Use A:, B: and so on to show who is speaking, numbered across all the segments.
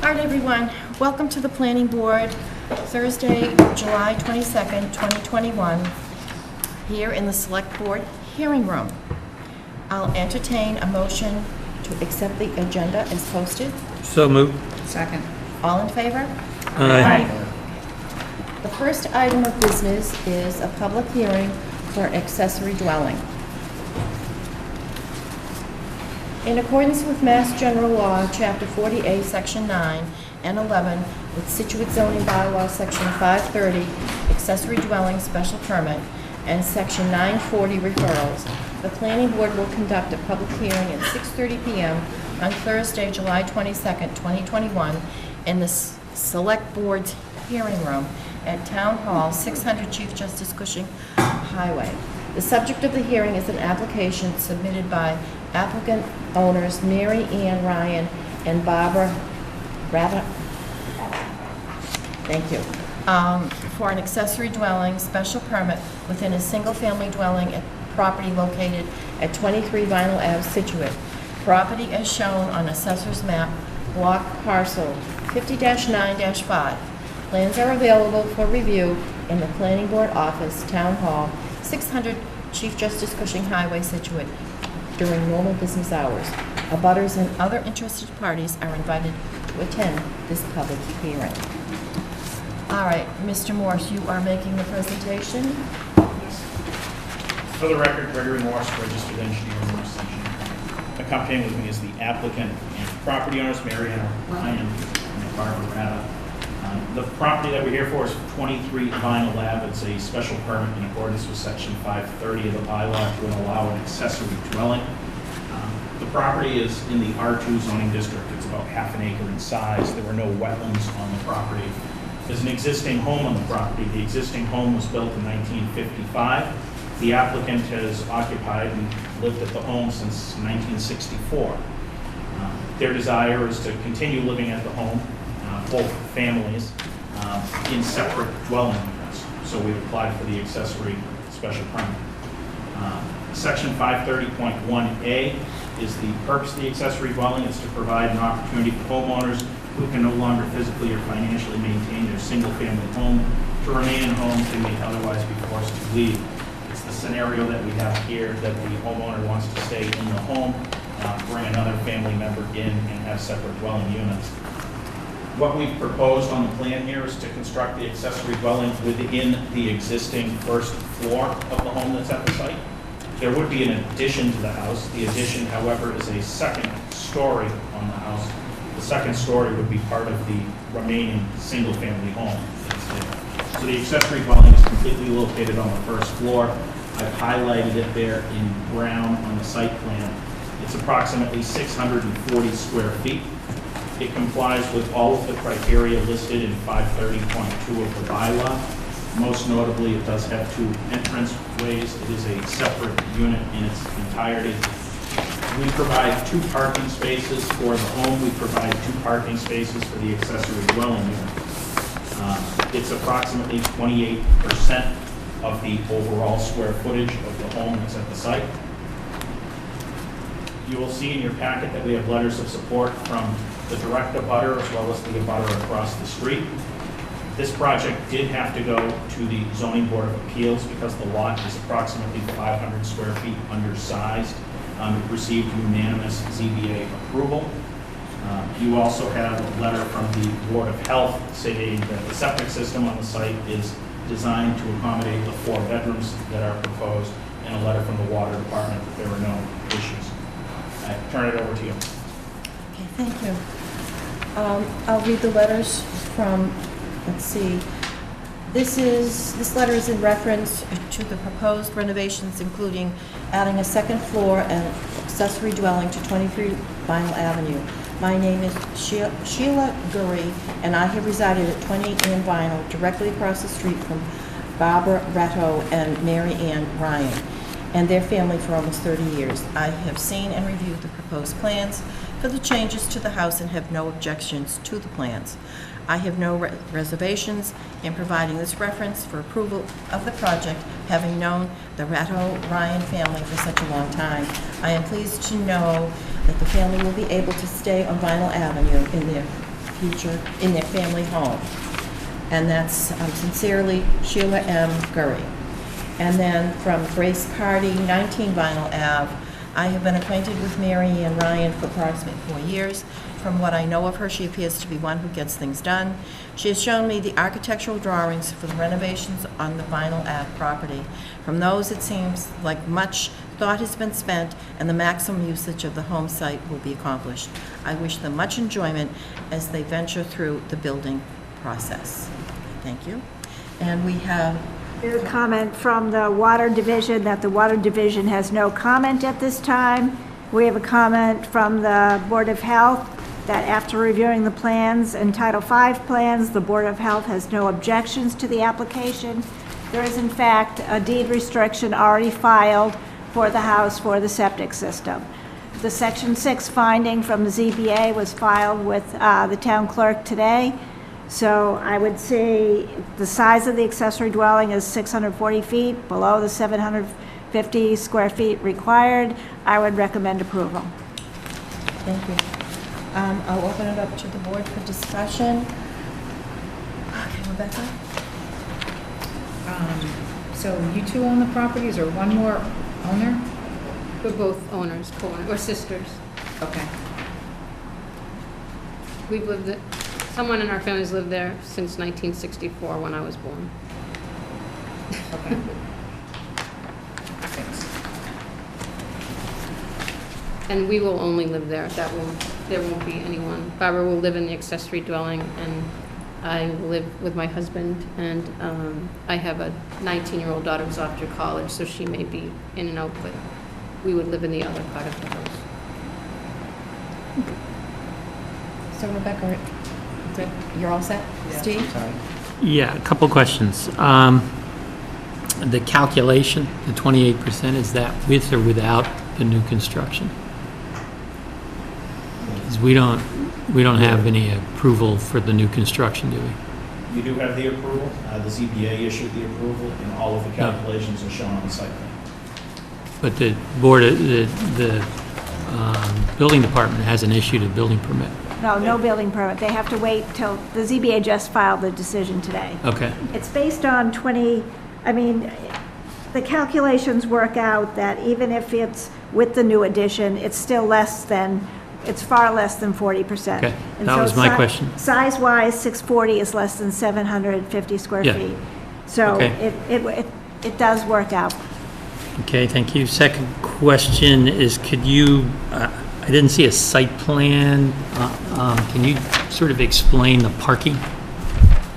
A: All right, everyone, welcome to the Planning Board, Thursday, July 22nd, 2021, here in the Select Board Hearing Room. I'll entertain a motion to accept the agenda as posted.
B: So moved.
C: Second.
A: All in favor?
B: Aye.
A: The first item of business is a public hearing for accessory dwelling. In accordance with Mass General Law, Chapter 40A, Section 9 and 11, with Scituate zoning bylaw, Section 530, accessory dwelling special permit, and Section 940 referrals, the Planning Board will conduct a public hearing at 6:30 p.m. on Thursday, July 22nd, 2021, in the Select Board's hearing room at Town Hall, 600 Chief Justice Cushing Highway. The subject of the hearing is an application submitted by applicant owners Mary Ann Ryan and Barbara Rabbit. Thank you. For an accessory dwelling special permit within a single-family dwelling at property located at 23 Vinyl Ave, Scituate. Property as shown on Assessor's Map, Block Parcel 50-9-5. Plans are available for review in the Planning Board Office, Town Hall, 600 Chief Justice Cushing Highway, Scituate, during normal business hours. Abutters and other interested parties are invited to attend this public hearing. All right, Mr. Morse, you are making the presentation.
D: For the record, Gregory Morse, registered engineer, Morse Engineering. Accompanying with me is the applicant and property owners, Mary Ann Ryan and Barbara Rabbit. The property that we're here for is 23 Vinyl Ave. It's a special permit in accordance with Section 530 of the bylaw to allow an accessory dwelling. The property is in the R2 zoning district. It's about half an acre in size. There were no wetlands on the property. There's an existing home on the property. The existing home was built in 1955. The applicant has occupied and lived at the home since 1964. Their desire is to continue living at the home, both families, in separate dwelling units. So we've applied for the accessory special permit. Section 530.1A is the purpose of the accessory dwelling. It's to provide an opportunity for homeowners who can no longer physically or financially maintain their single-family home to remain in homes they may otherwise be forced to leave. It's the scenario that we have here, that the homeowner wants to stay in the home, bring another family member in, and have separate dwelling units. What we've proposed on the plan here is to construct the accessory dwelling within the existing first floor of the home that's at the site. There would be an addition to the house. The addition, however, is a second story on the house. The second story would be part of the remaining single-family home that's there. So the accessory dwelling is completely located on the first floor. I've highlighted it there in brown on the site plan. It's approximately 640 square feet. It complies with all of the criteria listed in 530.2 of the bylaw. Most notably, it does have two entrance ways. It is a separate unit in its entirety. We provide 2 parking spaces for the home. We provide 2 parking spaces for the accessory dwelling unit. It's approximately 28% of the overall square footage of the home that's at the site. You will see in your packet that we have letters of support from the direct abutter as well as the abutter across the street. This project did have to go to the Zoning Board of Appeals because the lot is approximately 500 square feet undersized. It received unanimous ZBA approval. You also have a letter from the Board of Health saying that the septic system on the site is designed to accommodate the 4 bedrooms that are proposed, and a letter from the Water Department that there were no issues. I turn it over to you.
A: Okay, thank you. I'll read the letters from, let's see. This letter is in reference to the proposed renovations, including adding a second floor and accessory dwelling to 23 Vinyl Avenue. My name is Sheila Gurry, and I have resided at 20 Ann Vinyl, directly across the street from Barbara Ratto and Mary Ann Ryan, and their family for almost 30 years. I have seen and reviewed the proposed plans for the changes to the house and have no objections to the plans. I have no reservations in providing this reference for approval of the project, having known the Ratto-Ryan family for such a long time. I am pleased to know that the family will be able to stay on Vinyl Avenue in their future in their family home. And that's sincerely Sheila M. Gurry. And then from Grace Carty, 19 Vinyl Ave, I have been acquainted with Mary Ann Ryan for approximately 4 years. From what I know of her, she appears to be one who gets things done. She has shown me the architectural drawings for the renovations on the Vinyl Ave property. From those, it seems like much thought has been spent and the maximum usage of the home site will be accomplished. I wish them much enjoyment as they venture through the building process. Thank you. And we have
B: There's a comment from the Water Division that the Water Division has no comment at this time. We have a comment from the Board of Health that after reviewing the plans and Title V plans, the Board of Health has no objections to the application. There is in fact a deed restriction already filed for the house for the septic system. The Section 6 finding from the ZBA was filed with the town clerk today. So I would say the size of the accessory dwelling is 640 feet, below the 750 square feet required. I would recommend approval.
A: Thank you. I'll open it up to the board for discussion. Okay, Rebecca?
C: So you two own the properties, or one more owner?
E: We're both owners, we're sisters.
C: Okay.
E: We've lived it, someone in our family's lived there since 1964 when I was born.
C: Okay. Thanks.
E: And we will only live there. There won't be anyone. Barbara will live in the accessory dwelling, and I will live with my husband, and I have a 19-year-old daughter who's off to college, so she may be in and out, but we would live in the other part of the house.
A: So Rebecca, you're all set? Steve?
C: Sorry.
F: Yeah, a couple questions. The calculation, the 28%, is that with or without the new construction? Because we don't have any approval for the new construction, do we?
D: You do have the approval. The ZBA issued the approval, and all of the calculations are shown on the site plan.
F: But the board, the building department hasn't issued a building permit.
B: No building permit. They have to wait till, the ZBA just filed the decision today.
F: Okay.
B: It's based on the calculations work out that even if it's with the new addition, it's far less than 40%.
F: Okay,
B: And
F: that
B: so
F: was my question.
B: Size-wise, 640 is less than 750 square
F: Yeah.
B: feet. So
F: Okay.
B: it does work out.
F: Okay, thank you. Second question is, could you, I didn't see a site plan. Can you sort of explain the parking?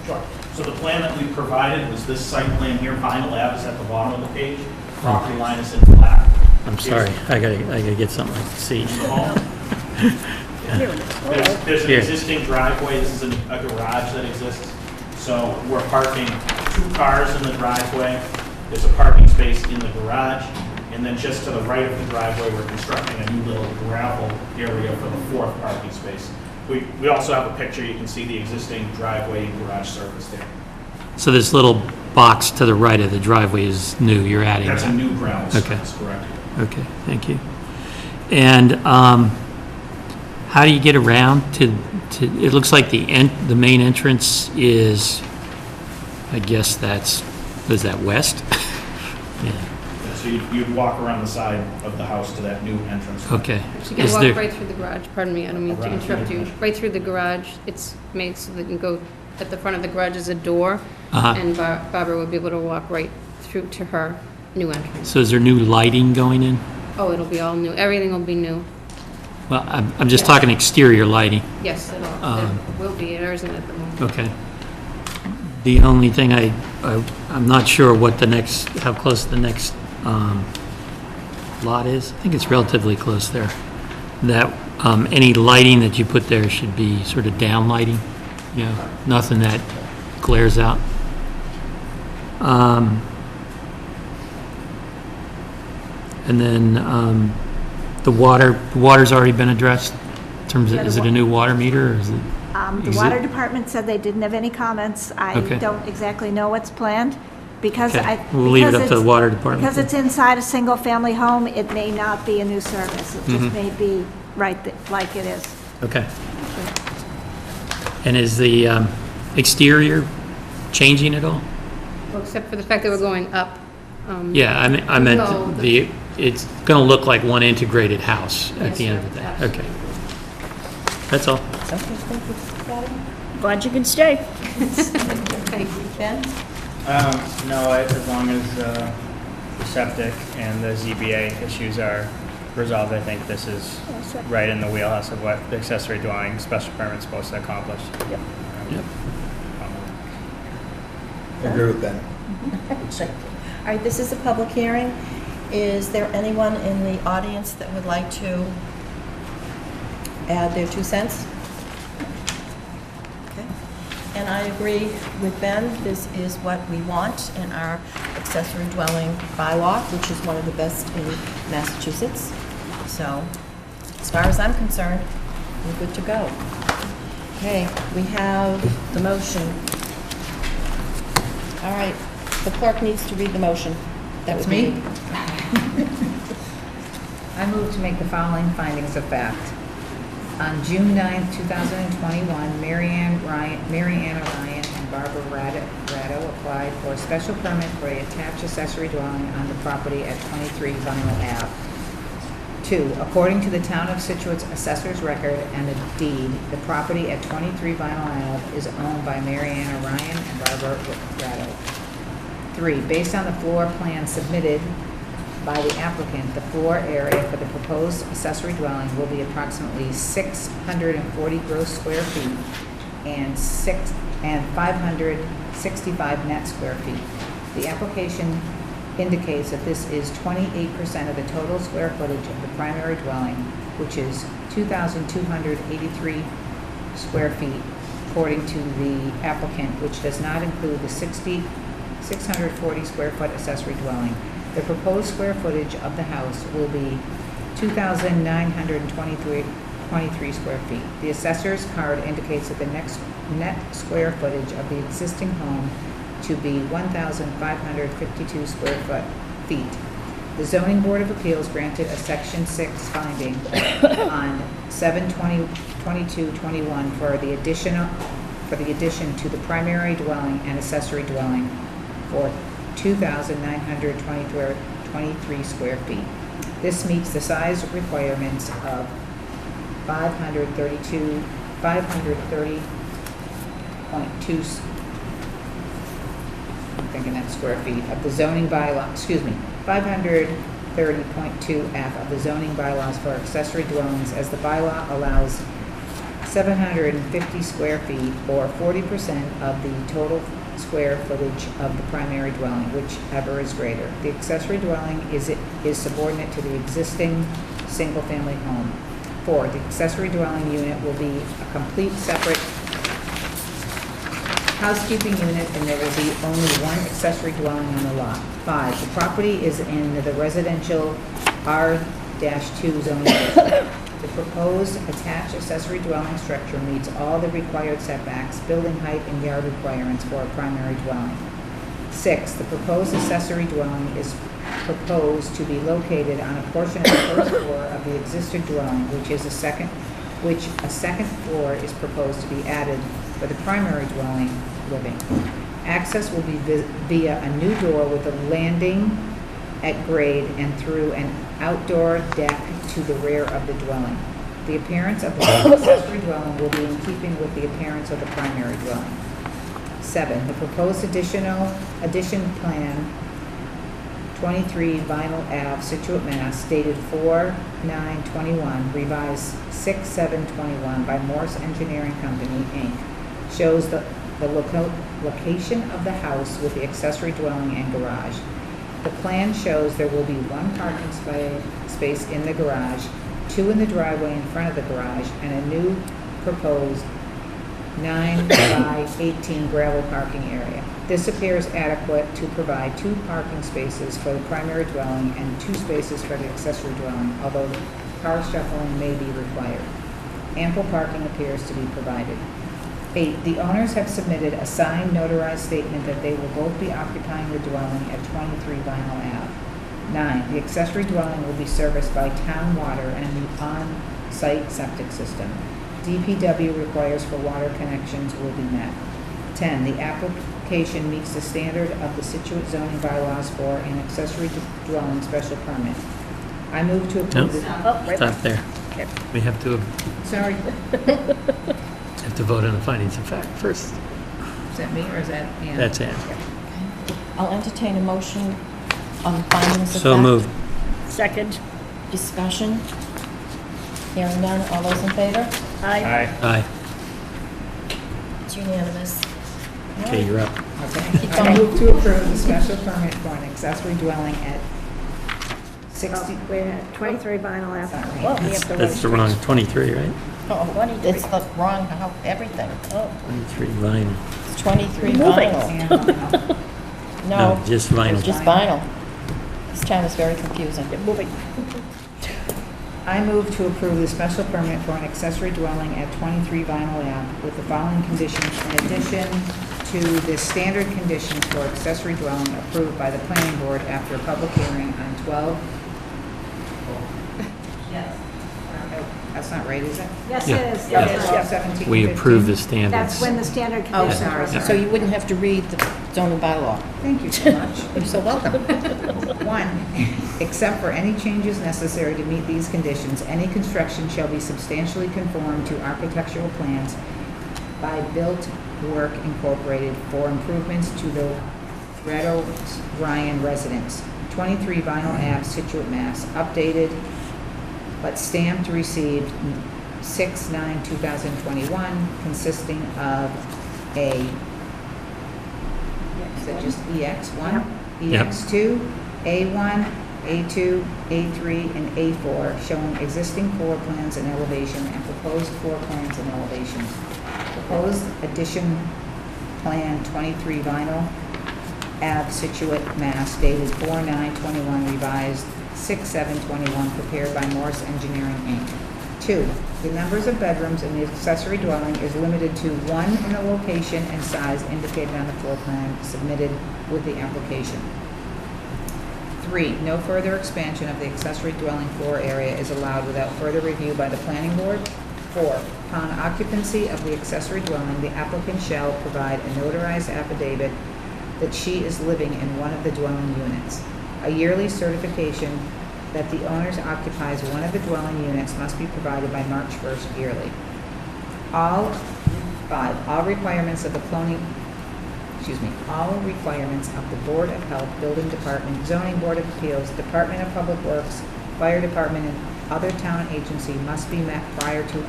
D: Sure. So the plan that we provided was this site plan here. Vinyl Ave is at the bottom of the page. Property line is in black.
F: I'm sorry, I gotta get something I can see.
D: Here's the home. There's an
F: Here.
D: existing driveway. This is a garage that exists. So we're parking 2 cars in the driveway. There's a parking space in the garage. And then just to the right of the driveway, we're constructing a new little gravel area for the 4th parking space. We also have a picture. You can see the existing driveway and garage surface there.
F: So this little box to the right of the driveway is new, you're adding that?
D: That's a new gravel
F: Okay.
D: surface, correct?
F: Okay, thank you. And how do you get around to, it looks like the main entrance is, I guess is that west? Yeah,
D: So you'd walk around the side of the house to that new entrance.
F: okay.
E: You can
F: Is
E: walk
F: there-
E: right through the garage, pardon me, I don't mean to
D: Around
E: interrupt
D: through
E: you.
D: the garage.
E: Right through the garage, it's made so that you can go, at the front of the garage is a door,
F: Uh-huh.
E: and Barbara would be able to walk right through to her new entrance.
F: So is there new lighting going in?
E: Oh, it'll be all new, everything will be new.
F: Well, I'm just talking exterior lighting.
E: Yes, it will be, there isn't at the moment.
F: Okay. The only thing I'm not sure what how close the next lot is. I think it's relatively close there. That any lighting that you put there should be sort of down lighting, you know, nothing that glares out. And then the water's already been addressed in terms of,
B: Yeah,
F: is it a new water meter or is it?
B: The
F: Is
B: water
F: it-
B: department said they didn't have any comments. I
F: Okay.
B: don't exactly know what's planned, because
F: Okay, we'll leave it up to the water department.
B: Because it's inside a single-family home, it may not be a new service. It just may be like it is.
F: Okay. And is the exterior changing at all?
E: Well, except for the fact that we're going up.
F: Yeah, I
E: No,
F: meant it's going to look like one integrated house at
E: Yes,
F: the end
E: sir,
F: of the day.
E: absolutely.
F: Okay. That's all.
A: Okay, thank you. Patty?
B: Glad you could stay.
E: Thank you.
A: Ben?
G: No, as long as the septic and the ZBA issues are resolved, I think this is right in the wheelhouse of what the accessory dwelling special permit is supposed to accomplish.
F: Yep.
H: I agree with Ben.
A: All right, this is a public hearing. Is there anyone in the audience that would like to add their 2 cents? Okay. And I agree with Ben, this is what we want in our accessory dwelling bylaw, which is one of the best in Massachusetts. So, as far as I'm concerned, we're good to go. Okay, we have the motion. All right, the clerk needs to read the motion. That
C: That's
A: would be
C: me? I move to make the following findings of fact. On June 9th, 2021, Mary Ann Ryan and Barbara Ratto applied for a special permit for a attached accessory dwelling on the property at 23 Vinyl Ave. 2, according to the Town of Scituate's assessor's record and the deed, the property at 23 Vinyl Ave is owned by Mary Ann Ryan and Barbara Ratto. 3, based on the floor plan submitted by the applicant, the floor area for the proposed accessory dwelling will be approximately 640 gross square feet and 565 net square feet. The application indicates that this is 28% of the total square footage of the primary dwelling, which is 2,283 square feet, according to the applicant, which does not include the 640 square foot accessory dwelling. The proposed square footage of the house will be 2,923 square feet. The assessor's card indicates that the next net square footage of the existing home to be 1,552 square feet. The Zoning Board of Appeals granted a Section 6 finding on 7/22/21 for the addition to the primary dwelling and accessory dwelling for 2,923 square feet. This meets the size requirements of 530.2 I'm thinking that's square feet of the zoning bylaw, 530.2F of the zoning bylaws for accessory dwellings, as the bylaw allows 750 square feet or 40% of the total square footage of the primary dwelling, whichever is greater. The accessory dwelling is subordinate to the existing single-family home. 4, the accessory dwelling unit will be a complete separate housekeeping unit, and there will be only one accessory dwelling on the lot. 5, the property is in the residential R-2 zoning district. The proposed attached accessory dwelling structure meets all the required setbacks, building height, and yard requirements for a primary dwelling. 6, the proposed accessory dwelling is proposed to be located on a portion of the first floor of the existing dwelling, which a second floor is proposed to be added for the primary dwelling living. Access will be via a new door with a landing at grade and through an outdoor deck to the rear of the dwelling. The appearance of the accessory dwelling will be in keeping with the appearance of the primary dwelling. 7, the proposed addition plan, 23 Vinyl Ave, Scituate, Mass., dated 4/9/21, revised 6/7/21 by Morse Engineering Company, Inc., shows the location of the house with the accessory dwelling and garage. The plan shows there will be one parking space in the garage, 2 in the driveway in front of the garage, and a new proposed 9 by 18 gravel parking area. This appears adequate to provide 2 parking spaces for the primary dwelling and 2 spaces for the accessory dwelling, although car shuffling may be required. Ample parking appears to be provided. 8, the owners have submitted a signed notarized statement that they will both be occupying the dwelling at 23 Vinyl Ave. 9, the accessory dwelling will be serviced by town water and the on-site septic system. DPW requires for water connections will be met. 10, the application meets the standard of the Scituate zoning bylaws for an accessory dwelling special permit. I move to approve the...
F: Stop there. We have to
C: Sorry,
F: vote on the findings of fact first.
C: is that me or is that Ann?
F: That's Ann.
A: I'll entertain a motion on the findings of fact.
F: So moved.
B: Second.
A: Discussion. Hearing none, all those in favor?
G: Aye.
F: Aye.
A: It's unanimous.
F: Okay, you're up.
C: Okay.
A: Keep
C: I
A: going.
C: move to approve the special permit for an accessory dwelling at 60...
B: We're at 23 Vinyl
C: Sorry.
B: Ave. Well, we have to
F: That's the wrong 23, right?
A: Oh, it's the wrong, everything.
F: 23 vinyl.
A: It's 23
B: Moving.
A: vinyl.
C: Ann, no.
A: No,
F: Just vinyl.
A: just vinyl. This town is very confusing.
B: Moving.
C: I move to approve the special permit for an accessory dwelling at 23 Vinyl Ave with the following conditions in addition to the standard conditions for accessory dwelling approved by the planning board after a public hearing on 12... Yes. That's not right, is it?
B: Yes,
F: Yeah.
B: it is.
F: Yeah.
B: Yes, it is.
C: 17,
F: We
C: 15?
F: approve the standards.
B: That's when the standard
A: Oh,
B: conditions
C: sorry.
B: were.
A: So you wouldn't have to read the zoning bylaw.
C: Thank you so much.
A: You're so welcome.
C: 1, except for any changes necessary to meet these conditions, any construction shall be substantially conformed to architectural plans by Built Work Incorporated for improvements to the Reynolds Ryan residence, 23 Vinyl Ave, Scituate, Mass. Updated but stamped received 6/9/2021, consisting of a, is that just EX1?
F: Yep.
C: EX2, A1, A2, A3, and A4, showing existing floor plans and elevation and proposed floor plans and elevations. Proposed addition plan 23 Vinyl Ave, Scituate, Mass. dated 4/9/21, revised 6/7/21, prepared by Morse Engineering, Inc. 2, the numbers of bedrooms in the accessory dwelling is limited to 1 in the location and size indicated on the floor plan submitted with the application. 3, no further expansion of the accessory dwelling floor area is allowed without further review by the planning board. 4, upon occupancy of the accessory dwelling, the applicant shall provide a notarized affidavit that she is living in one of the dwelling units. A yearly certification that the owner occupies one of the dwelling units must be provided by March 1st yearly. 5, all requirements of the all requirements of the Board of Health, Building Department, Zoning Board of Appeals, Department of Public Works, Fire Department, and other town agency must be met prior to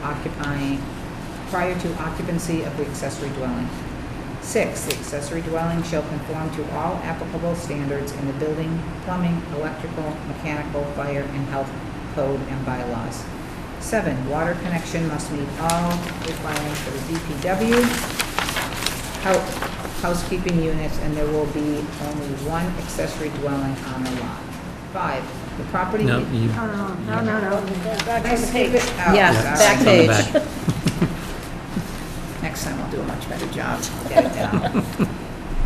C: occupancy of the accessory dwelling. 6, the accessory dwelling shall conform to all applicable standards in the building, plumbing, electrical, mechanical, fire, and health code and bylaws. 7, water connection must meet all requirements for the DPW, housekeeping units, and there will be only one accessory dwelling on the lot. 5, the property...
F: No, you,
B: No.
C: Can I skip it? Oh,
A: Yeah,
C: sorry.
A: back
F: on the
A: page.
F: back.
C: Next time I'll do a much better job. Get it down.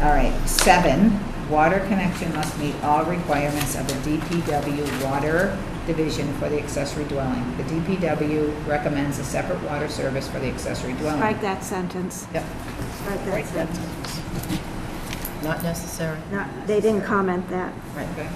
C: All right, 7, water connection must meet all requirements of the DPW water division for the accessory dwelling. The DPW recommends a separate water service for the accessory dwelling.
B: Strike that sentence.
C: Yep.
B: Strike that sentence.
A: Not necessary.
B: No, they didn't comment that.
A: Right.
C: Okay.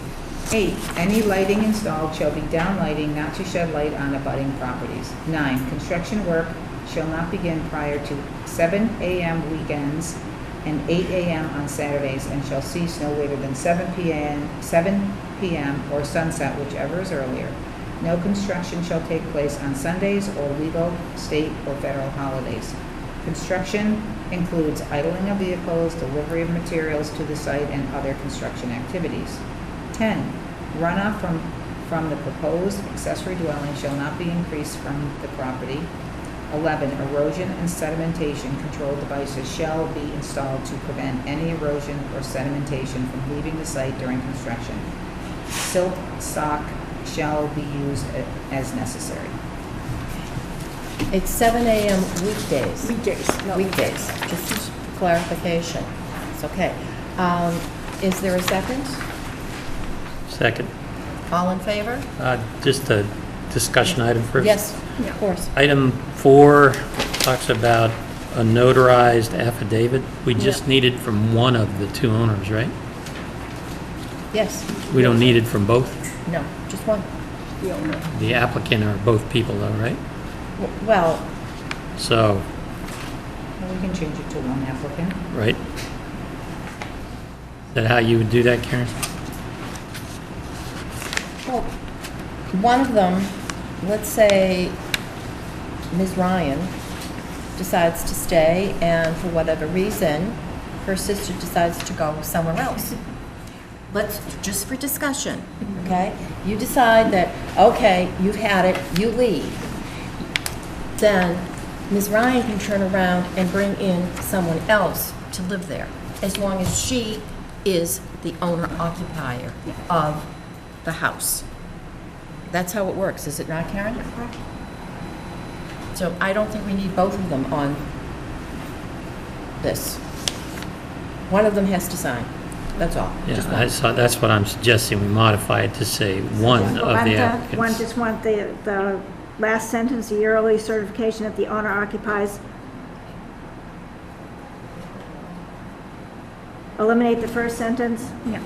C: 8, any lighting installed shall be down lighting not to shed light on abutting properties. 9, construction work shall not begin prior to 7 a.m. weekends and 8 a.m. on Saturdays and shall cease no later than 7 p.m. or sunset, whichever is earlier. No construction shall take place on Sundays or legal, state, or federal holidays. Construction includes idling of vehicles, delivery of materials to the site, and other construction activities. 10, runoff from the proposed accessory dwelling shall not be increased from the property. 11, erosion and sedimentation control devices shall be installed to prevent any erosion or sedimentation from leaving the site during construction. Silt stock shall be used as necessary.
A: It's 7 a.m. weekdays.
B: Weekdays.
A: Weekdays, just for clarification. It's okay. Is there a second?
F: second.
A: All in favor?
F: Just a discussion item first.
A: Yes. Of course.
F: Item 4 talks about a notarized affidavit. We just need it from one of the two owners, right?
A: Yes.
F: We don't need it from both?
A: No, just one.
F: The applicant are both people though, right?
A: Well,
F: So,
C: Well, we can change it to one applicant.
F: right? Is that how you would do that, Karen?
A: well, one of them, let's say Ms. Ryan decides to stay, and for whatever reason, her sister decides to go somewhere else. Let's, just for discussion, okay? You decide that, okay, you've had it, you leave. Then Ms. Ryan can turn around and bring in someone else to live there, as long as she is the owner-occupier of the house. That's how it works, is it not, Karen? So I don't think we need both of them on this. One of them has to sign, that's all. Just
F: Yeah,
A: one.
F: that's what I'm suggesting. We modify it to say one of the applicants.
B: Just want the last sentence, the yearly certification that the owner occupies. Eliminate the first sentence.
I: Yeah,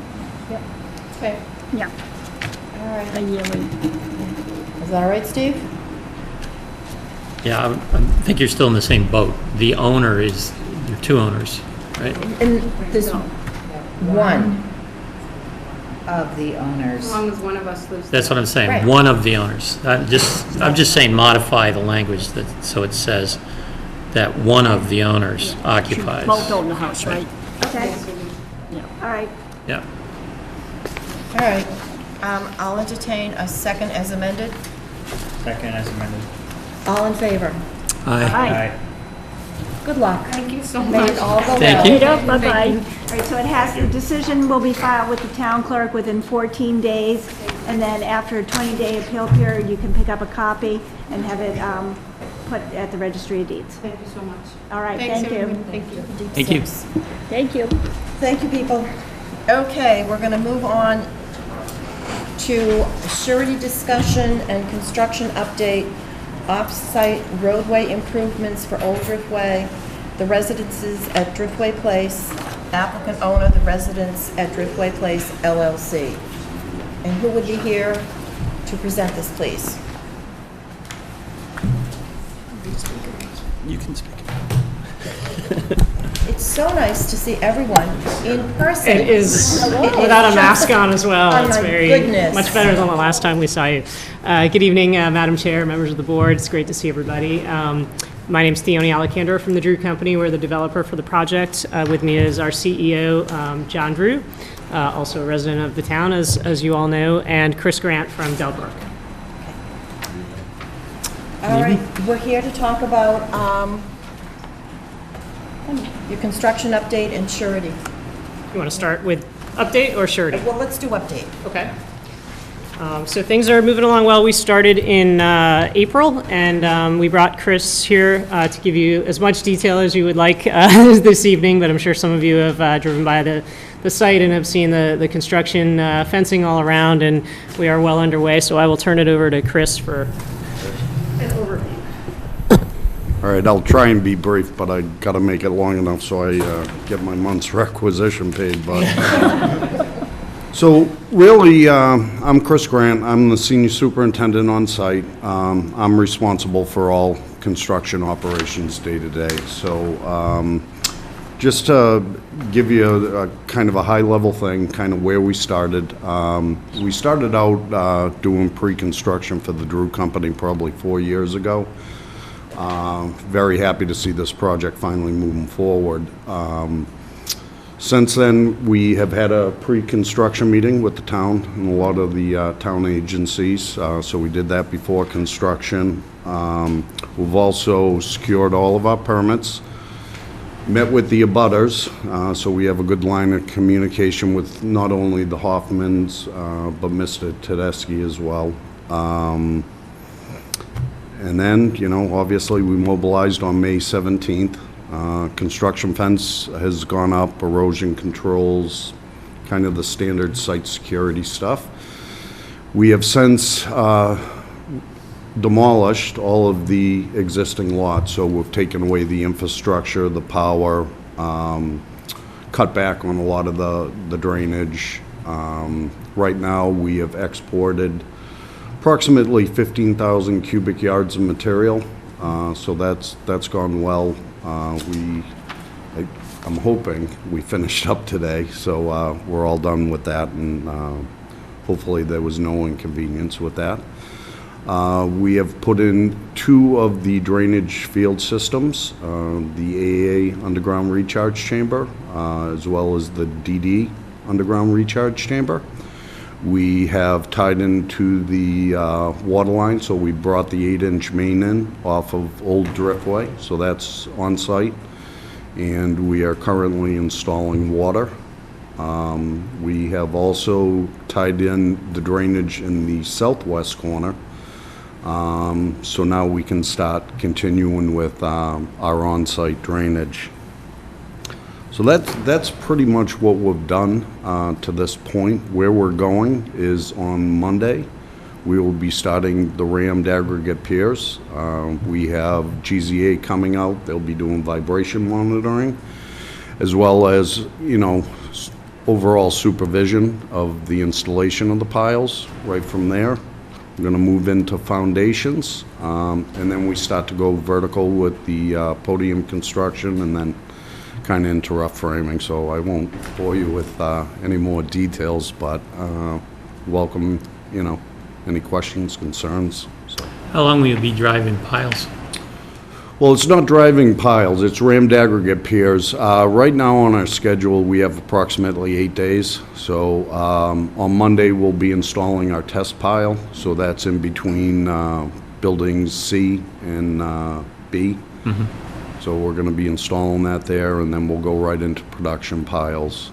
A: Okay,
I: yeah,
A: all right.
I: a yearly.
A: Is that all right, Steve?
F: Yeah, I think you're still in the same boat. The owner is, there are two owners, right?
A: And this one,
C: Of the owners.
E: As long as one of us lives there.
F: That's what I'm saying,
A: Right.
F: one of the owners. I'm just saying modify the language that, so it says that one of the owners occupies.
I: Both own the house, right?
B: Okay, all right.
F: Yeah.
A: all right. I'll entertain a second as amended.
G: Second as amended.
A: All in favor?
F: Aye.
G: Aye.
A: Good luck.
E: Thank you so
A: May
E: much.
A: it all go
F: Thank
A: well.
F: you.
I: Bye-bye.
B: All right, so it has, the decision will be filed with the town clerk within 14 days, and then after a 20-day appeal period, you can pick up a copy and have it put at the registry of deeds.
E: Thank you so much.
B: All right,
E: Thanks,
B: thank you.
E: everyone. Thank you.
F: Thank you.
I: Thank you.
A: Thank you, people. Okay, we're going to move on to surety discussion and construction update, off-site roadway improvements for Old Driftway, the residences at Driftway Place, applicant owner, the residence at Driftway Place LLC. And who would be here to present this, please?
F: You can speak.
A: It's so nice to see everyone in person.
J: It is,
A: It
J: without a
A: is
J: mask
A: just-
J: on as well.
A: Oh,
J: It's
A: my
J: very,
A: goodness.
J: much better than the last time we saw you. Good evening, Madam Chair, members of the board. It's great to see everybody. My name's Theone Alakandar from the Drew Company. We're the developer for the project. With me is our CEO, John Drew, also a resident of the town, as you all know, and Chris Grant from Delbrook.
A: All right, we're here to talk about your construction update and surety.
J: You want to start with update or surety?
A: Well, let's do update.
J: Okay. So things are moving along well. We started in April, and we brought Chris here to give you as much detail as you would like this evening, but I'm sure some of you have driven by the site and have seen the construction fencing all around, and we are well underway, so I will turn it over to Chris for an overview.
K: All right, I'll try and be brief, but I gotta make it long enough so I get my month's requisition paid, but. So really, I'm Chris Grant. I'm the senior superintendent on site. I'm responsible for all construction operations day to day. So just to give you a kind of a high-level thing, kind of where we started. We started out doing pre-construction for the Drew Company probably 4 years ago. Very happy to see this project finally moving forward. Since then, we have had a pre-construction meeting with the town and a lot of the town agencies, so we did that before construction. We've also secured all of our permits, met with the abutters, so we have a good line of communication with not only the Hoffmans, but Mr. Tedeschi as well. And then, you know, obviously, we mobilized on May 17th. Construction fence has gone up, erosion controls, kind of the standard site security stuff. We have since demolished all of the existing lots, so we've taken away the infrastructure, the power, cut back on a lot of the drainage. Right now, we have exported approximately 15,000 cubic yards of material, so that's gone well. I'm hoping we finished up today, so we're all done with that, and hopefully there was no inconvenience with that. We have put in 2 of the drainage field systems, the AA underground recharge chamber, as well as the DD underground recharge chamber. We have tied into the water line, so we brought the 8-inch main in off of old Driftway, so that's on site. And we are currently installing water. We have also tied in the drainage in the southwest corner. So now we can start continuing with our on-site drainage. So that's pretty much what we've done to this point. Where we're going is on Monday. We will be starting the rammed aggregate piers. We have GZA coming out. They'll be doing vibration monitoring, as well as, overall supervision of the installation of the piles. Right from there, we're going to move into foundations, and then we start to go vertical with the podium construction, and then kind of into rough framing. So I won't bore you with any more details, but welcome, any questions, concerns. So.
F: How long will you be driving piles?
K: Well, it's not driving piles, it's rammed aggregate piers. Right now on our schedule, we have approximately 8 days. So on Monday, we'll be installing our test pile. So that's in between buildings C and B. Mm-hmm. So we're going to be installing that there, and then we'll go right into production piles.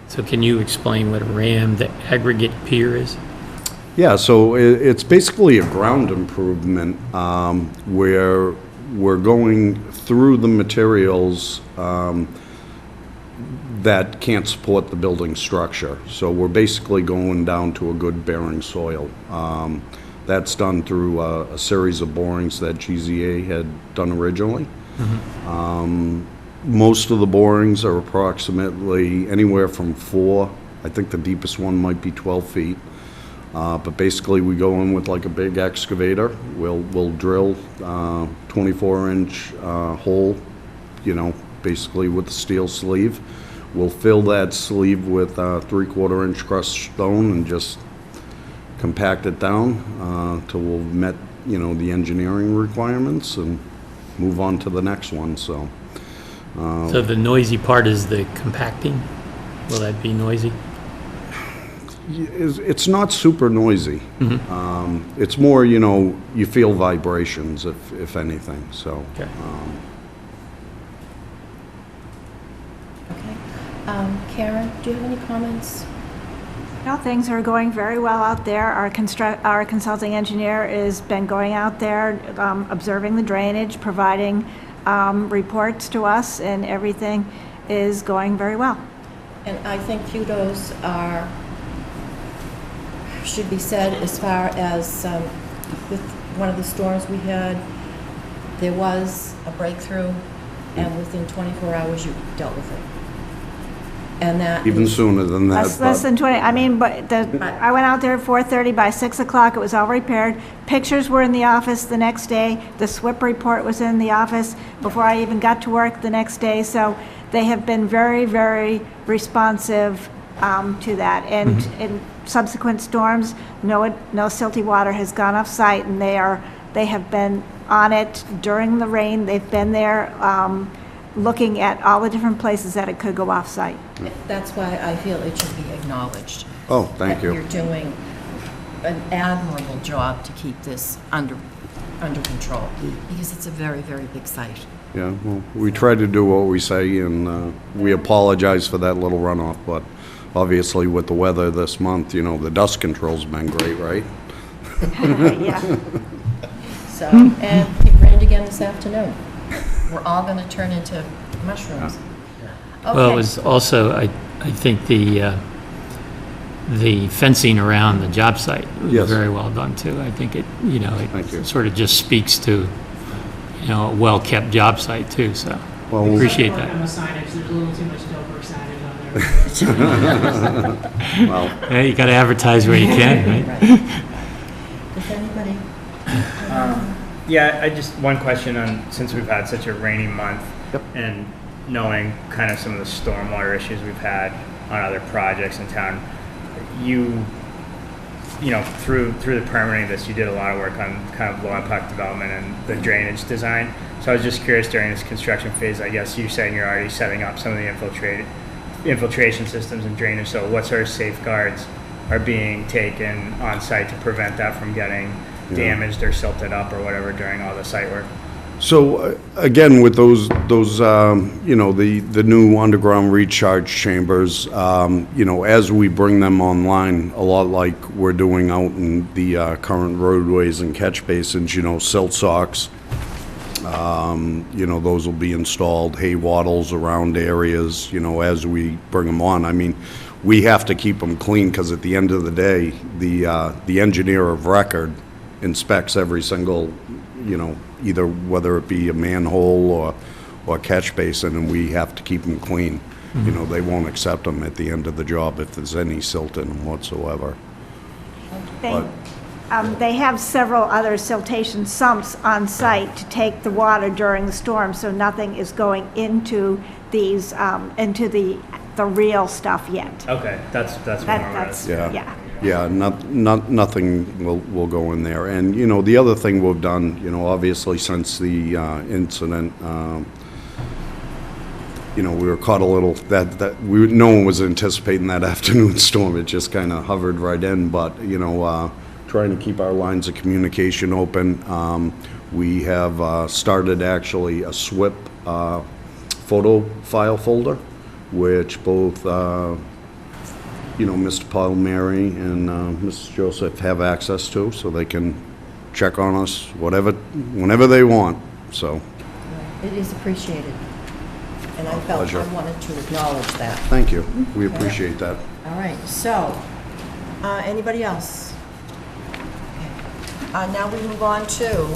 F: So can you explain what a rammed aggregate pier is?
K: Yeah, so it's basically a ground improvement where we're going through the materials that can't support the building structure. So we're basically going down to a good bearing soil. That's done through a series of borings that GZA had done originally. Mm-hmm. Most of the borings are approximately anywhere from 4, I think the deepest one might be 12 feet. But basically we go in with like a big excavator. We'll drill 24-inch hole, basically with the steel sleeve. We'll fill that sleeve with 3/4-inch crushed stone and just compact it down till we've met, the engineering requirements and move on to the next one. So
F: the noisy part is the compacting? Will that be noisy?
K: It's not super noisy. Mm-hmm. It's more, you feel vibrations, if anything, so.
F: Okay.
A: Okay. Karen, do you have any comments?
B: No, things are going very well out there. Our consulting engineer has been going out there, observing the drainage, providing reports to us, and everything is going very well.
A: And I think kudos should be said as far as with one of the storms we had, there was a breakthrough, and within 24 hours you dealt with it. And that
K: even sooner than that.
B: Less than 20. I mean, but I went out there at 4:30. By 6 o'clock, it was all repaired. Pictures were in the office the next day. The SWIP report was in the office before I even got to work the next day. So they have been very, very responsive to that. And in subsequent storms, no silty water has gone off site, and they have been on it during the rain. They've been there. Looking at all the different places that it could go off-site.
A: That's why I feel it should be acknowledged.
K: Oh, thank you.
A: You're doing an admirable job to keep this under control, because it's a very, very big site.
K: Yeah, well, we try to do what we say, and we apologize for that little runoff, but obviously with the weather this month, the dust control's been great, right?
B: Yeah.
A: So, and it rained again this afternoon. We're all going to turn into mushrooms. Okay.
F: Well, it was also, I think the fencing around the job site was
K: Yes.
F: very well done too. I think it,
K: Thank you.
F: it sort of just speaks to, a well-kept job site too, so
K: Well,
F: appreciate
J: On
F: that.
J: the signage, there's a little too much Delbrook signage on there.
K: Well,
F: Hey, you gotta advertise where you can, right?
A: Does anybody?
G: Yeah, I just, one question on, since we've had such a rainy month,
K: Yep.
G: and knowing kind of some of the stormwater issues we've had on other projects in town, through the permitting of this, you did a lot of work on kind of low impact development and the drainage design. So I was just curious, during this construction phase, I guess you're saying you're already setting up some of the infiltration systems and drainage. So what sort of safeguards are being taken on site to prevent that from getting damaged or silted up or whatever during all the site work?
K: so again, with those the new underground recharge chambers, as we bring them online, a lot like we're doing out in the current roadways and catch basins, silt socks, those will be installed, hay wattles around areas, as we bring them on. I mean, we have to keep them clean, because at the end of the day, the engineer of record inspects every single, either whether it be a manhole or catch basin, and we have to keep them clean. They won't accept them at the end of the job if there's any silt in them whatsoever.
B: They have several other siltation sumps on site to take the water during the storm, so nothing is going into these, into the real stuff yet.
G: Okay, that's what I'm
B: That's,
K: Yeah.
B: yeah.
K: Yeah, nothing will go in there. And, the other thing we've done, obviously since the incident, we were caught a little, no one was anticipating that afternoon storm. It just kind of hovered right in, but, trying to keep our lines of communication open. We have started actually a SWIP photo file folder, which both Mr. Palmieri and Mrs. Joseph have access to, so they can check on us whenever they want, so.
A: It is appreciated. And I felt
K: Pleasure.
A: I wanted to acknowledge that.
K: Thank you. We appreciate that.
A: All right, so, anybody else? Okay. Now we move on to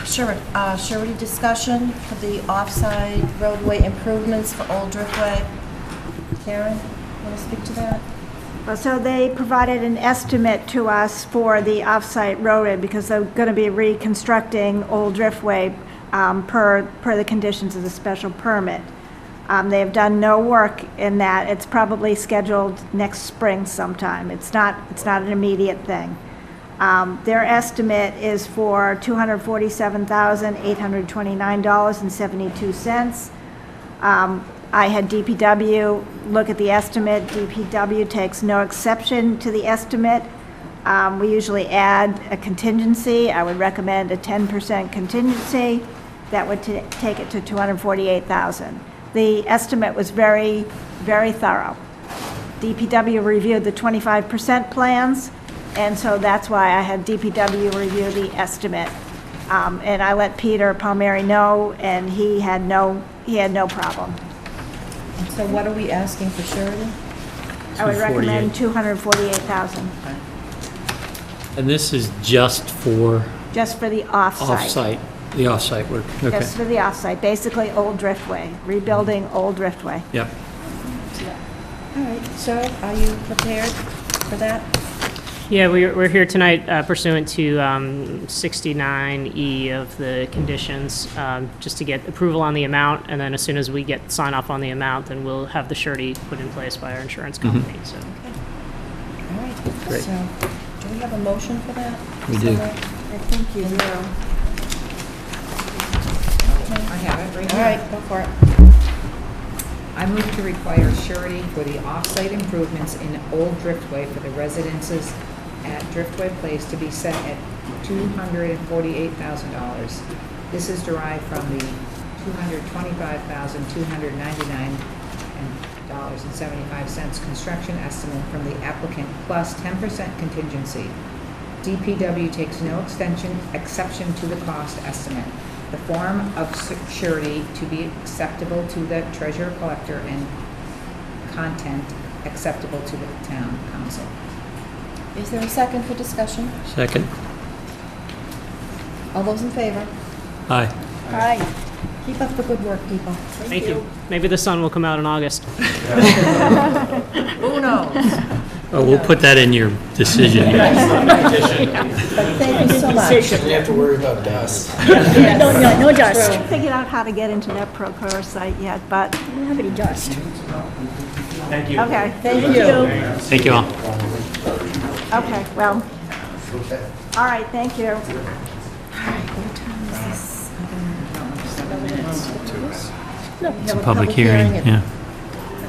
A: surety discussion for the offside roadway improvements for Old Driftway. Karen, want to speak to that?
B: Well, so they provided an estimate to us for the off-site roadway, because they're going to be reconstructing Old Driftway per the conditions of the special permit. They have done no work in that. It's probably scheduled next spring sometime. It's not an immediate thing. Their estimate is for $247,829.72. I had DPW look at the estimate. DPW takes no exception to the estimate. We usually add a contingency. I would recommend a 10% contingency. That would take it to $248,000. The estimate was very, very thorough. DPW reviewed the 25% plans, and so that's why I had DPW review the estimate. And I let Peter Palmieri know, and he had no problem.
A: So what are we asking for surety?
B: I would recommend $248,000,
F: And this is just for
B: just for the off-site.
F: the off-site work, okay.
B: Just for the off-site, basically Old Driftway, rebuilding Old Driftway.
F: Yep.
A: All right, so are you prepared for that?
J: Yeah, we're here tonight pursuant to 69E of the conditions, just to get approval on the amount, and then as soon as we get sign off on the amount, then we'll have the surety put in place by our insurance company, so.
A: All right,
F: Great.
A: so do we have a motion for that?
F: We do.
A: Somewhere?
B: I think you will.
C: I have it right
A: All
C: here.
A: right, go for it.
C: I move to require surety for the off-site improvements in Old Driftway for the residences at Driftway Place to be set at $248,000. This is derived from the $225,299.75 construction estimate from the applicant plus 10% contingency. DPW takes no exception to the cost estimate. The form of surety to be acceptable to the treasurer collector and content acceptable to the town council.
A: Is there a second for discussion?
F: Second.
A: All those in favor?
F: Aye.
I: Aye.
A: Keep up the good work, people.
J: Thank you. Maybe the sun will come out in August.
A: Who knows?
F: Oh, we'll put that in your decision.
A: But thank you so much.
H: You have to worry about dust.
I: No dust.
B: I figured out how to get into that Procore site yet, but,
I: We don't have any dust.
D: Thank you.
B: okay.
A: Thank you.
F: Thank you all.
B: Okay, well, all right, thank you.
F: It's a public hearing, yeah.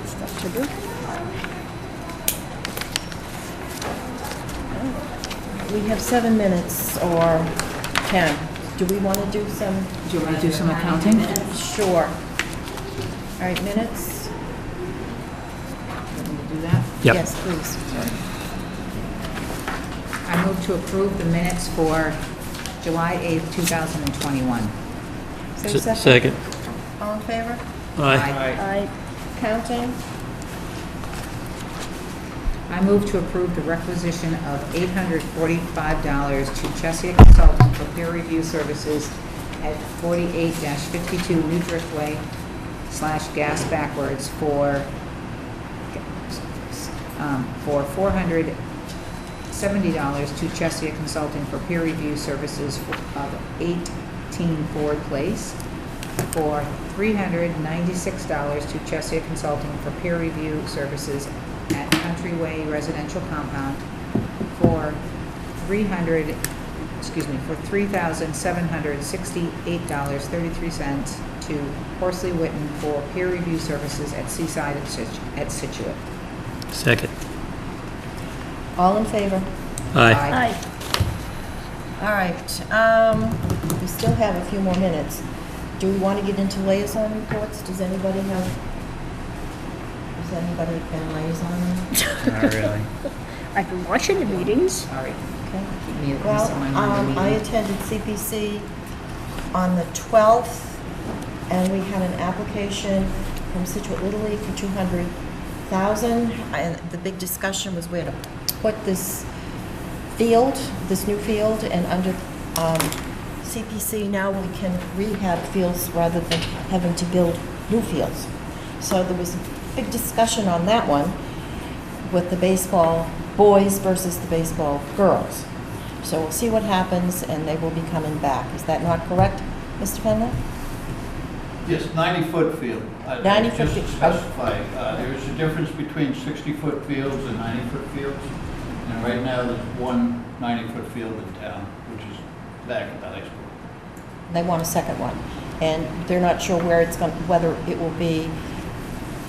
I: Stuff to do.
A: We have 7 minutes or 10. Do we want to do some?
C: Do you want to do some accounting?
A: Sure. All right, minutes?
C: Want me to do that?
F: Yep.
A: Yes, please.
C: I move to approve the minutes for July 8th, 2021.
A: Is there a second?
F: Second.
A: All in favor?
F: Aye.
I: Aye.
A: Counting?
C: I move to approve the requisition of $845 to Chesia Consulting for peer review services at 48-52 New Driftway / Gas Backwards for $470 to Chesia Consulting for peer review services of 18 Ford Place, for $396 to Chesia Consulting for peer review services at Countryway Residential Compound, for $3,768.33 to Horsley Witten for peer review services at Seaside at Scituate.
F: Second.
A: All in favor?
F: Aye.
I: Aye.
A: All right, we still have a few more minutes. Do we want to get into liaison reports? Does anybody been liaison?
G: Not really.
I: I've been watching the meetings.
C: Sorry.
A: Okay.
C: Keep me at
A: Well,
C: least on my
A: I attended CPC on the 12th, and we had an application from Scituate Little League for $200,000, and the big discussion was where to put this field, this new field, and under CPC now we can rehab fields rather than having to build new fields. So there was a big discussion on that one with the baseball boys versus the baseball girls. So we'll see what happens, and they will be coming back. Is that not correct, Mr. Penley?
L: Yes, 90-foot field.
A: 90-foot
L: Just to
A: field.
L: specify, there's a difference between 60-foot fields and 90-foot fields. And right now, there's one 90-foot field in town, which is back at the high school.
A: They want a second one, and they're not sure where it's going, whether it will be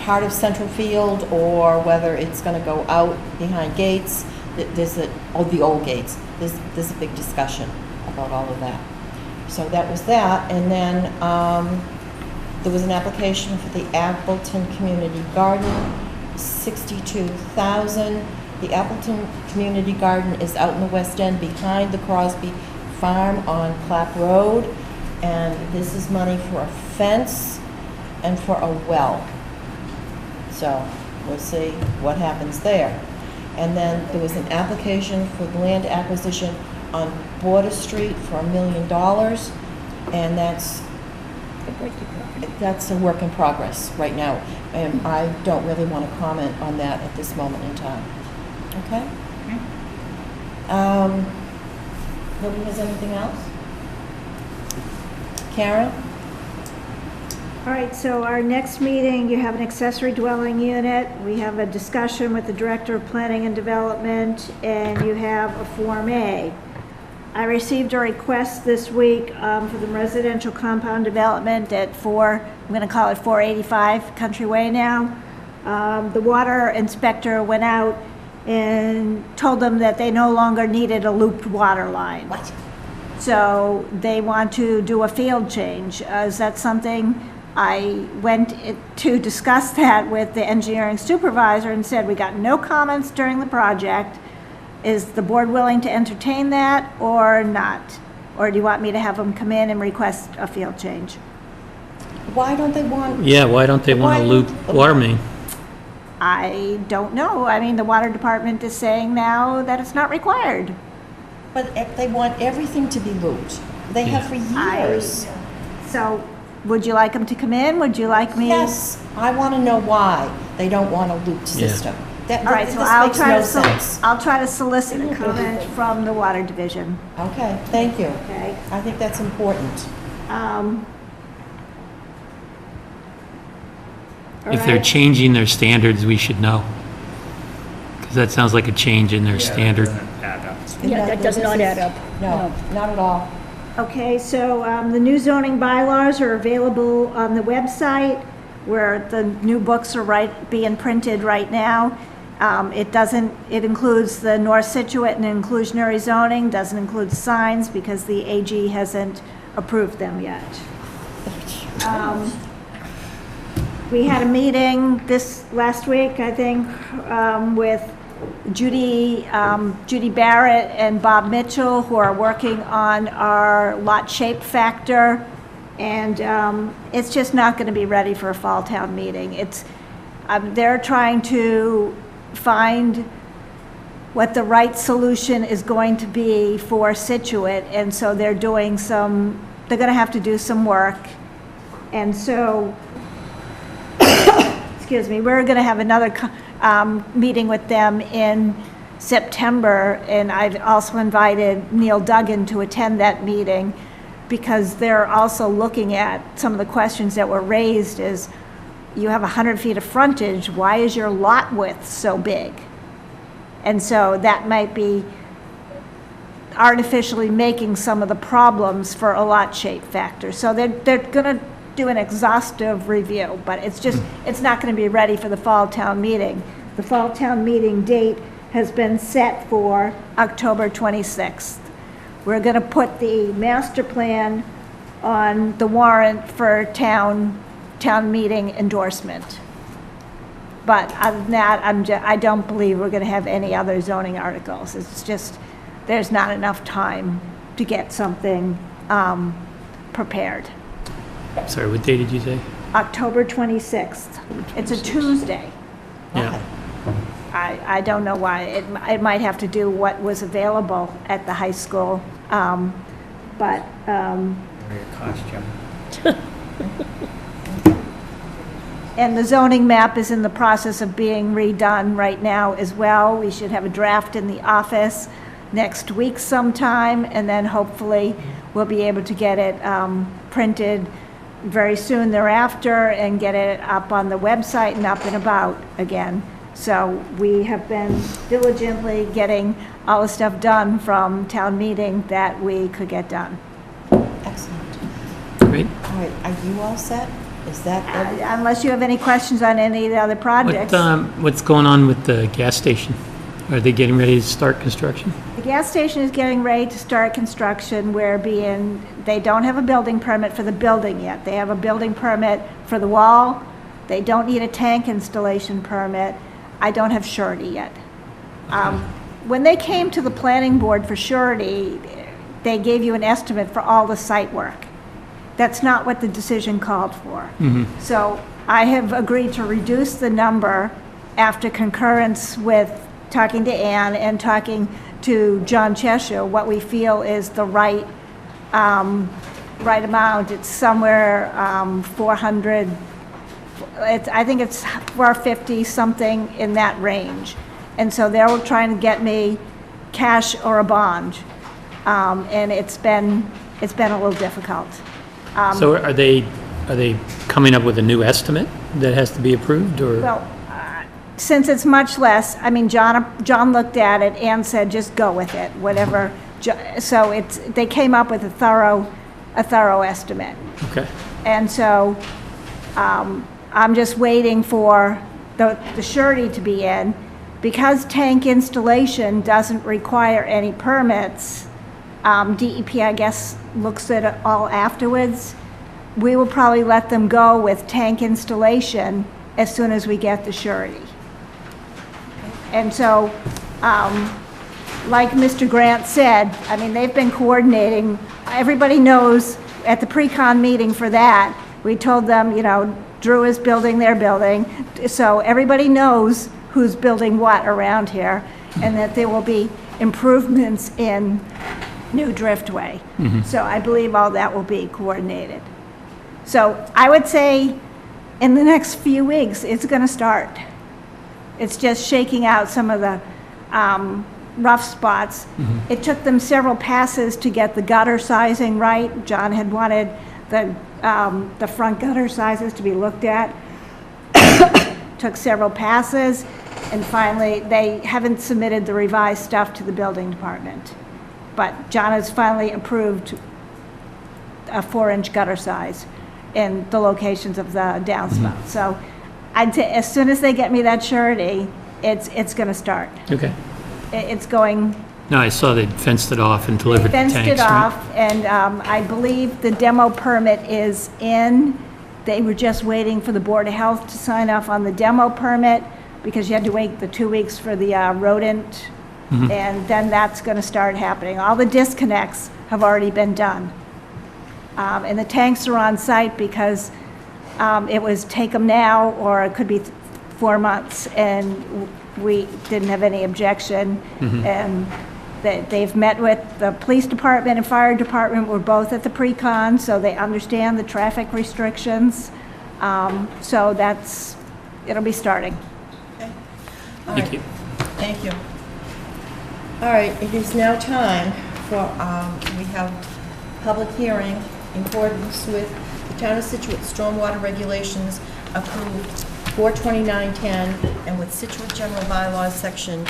A: part of Central Field or whether it's going to go out behind gates. There's the old gates. There's a big discussion about all of that. So that was that, and then there was an application for the Appleton Community Garden, $62,000. The Appleton Community Garden is out in the West End behind the Crosby Farm on Clap Road, and this is money for a fence and for a well. So we'll see what happens there. And then there was an application for land acquisition on Border Street for $1 million, and that's a work in progress right now. And I don't really want to comment on that at this moment in time. Okay? Nobody has anything else? Karen?
B: All right, so our next meeting, you have an accessory dwelling unit. We have a discussion with the Director of Planning and Development, and you have a Form A. I received a request this week for the residential compound development at I'm going to call it 485 Countryway now. The water inspector went out and told them that they no longer needed a looped water line.
A: What?
B: So they want to do a field change. Is that something? I went to discuss that with the engineering supervisor and said, we got no comments during the project. Is the board willing to entertain that or not? Or do you want me to have them come in and request a field change?
A: Why don't they want?
F: Yeah, why don't they want a loop water main?
B: I don't know. I mean, the water department is saying now that it's not required.
A: But they want everything to be looped. They have for years.
B: So, would you like them to come in? Would you like me?
A: Yes, I want to know why they don't want a looped
F: Yeah.
A: system. That,
B: All right,
A: this
B: so I'll
A: makes
B: try
A: no
B: to,
A: sense.
B: I'll try to solicit a comment from the water division,
A: Okay, thank you.
B: okay?
A: I think that's important.
B: All
F: If they're
B: right.
F: changing their standards, we should know. Because that sounds like a change in their standard.
G: Add up.
I: Yeah, that does not add up.
A: No, not at all.
B: Okay, so the new zoning bylaws are available on the website where the new books are being printed right now. It includes the North Scituate and inclusionary zoning, doesn't include signs because the AG hasn't approved them yet. We had a meeting this last week, I think, with Judy Barrett and Bob Mitchell, who are working on our lot shape factor. And it's just not going to be ready for a fall town meeting. They're trying to find what the right solution is going to be for Scituate. And so they're going they're going to have to do some work. And so, excuse me, we're going to have another meeting with them in September, and I've also invited Neil Duggan to attend that meeting because they're also looking at some of the questions that were raised is, you have 100 feet of frontage, why is your lot width so big? And so that might be artificially making some of the problems for a lot shape factor. So they're going to do an exhaustive review, but it's not going to be ready for the fall town meeting. The fall town meeting date has been set for October 26th. We're going to put the master plan on the warrant for town meeting endorsement. But other than that, I don't believe we're going to have any other zoning articles. It's just, there's not enough time to get something prepared.
F: Sorry, what day did you say?
B: October 26th. It's a Tuesday.
F: Yeah.
B: I don't know why. It might have to do what was available at the high school. But,
G: Wear your costume.
B: and the zoning map is in the process of being redone right now as well. We should have a draft in the office next week sometime, and then hopefully we'll be able to get it printed very soon thereafter and get it up on the website and up and about again. So we have been diligently getting all the stuff done from town meeting that we could get done.
A: Excellent.
F: Great.
A: All right, are you all set? Is that everything?
B: Unless you have any questions on any of the other projects.
F: What's going on with the gas station? Are they getting ready to start construction?
B: The gas station is getting ready to start construction. They don't have a building permit for the building yet. They have a building permit for the wall. They don't need a tank installation permit. I don't have surety yet. When they came to the planning board for surety, they gave you an estimate for all the site work. That's not what the decision called for. So I have agreed to reduce the number after concurrence with talking to Ann and talking to John Cheshire, what we feel is the right amount. It's somewhere 400, I think it's 450, something in that range. And so they're trying to get me cash or a bond. And it's been a little difficult.
F: So are they coming up with a new estimate that has to be approved, or?
B: Well, since it's much less, I mean, John looked at it and said, just go with it, whatever. So they came up with a thorough estimate.
F: Okay.
B: And so I'm just waiting for the surety to be in. Because tank installation doesn't require any permits, DEP, I guess, looks at it all afterwards. We will probably let them go with tank installation as soon as we get the surety. And so, like Mr. Grant said, I mean, they've been coordinating. Everybody knows at the pre-con meeting for that, We told them, you know, Drew is building their building, so everybody knows who's building what around here, and that there will be improvements in new Driftway. So I believe all that will be coordinated. So I would say in the next few weeks, it's going to start. It's just shaking out some of the rough spots. It took them several passes to get the gutter sizing right. John had wanted the front gutter sizes to be looked at. Took several passes, and finally, they haven't submitted the revised stuff to the building department. But John has finally approved a 4-inch gutter size in the locations of the downspout. So I'd say as soon as they get me that surety, it's going to start.
F: Okay.
B: It's going.
F: No, I saw they fenced it off and delivered the tanks,
B: Fenced it
F: right?
B: off, and I believe the demo permit is in. They were just waiting for the Board of Health to sign off on the demo permit, because you had to wait the 2 weeks for the rodent, and then that's going to start happening. All the disconnects have already been done. And the tanks are on site because it was take them now, or it could be 4 months, and we didn't have any objection. And they've met with the police department and fire department. We're both at the pre-con, so they understand the traffic restrictions. So it'll be starting.
A: Okay. All
F: Thank
A: right.
F: you.
A: Thank you. All right, it is now time for, we have public hearing in accordance with the Town of Scituate Stormwater Regulations approved 42910, and with Scituate General Bylaws, Section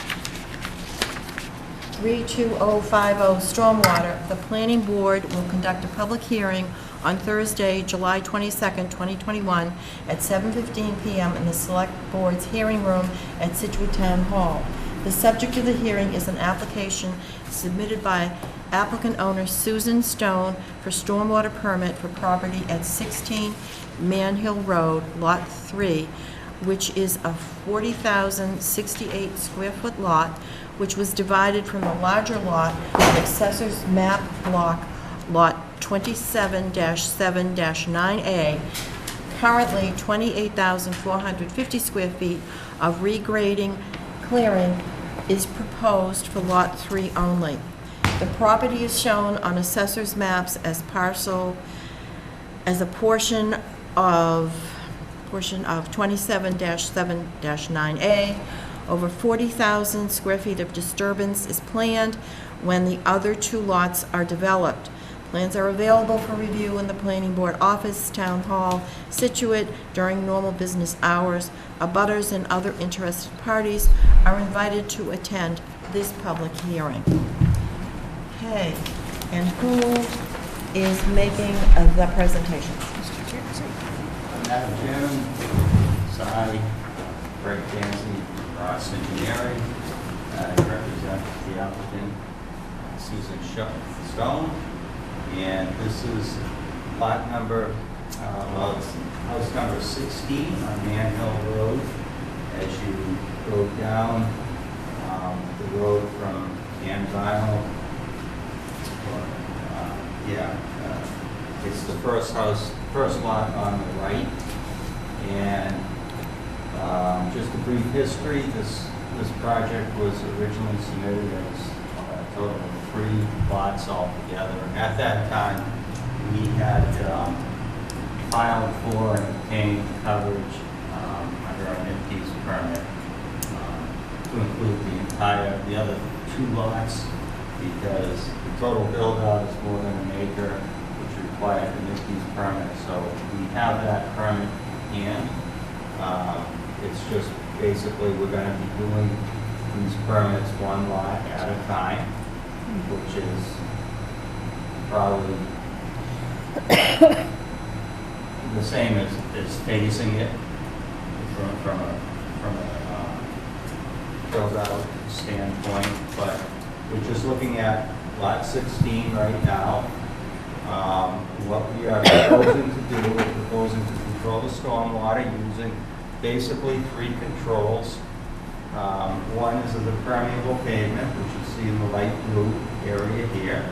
A: 32050 Stormwater, the Planning Board will conduct a public hearing on Thursday, July 22nd, 2021, at 7:15 p.m. in the Select Board's hearing room at Scituate Town Hall. The subject of the hearing is an application submitted by applicant owner Susan Stone for stormwater permit for property at 16 Man Hill Road, Lot 3, which is a 40,068 square foot lot, which was divided from the larger lot, Assessor's Map Block, Lot 27-7-9A, currently 28,450 square feet of regrading clearing is proposed for Lot 3 only. The property is shown on assessor's maps as a portion of 27-7-9A. Over 40,000 square feet of disturbance is planned when the other 2 lots are developed. Plans are available for review in the Planning Board office, Town Hall, Scituate, during normal business hours. Abutters and other interested parties are invited to attend this public hearing. Okay, and who is making the presentation?
M: Madam Chairman, Cy, Greg Dancy, Ross Engineering, I represent the applicant, Susan Stone, and this is lot number, it's house number 16 on Man Hill Road. As you go down the road from Dan Vinyl, it's the first lot on the right. And just a brief history, this project was originally submitted as a total of 3 lots altogether. At that time, we had filed for and obtained coverage under our NIPD's permit to include the other 2 lots, because the total build-out is more than an acre, which required the NIPD's permit. So we have that permit in. It's just basically we're going to be doing these permits 1 lot at a time, which is probably the same as phasing it from a build-out standpoint. But we're just looking at lot 16 right now. What we are proposing to do, we're proposing to control the stormwater using basically 3 controls. One is the permeable pavement, which you see in the light blue area here.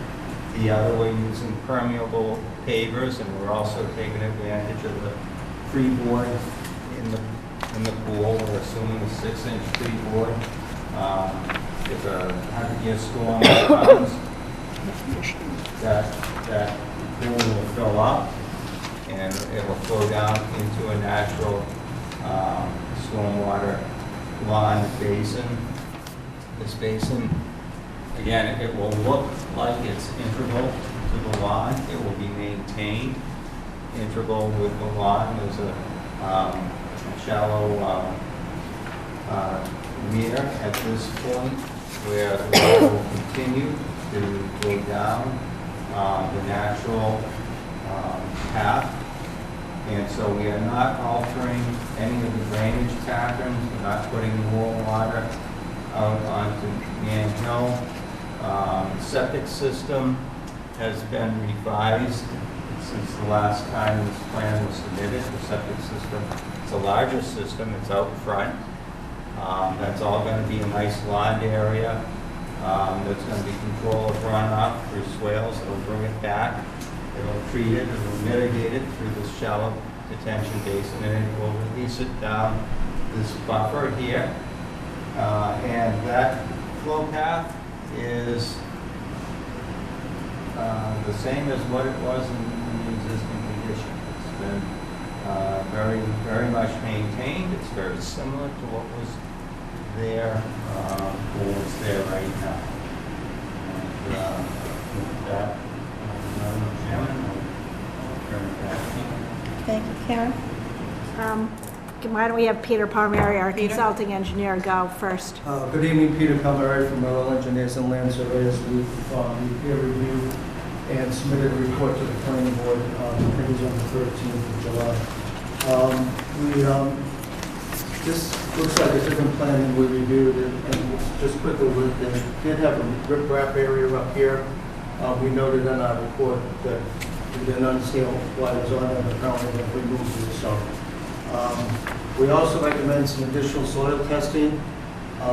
M: The other, we're using permeable pavers, and we're also taking advantage of the freeboard in the pool. We're assuming a 6-inch freeboard. If a 100-year storm comes, that pool will fill up, and it will flow down into a natural stormwater lawn basin. This basin, again, it will look like it's integral to the lawn. It will be maintained integral with the lawn. There's a shallow weir at this point where the water will continue to go down the natural path. And so we are not altering any of the drainage patterns. We're not putting more water out onto Man Hill. The septic system has been revised since the last time this plan was submitted. The septic system, it's a larger system, it's out front. That's all going to be a nice lawn area. There's going to be control of runoff through swales. It'll bring it back. It'll treat it, it'll mitigate it through this shallow detention basin, and it will release it down this buffer here. And that flow path is the same as what it was in the existing condition. It's been very, very much maintained. It's very similar to what was there, or what's there right now. And with that, Madam Chairman, I'll turn it back to you.
A: Thank you, Karen.
B: Why don't we have Peter Palmieri, our consulting engineer, go first?
H: Good evening, Peter Palmieri from Merrill Engineers and Land Surveyors. We performed the peer review and submitted a report to the planning board. I think it was on the 13th of July. This looks like a different plan than we reviewed, and just quickly, we did have a riprap area up here. We noted in our report that we didn't understand why it was on there, but apparently that we moved it. So we also recommend some additional soil testing.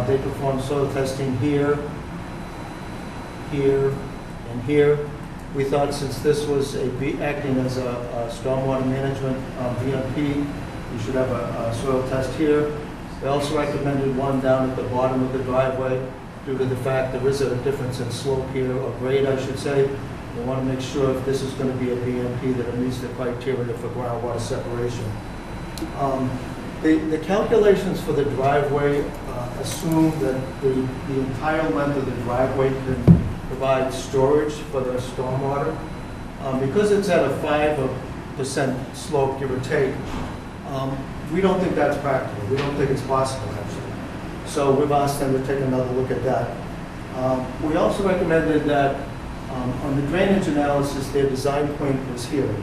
H: They performed soil testing here, here, and here. We thought since this was acting as a stormwater management BMP, we should have a soil test here. They also recommended one down at the bottom of the driveway due to the fact there is a difference in slope here, or grade, I should say. We want to make sure if this is going to be a BMP that it meets the criteria for groundwater separation. The calculations for the driveway assume that the entire length of the driveway can provide storage for the stormwater. Because it's at a 5% slope, give or take, we don't think that's practical. We don't think it's possible, actually. So we've asked them to take another look at that. We also recommended that on the drainage analysis, their design point was here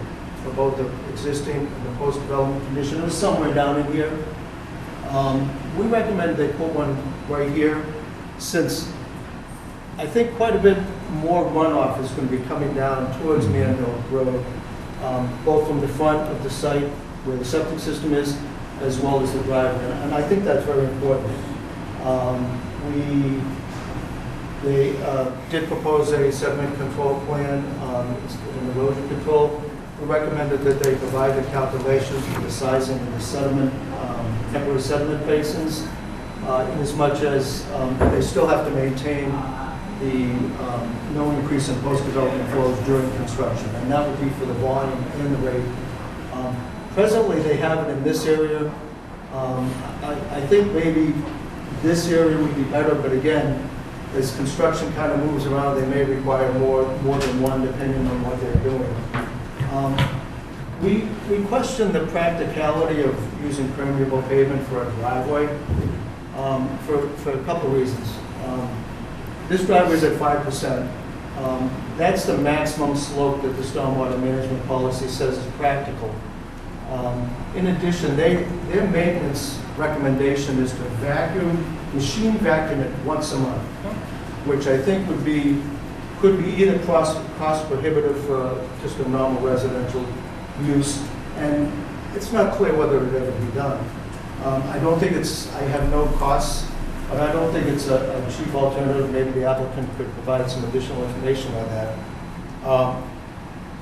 H: for both the existing and the post-development condition. It was somewhere down in here. We recommended they put one right here, since I think quite a bit more runoff is going to be coming down towards Man Hill Road, both from the front of the site where the septic system is, as well as the driveway. And I think that's very important. They did propose a sediment control plan in erosion control. We recommended that they provide the calculations for the sizing of the sediment, temporary sediment basins, in as much as they still have to maintain the no increase in post-development flows during construction, and that would be for the volume and the rate. Presently, they have it in this area. I think maybe this area would be better, but again, as construction kind of moves around, they may require more than one, depending on what they're doing. We question the practicality of using permeable pavement for a driveway for a couple of reasons. This driveway is at 5%. That's the maximum slope that the stormwater management policy says is practical. In addition, their maintenance recommendation is to machine vacuum it once a month, which I think could be either cost prohibitive for just a normal residential use, and it's not clear whether it would ever be done. I have no costs, but I don't think it's a cheap alternative. Maybe the applicant could provide some additional information on that.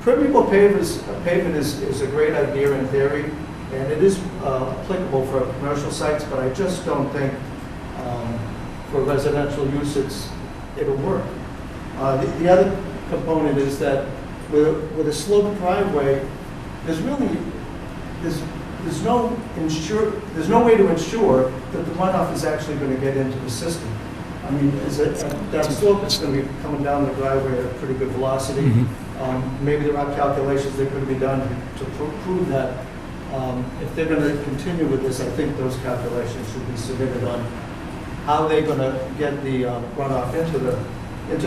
H: Permeable pavement is a great idea in theory, and it is applicable for commercial sites, but I just don't think for residential use it'll work. The other component is that with a sloped driveway, there's no way to ensure that the runoff is actually going to get into the system. I mean, that slope is going to be coming down the driveway at a pretty good velocity. Maybe there are calculations that could be done to prove that. If they're going to continue with this, I think those calculations should be submitted on how they're going to get the runoff into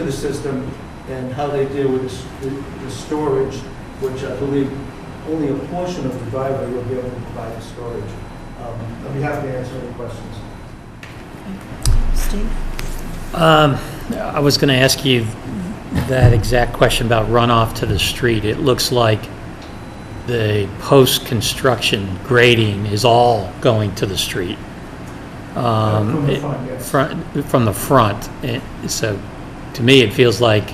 H: the system and how they deal with the storage, which I believe only a portion of the driveway will be able to provide the storage. I'll be happy to answer any questions.
A: Steve?
F: I was going to ask you that exact question about runoff to the street. It looks like the post-construction grading is all going to the street.
H: From the front, yes.
F: From the front. So to me, it feels like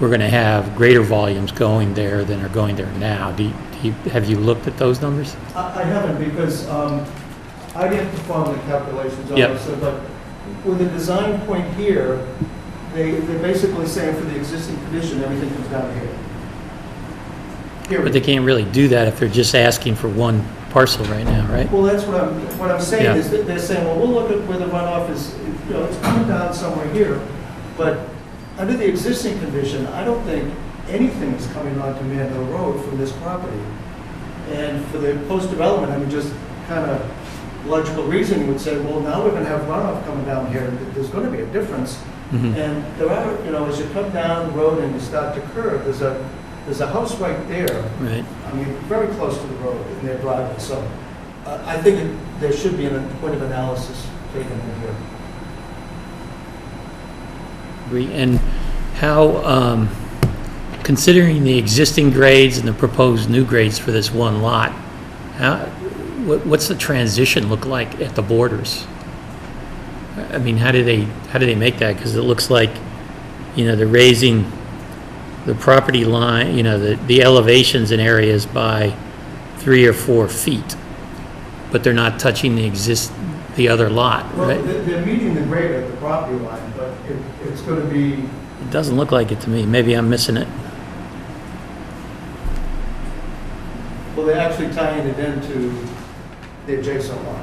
F: we're going to have greater volumes going there than are going there now. Have you looked at those numbers?
H: I haven't, because I didn't perform the calculations on
F: Yep.
H: this, but with the design point here, they're basically saying for the existing condition, everything comes down here.
F: But they can't really do that if they're just asking for one parcel right now, right?
H: Well, that's what I'm saying,
F: Yeah.
H: is that they're saying, well, we'll look at where the runoff is, it's coming down somewhere here, but under the existing condition, I don't think anything is coming onto Manhill Road from this property. And for the post-development, I mean, just kind of logical reasoning would say, well, now we're going to have runoff coming down here, there's going to be a difference. And there are, as you come down the road and you start to curve, there's a house right there.
F: Right.
H: I mean, very close to the road in their driveway. So I think there should be a point of analysis taken in here.
F: Agree. And how, considering the existing grades and the proposed new grades for this one lot, what's the transition look like at the borders? I mean, how do they make that? Because it looks like, they're raising the property line, the elevations in areas by 3 or 4 feet, but they're not touching the other lot,
H: Well,
F: right?
H: they're meeting the grade at the property line, but it's going to be,
F: It doesn't look like it to me. Maybe I'm missing it.
H: well, they're actually tying it into the adjacent lot.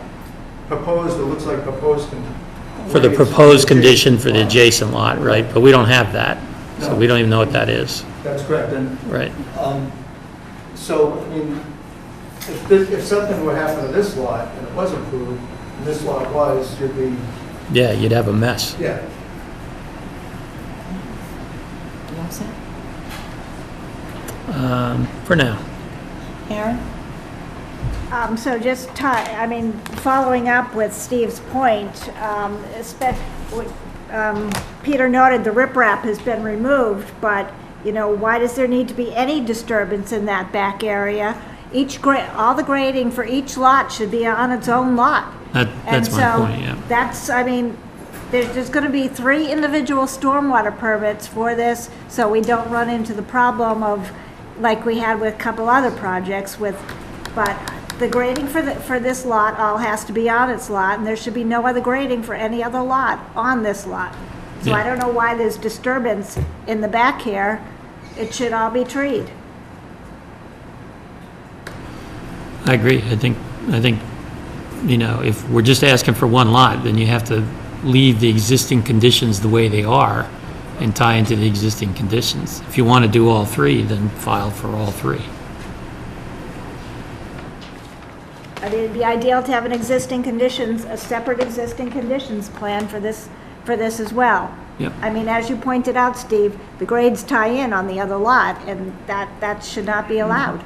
H: It looks like proposed.
F: For the
H: grades
F: proposed
H: for the
F: condition for the
H: lot.
F: adjacent lot, right? But we don't have that, so
H: No.
F: we don't even know what that is,
H: That's correct. And
F: right?
H: so, I mean, if something would happen to this lot and it was approved, and this lot was, you'd be,
F: Yeah, you'd have a mess.
H: yeah.
A: You all set?
F: For now.
A: Aaron?
B: So just, following up with Steve's point, Peter noted the riprap has been removed, but, why does there need to be any disturbance in that back area? All the grading for each lot should be on its own lot.
F: That's my point, yeah.
B: There's going to be 3 individual stormwater permits for this, so we don't run into the problem of, like we had with a couple other projects but the grading for this lot all has to be on its lot, and there should be no other grading for any other lot on this lot. So I don't know why there's disturbance in the back here. It should all be treed.
F: I agree. I think, if we're just asking for one lot, then you have to leave the existing conditions the way they are and tie into the existing conditions. If you want to do all 3, then file for all 3.
B: I mean, it'd be ideal to have a separate existing conditions plan for this as well.
F: Yep.
B: I mean, as you pointed out, Steve, the grades tie in on the other lot, and that should not be allowed.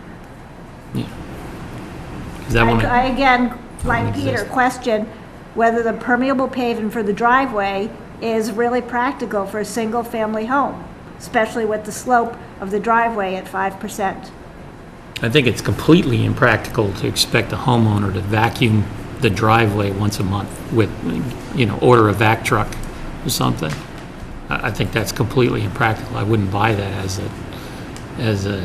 F: Yeah. 'Cause that won't-
B: I again, like
F: won't
B: Peter,
F: exist.
B: question whether the permeable pavement for the driveway is really practical for a single-family home, especially with the slope of the driveway at 5%.
F: I think it's completely impractical to expect a homeowner to vacuum the driveway once a month with, order a vac truck or something. I think that's completely impractical. I wouldn't buy that as a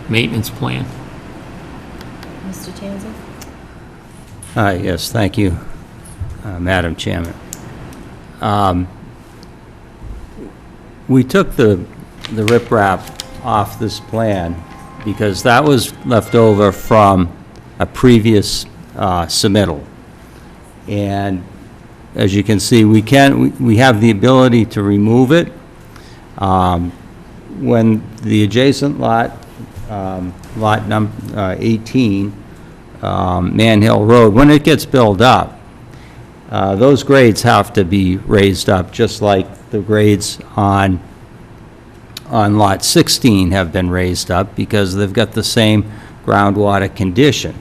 F: maintenance plan.
A: Mr. Tanzi?
M: Yes, thank you, Madam Chairman. We took the riprap off this plan because that was left over from a previous submittal. And as you can see, we have the ability to remove it. When the adjacent lot, lot number 18, Man Hill Road, when it gets built up, those grades have to be raised up, just like the grades on Lot 16 have been raised up, because they've got the same groundwater condition.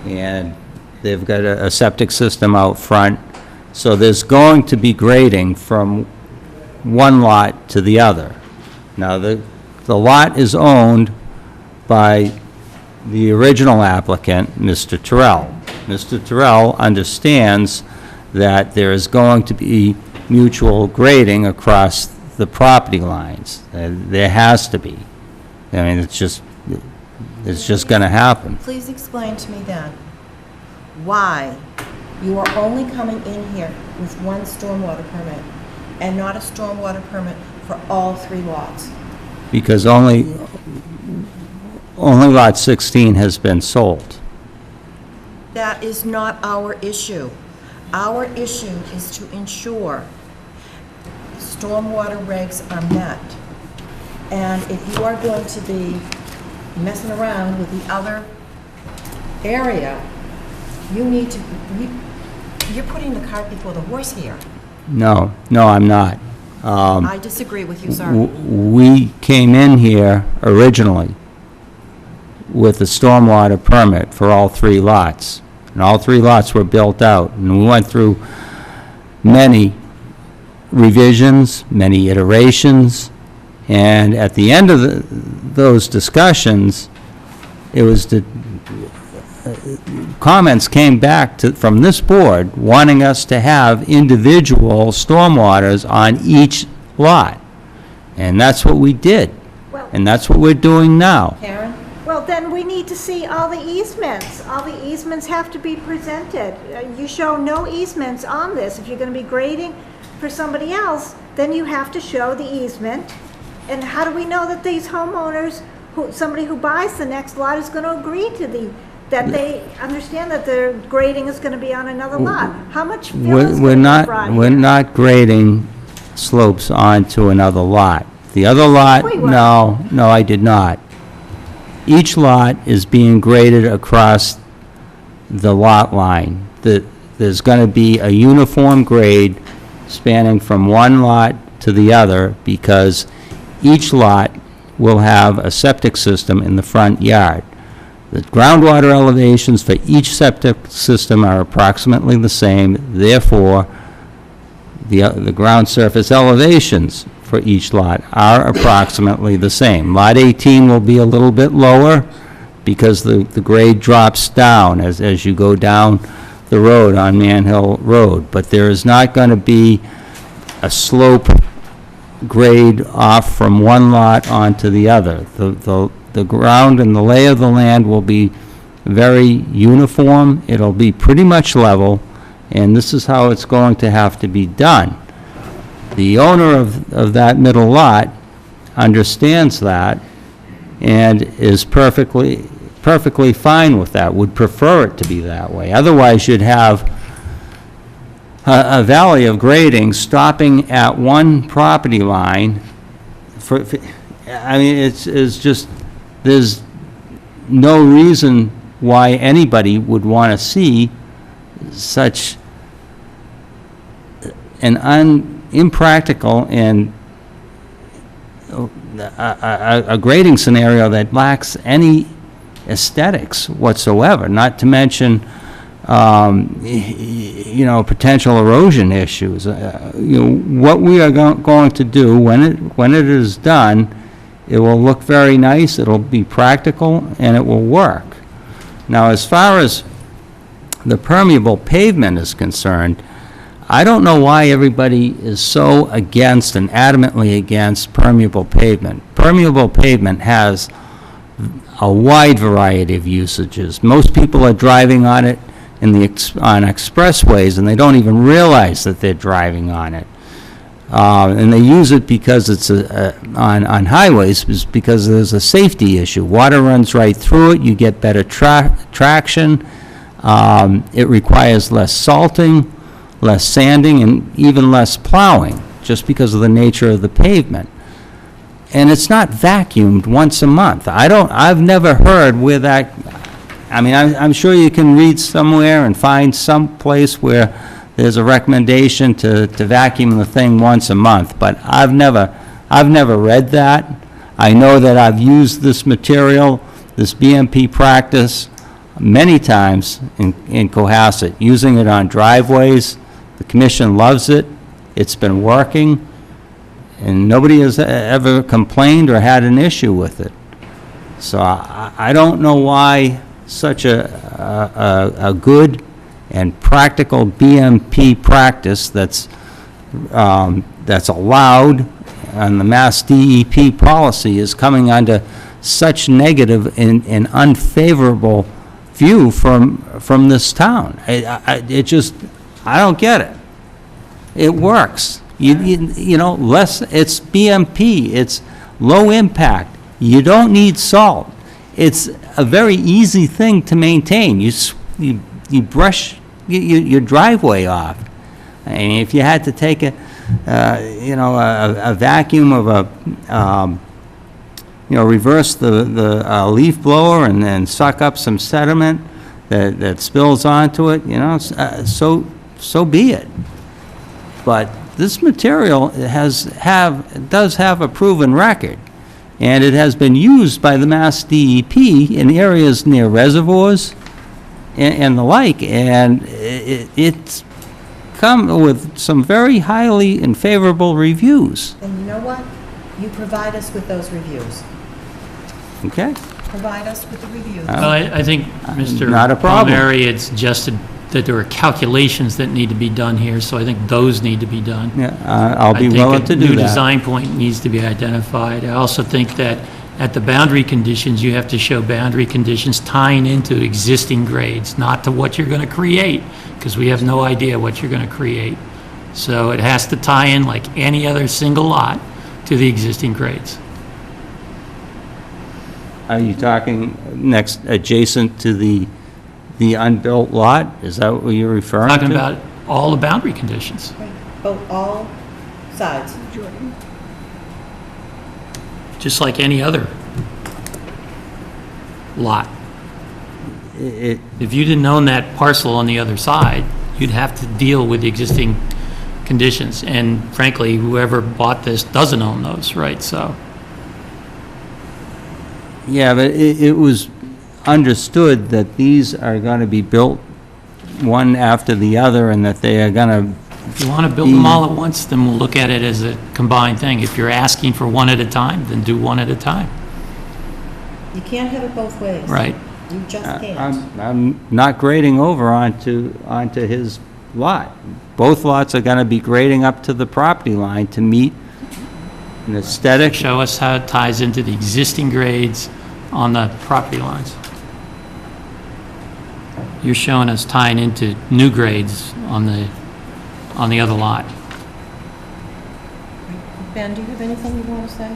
M: And they've got a septic system out front, so there's going to be grading from one lot to the other. Now, the lot is owned by the original applicant, Mr. Terrell. Mr. Terrell understands that there is going to be mutual grading across the property lines. There has to be. I mean, it's just going to happen.
A: Please explain to me then why you are only coming in here with one stormwater permit and not a stormwater permit for all 3 lots.
M: Because only Lot 16 has been sold.
A: That is not our issue. Our issue is to ensure stormwater regs are met. And if you are going to be messing around with the other area, you need to, you're putting the cart before the horse here.
M: No, I'm not.
A: I disagree with you, sir.
M: We came in here originally with a stormwater permit for all 3 lots. And all 3 lots were built out. And we went through many revisions, many iterations. And at the end of those discussions, it was the comments came back from this board wanting us to have individual stormwaters on each lot. And that's what we did. And that's what we're doing now.
A: Karen?
B: Well, then we need to see all the easements. All the easements have to be presented. You show no easements on this. If you're going to be grading for somebody else, then you have to show the easement. And how do we know that these homeowners, somebody who buys the next lot is going to agree to that they understand that their grading is going to be on another lot? How much fill is going to be brought
M: We're
B: here?
M: not grading slopes onto another lot. The other lot,
B: We were.
M: no, I did not. Each lot is being graded across the lot line. There's going to be a uniform grade spanning from one lot to the other, because each lot will have a septic system in the front yard. The groundwater elevations for each septic system are approximately the same, therefore, the ground surface elevations for each lot are approximately the same. Lot 18 will be a little bit lower because the grade drops down as you go down the road on Man Hill Road, but there is not going to be a slope grade off from one lot onto the other. The ground and the lay of the land will be very uniform. It'll be pretty much level, and this is how it's going to have to be done. The owner of that middle lot understands that and is perfectly fine with that, would prefer it to be that way. Otherwise, you'd have a valley of grading stopping at one property line. I mean, it's just, there's no reason why anybody would want to see such an impractical and a grading scenario that lacks any aesthetics whatsoever, not to mention, potential erosion issues. What we are going to do when it is done, it will look very nice, it'll be practical, and it will work. Now, as far as the permeable pavement is concerned, I don't know why everybody is so against and adamantly against permeable pavement. Permeable pavement has a wide variety of usages. Most people are driving on it on expressways, and they don't even realize that they're driving on it. And they use it because it's on highways, is because there's a safety issue. Water runs right through it, you get better traction, it requires less salting, less sanding, and even less plowing, just because of the nature of the pavement. And it's not vacuumed once a month. I've never heard where that, I mean, I'm sure you can read somewhere and find some place where there's a recommendation to vacuum the thing once a month, but I've never read that. I know that I've used this material, this BMP practice, many times in Cohasset, using it on driveways. The commission loves it. It's been working, and nobody has ever complained or had an issue with it. So I don't know why such a good and practical BMP practice that's allowed on the Mass DEP policy is coming under such negative and unfavorable view from this town. It just, I don't get it. It works. You know, it's BMP, it's low impact. You don't need salt. It's a very easy thing to maintain. You brush your driveway off. I mean, if you had to take a vacuum of reverse the leaf blower and then suck up some sediment that spills onto it, so be it. But this material does have a proven record, and it has been used by the Mass DEP in areas near reservoirs and the like, and it's come with some very highly and favorable reviews.
A: And you know what? You provide us with those reviews.
M: Okay?
A: Provide us with the reviews.
F: Well, I think Mr.
M: Not a problem.
F: Palmieri had suggested that there are calculations that need to be done here, so I think those need to be done.
M: Yeah, I'll be willing to do
F: I think a new
M: that.
F: design point needs to be identified. I also think that at the boundary conditions, you have to show boundary conditions tying into existing grades, not to what you're going to create, because we have no idea what you're going to create. So it has to tie in like any other single lot to the existing grades.
M: Are you talking next, adjacent to the unbuilt lot? Is that what you're referring to?
F: Talking about all the boundary conditions.
A: Right. Both, all sides.
F: Just like any other lot. If you didn't own that parcel on the other side, you'd have to deal with the existing conditions. And frankly, whoever bought this doesn't own those, right? So.
M: Yeah, but it was understood that these are going to be built one after the other, and that they are going to.
F: If you want to build them all at once, then we'll look at it as a combined thing. If you're asking for one at a time, then do one at a time.
A: You can't have it both ways.
F: Right.
A: You just can't.
M: I'm not grading over onto his lot. Both lots are going to be grading up to the property line to meet an aesthetic.
F: Show us how it ties into the existing grades on the property lines. You're showing us tying into new grades on the other lot.
A: Ben, do you have anything you want to say?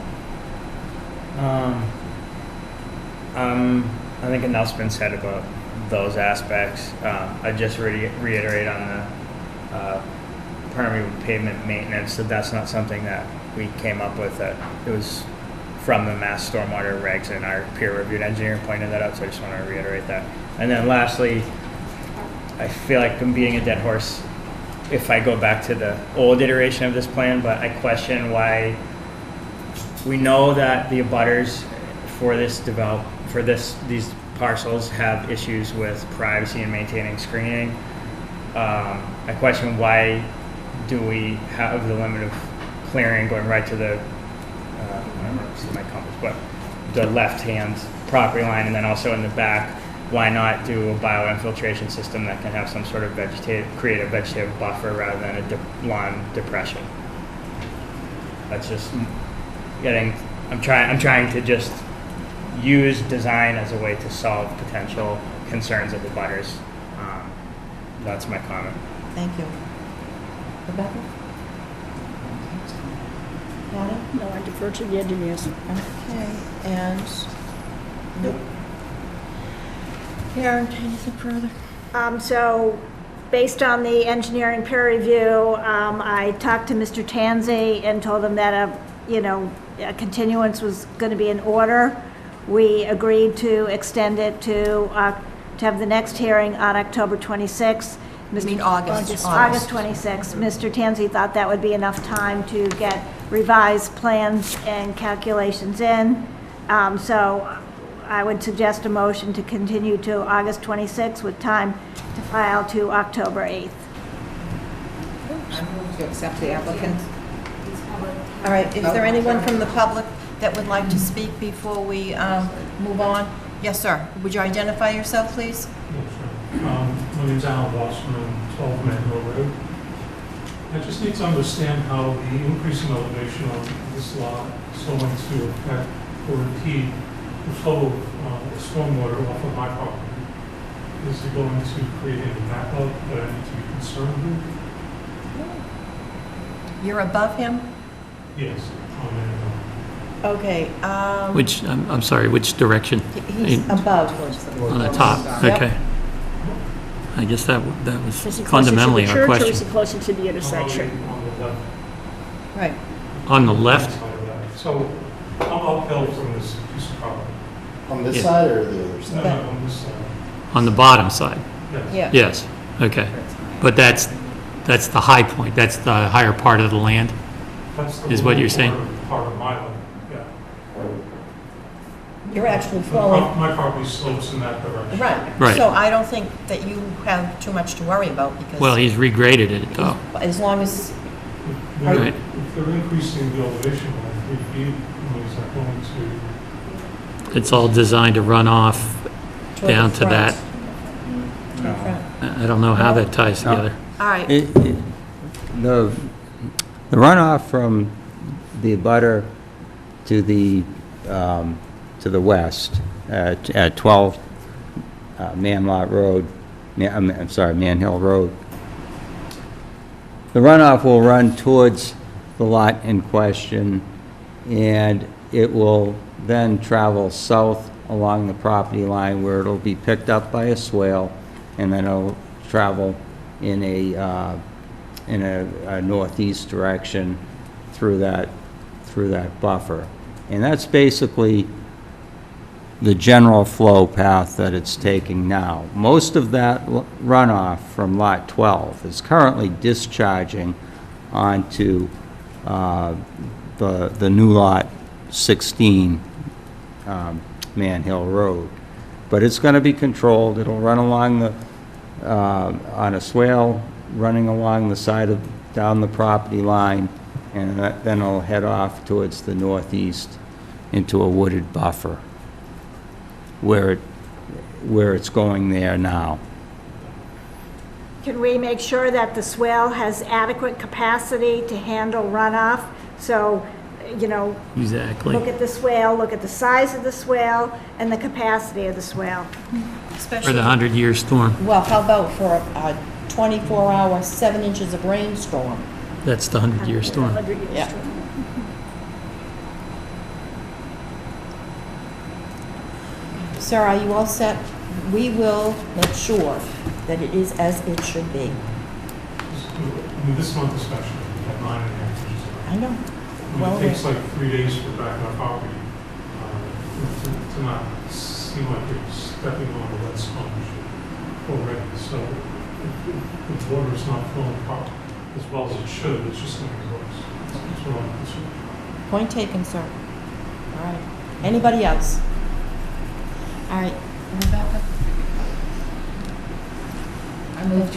G: I think enough's been said about those aspects. I just reiterate on the permeable pavement maintenance, that's not something that we came up with. That it was from the Mass Stormwater regs, and our peer-reviewed engineer pointed that out, so I just want to reiterate that. And then lastly, I feel like I'm beating a dead horse if I go back to the old iteration of this plan, but I question why we know that the abutters for these parcels have issues with privacy and maintaining screening. I question why do we have the limit of clearing going right to the, I don't know if you see my compass, but the left-hand property line, and then also in the back, why not do a bioinfiltration system that can have some sort of create a vegetative buffer rather than a lawn depression? That's just I'm trying to just use design as a way to solve potential concerns of the butters. That's my comment.
A: Thank you. Rebecca? Adam?
I: No, I defer to the engineers.
A: Okay, and, nope. Karen, anything further?
B: So, based on the engineering peer review, I talked to Mr. Tanzi and told him that a continuance was going to be in order. We agreed to extend it to have the next hearing on October 26th.
A: You mean August?
B: August 26th. Mr. Tanzi thought that would be enough time to get revised plans and calculations in. So I would suggest a motion to continue to August 26th with time to file to October 8th.
C: I move to accept the applicant.
A: All right, is there anyone from the public that would like to speak before we move on? Yes, sir. Would you identify yourself, please?
N: My name's Alan Wasserman, 12 Manhill Road. I just need to understand how the increasing elevation of this lot is going to affect or impede the flow of stormwater off of my property. Is it going to create any backup that I need to be concerned with?
A: You're above him?
N: Yes, on Manhill.
A: Okay.
F: Which, I'm sorry, which direction?
A: He's above.
F: On the top,
A: Yep.
F: okay. I guess that was
I: Is he closer to
F: fundamentally
I: the
F: our
I: church, or is
F: question.
I: he closer to the intersection?
N: On the left.
A: Right.
F: On the left?
N: Side of that. So I'm uphill from this piece of property.
H: On this
F: Yeah.
H: side or the other
N: No,
H: side?
N: no, on this side.
F: On the bottom side?
N: Yes.
A: Yeah.
F: Yes, okay. But that's the high point, that's the higher part of the land?
N: That's the
F: Is what you're
N: lower
F: saying?
N: Part of my land, yeah.
A: You're actually flowing.
N: My property slopes in that direction.
A: Right.
F: Right.
A: So I don't think that you have too much to worry about because.
F: Well, he's regraded it though.
A: As long as,
N: If
F: Right.
N: they're increasing the elevation by 3 feet, is that going to?
F: It's all designed to run off
A: toward the
F: down to
A: front.
F: that.
A: To the front.
F: I don't know how that ties
M: No.
F: together.
A: All right.
M: The runoff from the abutter to the west at 12 Manhill Road, Manhill Road. The runoff will run towards the lot in question, and it will then travel south along the property line where it'll be picked up by a swale, and then it'll travel in a northeast direction through that buffer. And that's basically the general flow path that it's taking now. Most of that runoff from Lot 12 is currently discharging onto the new Lot 16 Manhill Road. But it's going to be controlled. It'll run along on a swale running along the side down the property line, and then it'll head off towards the northeast into a wooded buffer where it's going there now.
B: Can we make sure that the swale has adequate capacity to handle runoff? So,
F: Exactly.
B: look at the swale, look at the size of the swale, and the capacity of the swale.
F: For
A: Especially.
F: the 100-year storm.
A: Well, how about for a 24-hour, 7 inches of rainstorm?
F: That's the 100-year storm.
I: 100 years
A: Yeah.
I: storm.
A: Sir, are you all set? We will make sure that it is as it should be.
N: This month especially, we had 9.5 inches.
A: I know.
N: It takes like 3 days to back our property, to not seem like you're stepping on a wet sponge already. So if the water is not flowing as well as it should, it's just going to be worse. That's what I'm concerned.
A: Point taken, sir. All right. Anybody else? All right. Rebecca?
C: I move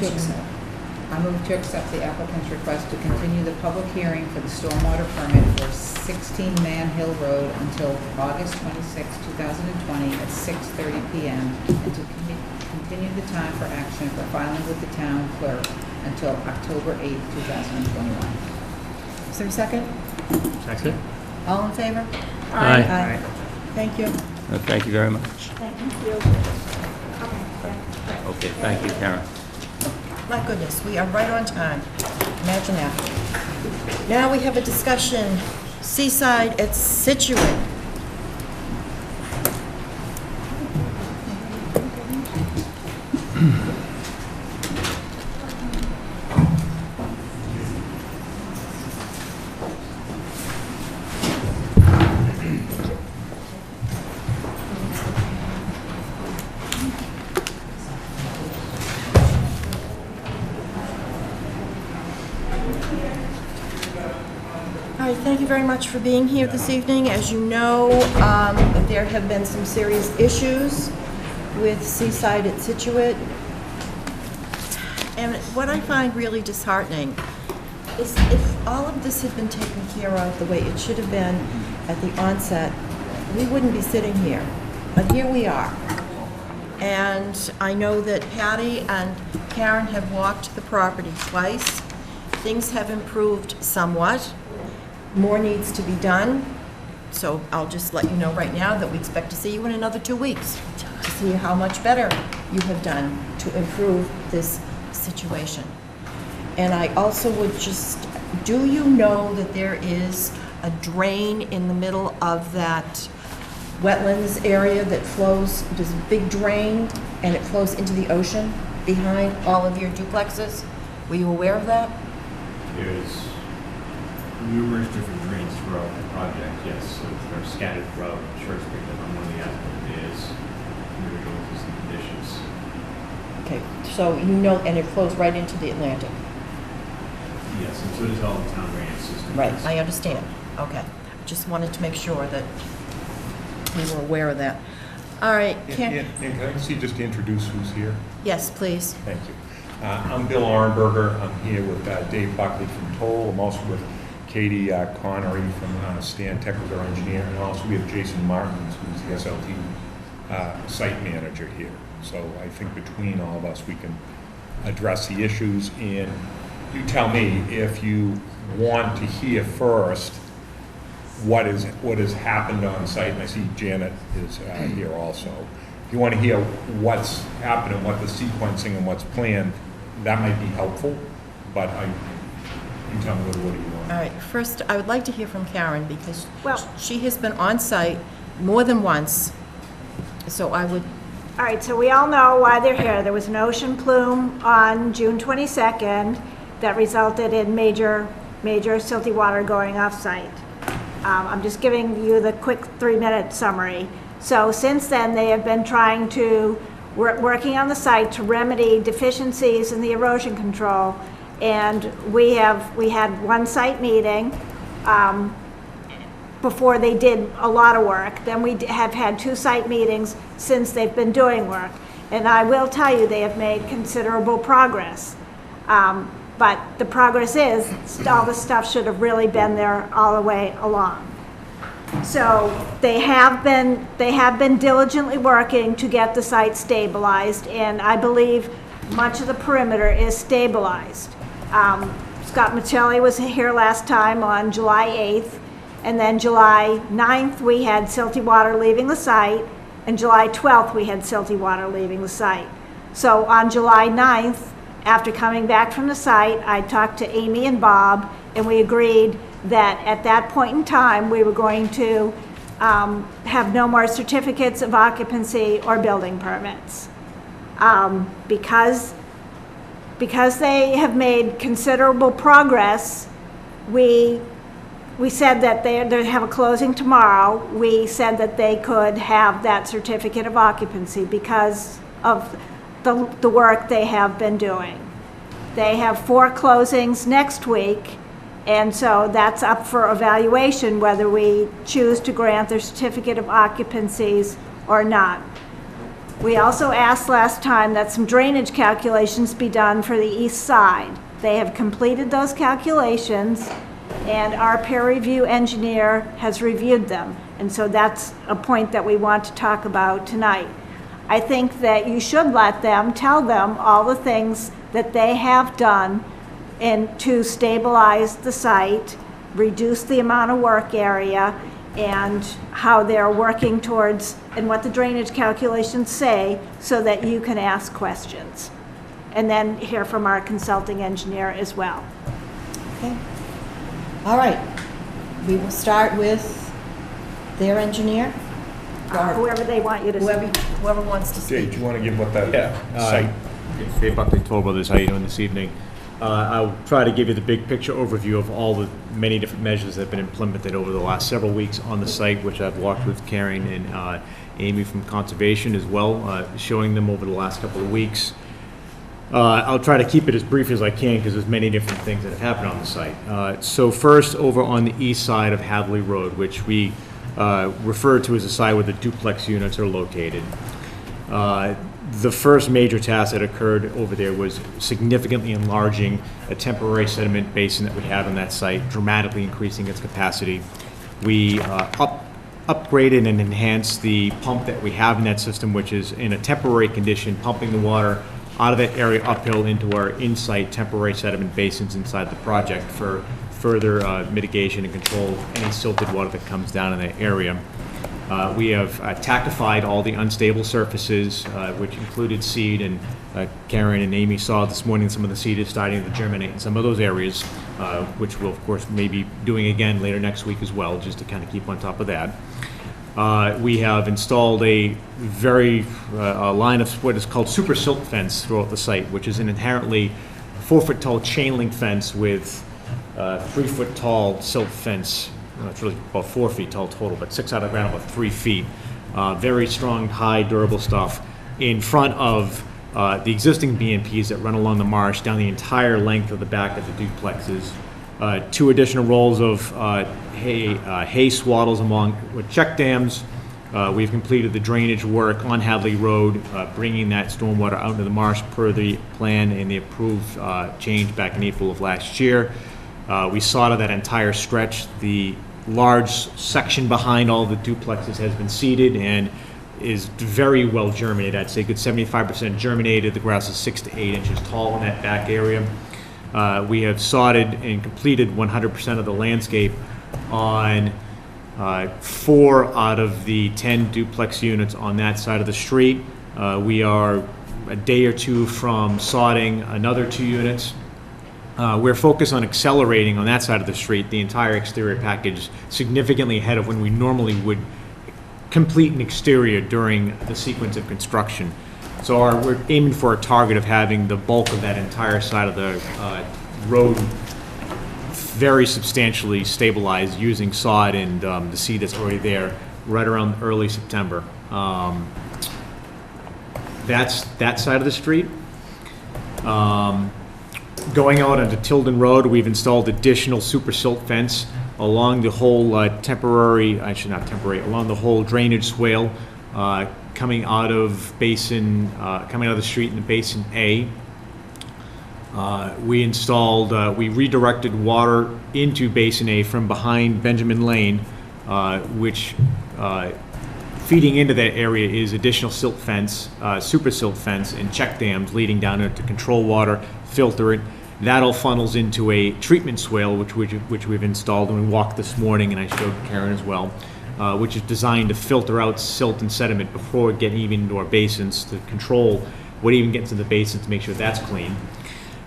C: to accept the applicant's request to continue the public hearing for the stormwater permit for 16 Manhill Road until August 26, 2020 at 6:30 PM, and to continue the time for action for filing with the town clerk until October 8, 2021.
A: Is there a second?
F: Second.
A: All in favor?
F: Aye.
A: Thank you.
O: Thank you very much.
B: Thank you.
O: Okay, thank you, Karen.
A: My goodness, we are right on time. Imagine that. Now we have a discussion, Seaside at Scituate. All right, thank you very much for being here this evening. As you know, there have been some serious issues with Seaside at Scituate. And what I find really disheartening is if all of this had been taken care of the way it should have been at the onset, we wouldn't be sitting here. But here we are. And I know that Patty and Karen have walked the property twice. Things have improved somewhat. More needs to be done, so I'll just let you know right now that we expect to see you in another 2 weeks to see how much better you have done to improve this situation. And I also would just, do you know that there is a drain in the middle of that wetlands area that flows, there's a big drain, and it flows into the ocean behind all of your duplexes? Were you aware of that?
P: There's numerous different drains throughout the project, yes. So they're scattered throughout Short Street, but on one of the aspects is we're going through some conditions.
A: Okay, so you know, and it flows right into the Atlantic?
P: Yes, and so does all the town drainage systems.
A: Right, I understand. Okay. Just wanted to make sure that we were aware of that. All right.
Q: And can I see just to introduce who's here?
A: Yes, please.
Q: Thank you. I'm Bill Arnberger. I'm here with Dave Buckley from Toll. I'm also with Katie Connery from Stan Tech, who's our engineer, and also we have Jason Martins, who's the SLT site manager here. So I think between all of us, we can address the issues. And you tell me if you want to hear first what has happened on site. And I see Janet is here also. If you want to hear what's happened and what the sequencing and what's planned, that might be helpful. But you tell me what do you want.
A: All right. First, I would like to hear from Karen because she has been on site more than once. So I would.
B: All right, so we all know why they're here. There was an ocean plume on June 22nd that resulted in major silty water going off-site. I'm just giving you the quick 3-minute summary. So since then, they have been trying to, working on the site to remedy deficiencies in the erosion control. And we had one site meeting before they did a lot of work. Then we have had 2 site meetings since they've been doing work. And I will tell you, they have made considerable progress. But the progress is, all the stuff should have really been there all the way along. So they have been diligently working to get the site stabilized, and I believe much of the perimeter is stabilized. Scott Michelli was here last time on July 8th, and then July 9th we had silty water leaving the site, and July 12th we had silty water leaving the site. So on July 9th, after coming back from the site, I talked to Amy and Bob, and we agreed that at that point in time, we were going to have no more certificates of occupancy or building permits. Because they have made considerable progress, we said that they have a closing tomorrow. We said that they could have that certificate of occupancy because of the work they have been doing. They have 4 closings next week, and so that's up for evaluation whether we choose to grant their certificate of occupancies or not. We also asked last time that some drainage calculations be done for the east side. They have completed those calculations, and our peer review engineer has reviewed them, and so that's a point that we want to talk about tonight. I think that you should let them, tell them all the things that they have done to stabilize the site, reduce the amount of work area, and how they're working towards, and what the drainage calculations say, so that you can ask questions. And then hear from our consulting engineer as well.
A: Okay. All right. We will start with their engineer. or
B: Whoever they want you to
A: Whoever wants to speak.
Q: Jay, do you want to give what that
O: Site.
Q: site?
O: Dave Buckley, Toll Brothers, how you doing this evening? I'll try to give you the big picture overview of all the many different measures that have been implemented over the last several weeks on the site, which I've walked with Karen and Amy from Conservation as well, showing them over the last couple of weeks. I'll try to keep it as brief as I can because there's many different things that have happened on the site. So first, over on the east side of Hadley Road, which we refer to as the side where the duplex units are located. The first major task that occurred over there was significantly enlarging a temporary sediment basin that we had on that site, dramatically increasing its capacity. We upgraded and enhanced the pump that we have in that system, which is in a temporary condition, pumping the water out of that area uphill into our in-site temporary sediment basins inside the project for further mitigation and control of any silted water that comes down in that area. We have tactified all the unstable surfaces, which included seed, and Karen and Amy saw this morning some of the seed is starting to germinate in some of those areas, which we'll, of course, maybe doing again later next week as well, just to kind of keep on top of that. We have installed a line of what is called super silt fence throughout the site, which is an inherently 4-foot tall chain link fence with 3-foot tall silt fence. It's really about 4 feet tall total, but 6 out of the ground, about 3 feet. Very strong, high, durable stuff in front of the existing BMPs that run along the marsh down the entire length of the back of the duplexes. 2 additional rolls of hay swaddles along with check dams. We've completed the drainage work on Hadley Road, bringing that stormwater out into the marsh per the plan and the approved change back in April of last year. We soldered that entire stretch. The large section behind all the duplexes has been seeded and is very well germinated. I'd say good 75% germinated. The grass is 6 to 8 inches tall in that back area. We have sodded and completed 100% of the landscape on 4 out of the 10 duplex units on that side of the street. We are a day or 2 from sodding another 2 units. We're focused on accelerating on that side of the street the entire exterior package significantly ahead of when we normally would complete an exterior during the sequence of construction. So we're aiming for a target of having the bulk of that entire side of the road very substantially stabilized using sod and the seed that's already there right around early September. That's that side of the street. Going out onto Tilden Road, we've installed additional super silt fence along the whole along the whole drainage swale coming out of the street in the Basin A. We redirected water into Basin A from behind Benjamin Lane, which feeding into that area is additional silt fence, super silt fence, and check dams leading down it to control water, filter it. That all funnels into a treatment swale, which we've installed, and we walked this morning, and I showed Karen as well, which is designed to filter out silt and sediment before getting even into our basins to control what even gets in the basins to make sure that's clean.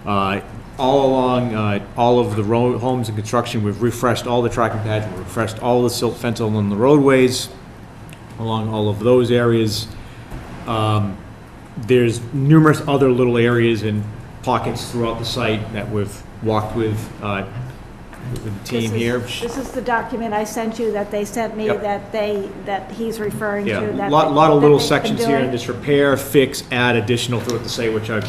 O: All along all of the homes and construction, we've refreshed all the tracking pads, we've refreshed all the silt fence along the roadways, along all of those areas. There's numerous other little areas and pockets throughout the site that we've walked with the team here.
B: This is the document I sent you that they sent me,
O: Yep.
B: that he's referring
O: Yeah,
B: to.
O: a lot of little
B: that they've been
O: sections here,
B: doing.
O: and this repair, fix, add additional throughout the site, which I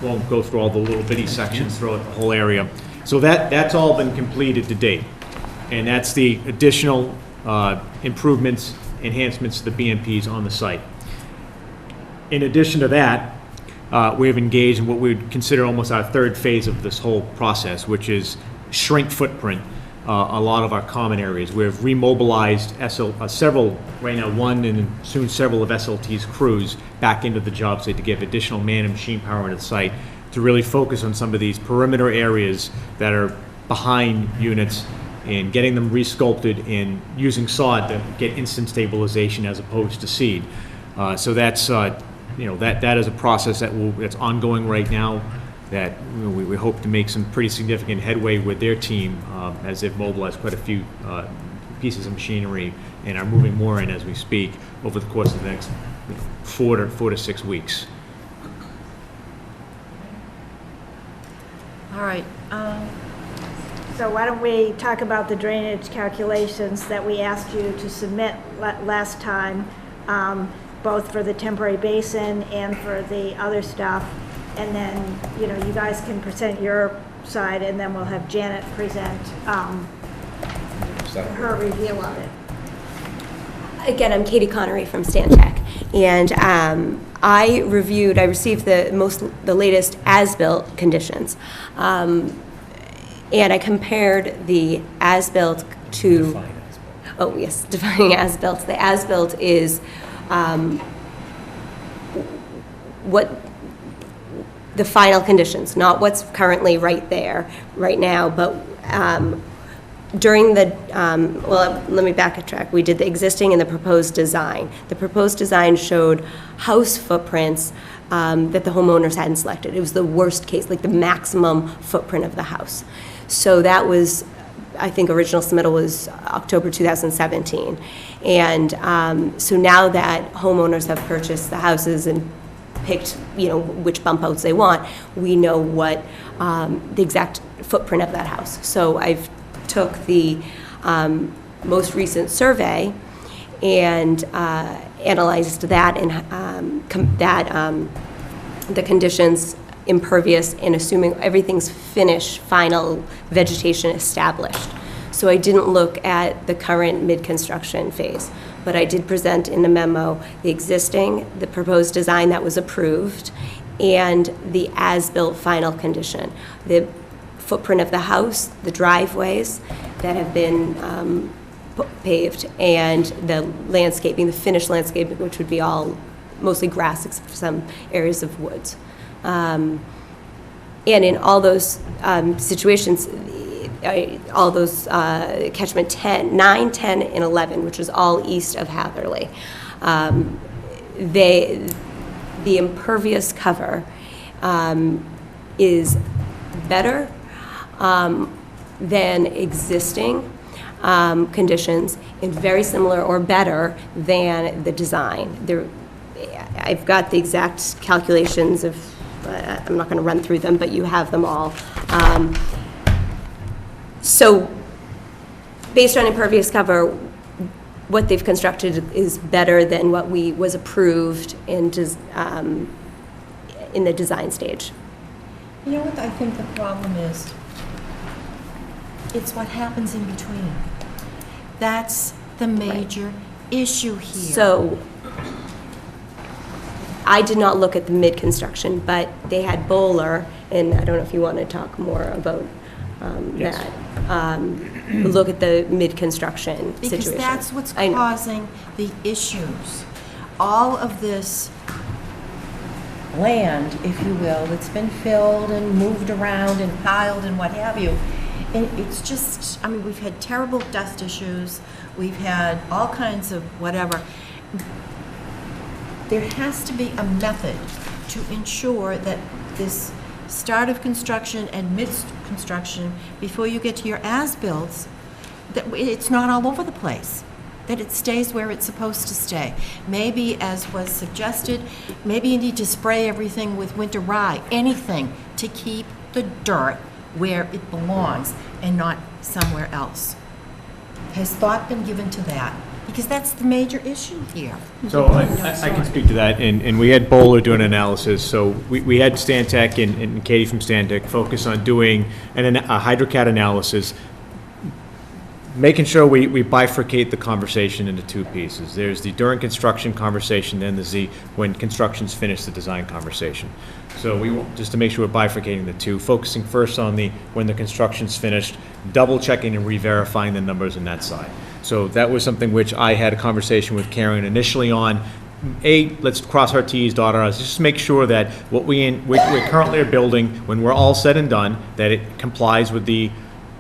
O: won't go through all the little bitty sections throughout the whole area. So that's all been completed to date. And that's the additional improvements, enhancements to the BMPs on the site. In addition to that, we have engaged in what we would consider almost our third phase of this whole process, which is shrink footprint a lot of our common areas. We've remobilized several, right now one and soon several of SLT's crews back into the job site to give additional man and machine power into the site to really focus on some of these perimeter areas that are behind units and getting them resculpted and using sod to get instant stabilization as opposed to seed. So that's, that is a process that's ongoing right now, that we hope to make some pretty significant headway with their team as they've mobilized quite a few pieces of machinery and are moving more in as we speak over the course of the next 4 to 6 weeks.
A: All right.
B: So why don't we talk about the drainage calculations that we asked you to submit last time, both for the temporary basin and for the other stuff. And then, you guys can present your side, and then we'll have Janet present her review of it.
R: Again, I'm Katie Connery from Stantec, and I received the latest as-built conditions, and I compared the as-built to, defining as-built. The as-built is what the final conditions, not what's currently right now, but during the, let me backtrack. We did the existing and the proposed design. The proposed design showed house footprints that the homeowners hadn't selected. It was the worst case, like the maximum footprint of the house. So that was, I think original submittal was October 2017. And so now that homeowners have purchased the houses and picked, which bump outs they want, we know what the exact footprint of that house. So I've took the most recent survey and analyzed that and the conditions, impervious, and assuming everything's finished, final vegetation established. So I didn't look at the current mid-construction phase, but I did present in the memo the existing, the proposed design that was approved, and the as-built final condition. The footprint of the house, the driveways that have been paved, and the landscaping, the finished landscaping, which would be all mostly grass except for some areas of woods. And in all those situations, all those catchment 9, 10, and 11, which is all east of Hadley, the impervious cover is better than existing conditions, and very similar or better than the design. I've got the exact calculations of, I'm not going to run through them, but you have them all. So based on impervious cover, what they've constructed is better than what was approved in the design stage.
A: You know what I think the problem is? It's what happens in between. That's the major issue here.
R: So I did not look at the mid-construction, but they had Bowler, and I don't know if you want to talk more about that. Look at the mid-construction situation.
A: Because that's what's causing the issues. All of this land, if you will, that's been filled and moved around and piled and what have you. And it's just, we've had terrible dust issues. We've had all kinds of whatever. There has to be a method to ensure that this start of construction and mid-construction, before you get to your as-builts, that it's not all over the place, that it stays where it's supposed to stay. Maybe, as was suggested, maybe you need to spray everything with winter rye, anything to keep the dirt where it belongs and not somewhere else. Has thought been given to that? Because that's the major issue here.
O: So I can speak to that, and we had Bowler do an analysis. So we had Stantec and Katie from Stantec focus on doing a HydroCAD analysis, making sure we bifurcate the conversation into two pieces. There's the during construction conversation, then there's the when construction's finished, the design conversation. So just to make sure we're bifurcating the two, focusing first on the when the construction's finished, double checking and re-verifying the numbers on that side. So that was something which I had a conversation with Karen initially on. Let's cross our T's, dot our I's, just make sure that what we currently are building, when we're all said and done, that it complies with the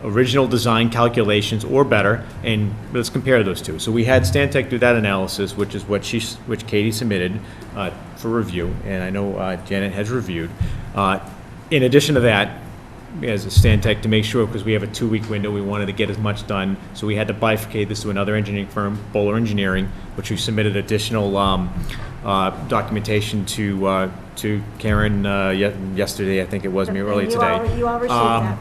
O: original design calculations or better, and let's compare those two. So we had Stantec do that analysis, which is which Katie submitted for review, and I know Janet has reviewed. In addition to that, as a Stantec, to make sure, because we have a 2-week window, we wanted to get as much done, so we had to bifurcate this to another engineering firm, Bowler Engineering, which we submitted additional documentation to Karen yesterday, I think it was, maybe early today.
B: You all received that.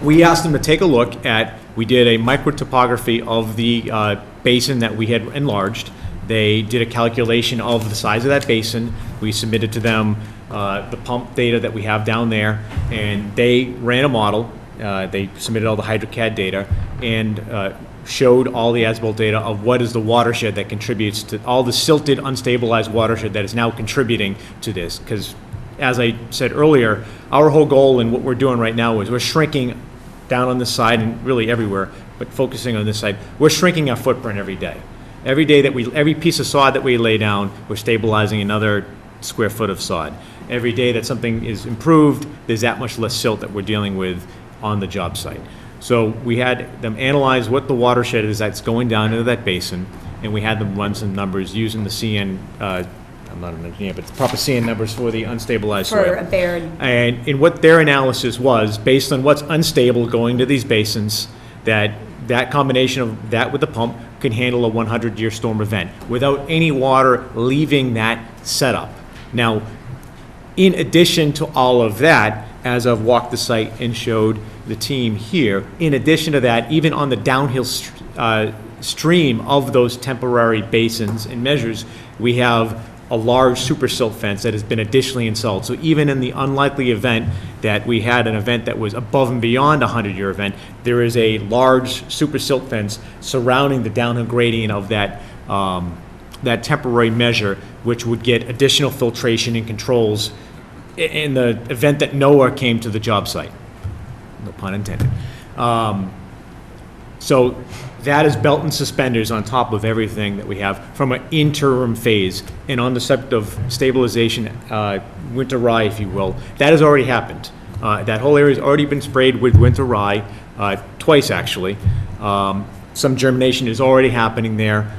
O: We asked them to take a look at, we did a microtopography of the basin that we had enlarged. They did a calculation of the size of that basin. We submitted to them the pump data that we have down there, and they ran a model. They submitted all the HydroCAD data and showed all the as-built data of what is the watershed that contributes to all the silted, unstabilized watershed that is now contributing to this. Because, as I said earlier, our whole goal and what we're doing right now is we're shrinking down on this side and really everywhere, but focusing on this side, we're shrinking our footprint every day. Every day that every piece of sod that we lay down, we're stabilizing another square foot of sod. Every day that something is improved, there's that much less silt that we're dealing with on the job site. So we had them analyze what the watershed is that's going down into that basin, and we had them run some numbers using the CN, I'm not an engineer, but the proper CN numbers for the unstabilized soil.
R: For a bare.
O: And what their analysis was, based on what's unstable going to these basins, that combination of that with the pump can handle a 100-year storm event without any water leaving that setup. Now, in addition to all of that, as I've walked the site and showed the team here, in addition to that, even on the downhill stream of those temporary basins and measures, we have a large super silt fence that has been additionally installed. So even in the unlikely event that we had an event that was above and beyond a 100-year event, there is a large super silt fence surrounding the downhill gradient of that that temporary measure, which would get additional filtration and controls in the event that NOAA came to the job site. No pun intended. So that is belt and suspenders on top of everything that we have from an interim phase. And on the subject of stabilization, winter rye, if you will, that has already happened. That whole area has already been sprayed with winter rye, twice actually. Some germination is already happening there.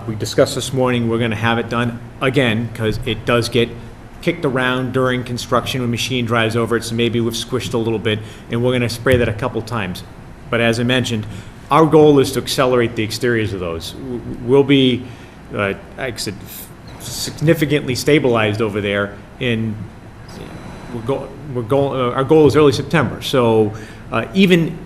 O: We discussed this morning, we're gonna have it done again, because it does get kicked around during construction when machine drives over it, so maybe we've squished a little bit, and we're gonna spray that a couple times. But as I mentioned, our goal is to accelerate the exteriors of those. We'll be, like I said, significantly stabilized over there in, our goal is early September. So even,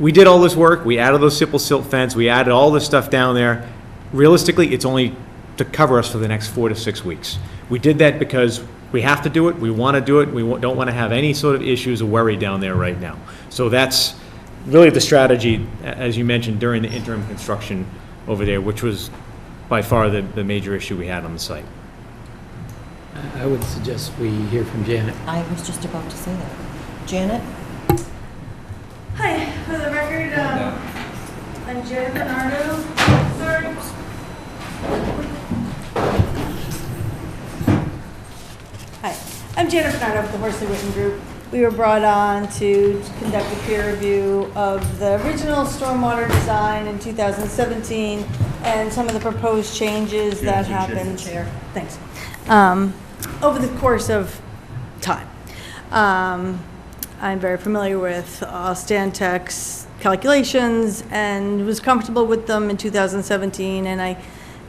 O: we did all this work, we added those simple silt fence, we added all this stuff down there. Realistically, it's only to cover us for the next 4 to 6 weeks. We did that because we have to do it, we want to do it, we don't want to have any sort of issues or worry down there right now. So that's really the strategy, as you mentioned, during the interim construction over there, which was by far the major issue we had on the site.
F: I would suggest we hear from Janet.
A: I was just about to say that. Janet?
S: Hi, for the record, I'm Janet Bernardo. Sorry. Hi, I'm Janet Bernardo with the Horsley Witten Group. We were brought on to conduct a peer review of the original stormwater design in 2017 and some of the proposed changes that happened. Thanks. Over the course of time. I'm very familiar with Stantec's calculations and was comfortable with them in 2017, and I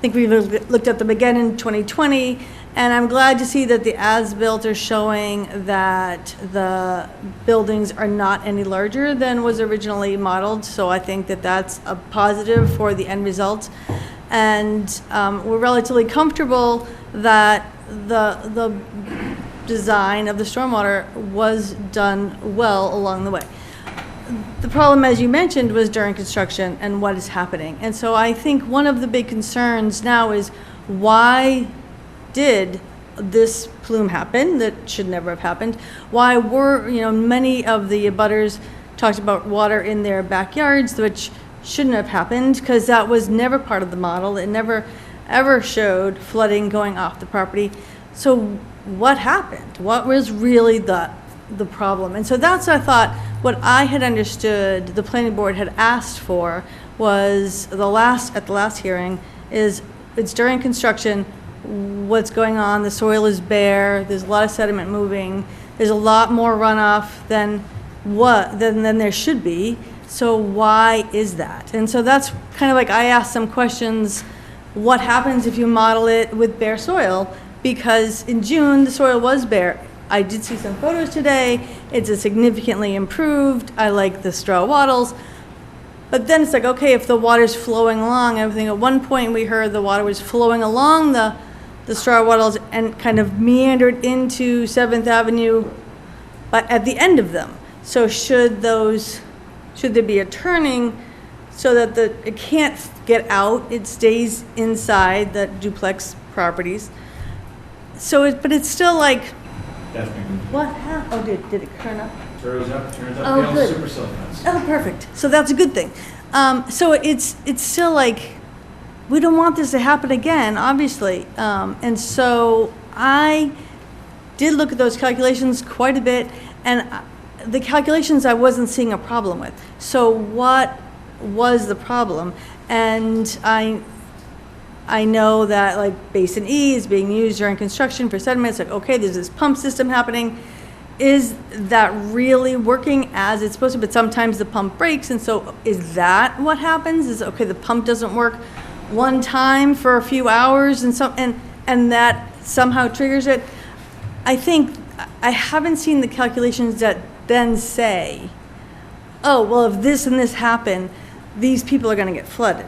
S: think we looked at them again in 2020, and I'm glad to see that the as-built are showing that the buildings are not any larger than was originally modeled, so I think that that's a positive for the end result. And we're relatively comfortable that the design of the stormwater was done well along the way. The problem, as you mentioned, was during construction and what is happening. And so I think one of the big concerns now is, why did this plume happen that should never have happened? Why were, many of the abutters talked about water in their backyards, which shouldn't have happened, because that was never part of the model. It never ever showed flooding going off the property. So what happened? What was really the problem? And so that's, I thought, What I had understood the planning board had asked for was at the last hearing, is it's during construction, what's going on, the soil is bare, there's a lot of sediment moving, there's a lot more runoff than there should be, so why is that? And so that's kind of like, I asked some questions, what happens if you model it with bare soil? Because in June, the soil was bare. I did see some photos today, it's a significantly improved, I like the straw wattles, but then it's like, okay, if the water's flowing along, everything, at one point we heard the water was flowing along the straw wattles and kind of meandered into 7th Avenue, but at the end of them. So should there be a turning so that it can't get out, it stays inside the duplex properties? So, but it's still like,
O: That's been completed.
S: what happened? Oh, did it turn up?
O: Turns up,
S: Oh,
O: the
S: good.
O: super silk fence.
S: Oh, perfect. So that's a good thing. So it's still like, we don't want this to happen again, obviously. And so I did look at those calculations quite a bit, and the calculations I wasn't seeing a problem with. So what was the problem? And I know that like Basin E is being used during construction for sediment. It's like, okay, there's this pump system happening. Is that really working as it's supposed to? But sometimes the pump breaks, and so is that what happens? Is, okay, the pump doesn't work one time for a few hours, and that somehow triggers it. I think I haven't seen the calculations that then say, oh, well, if this and this happen, these people are going to get flooded.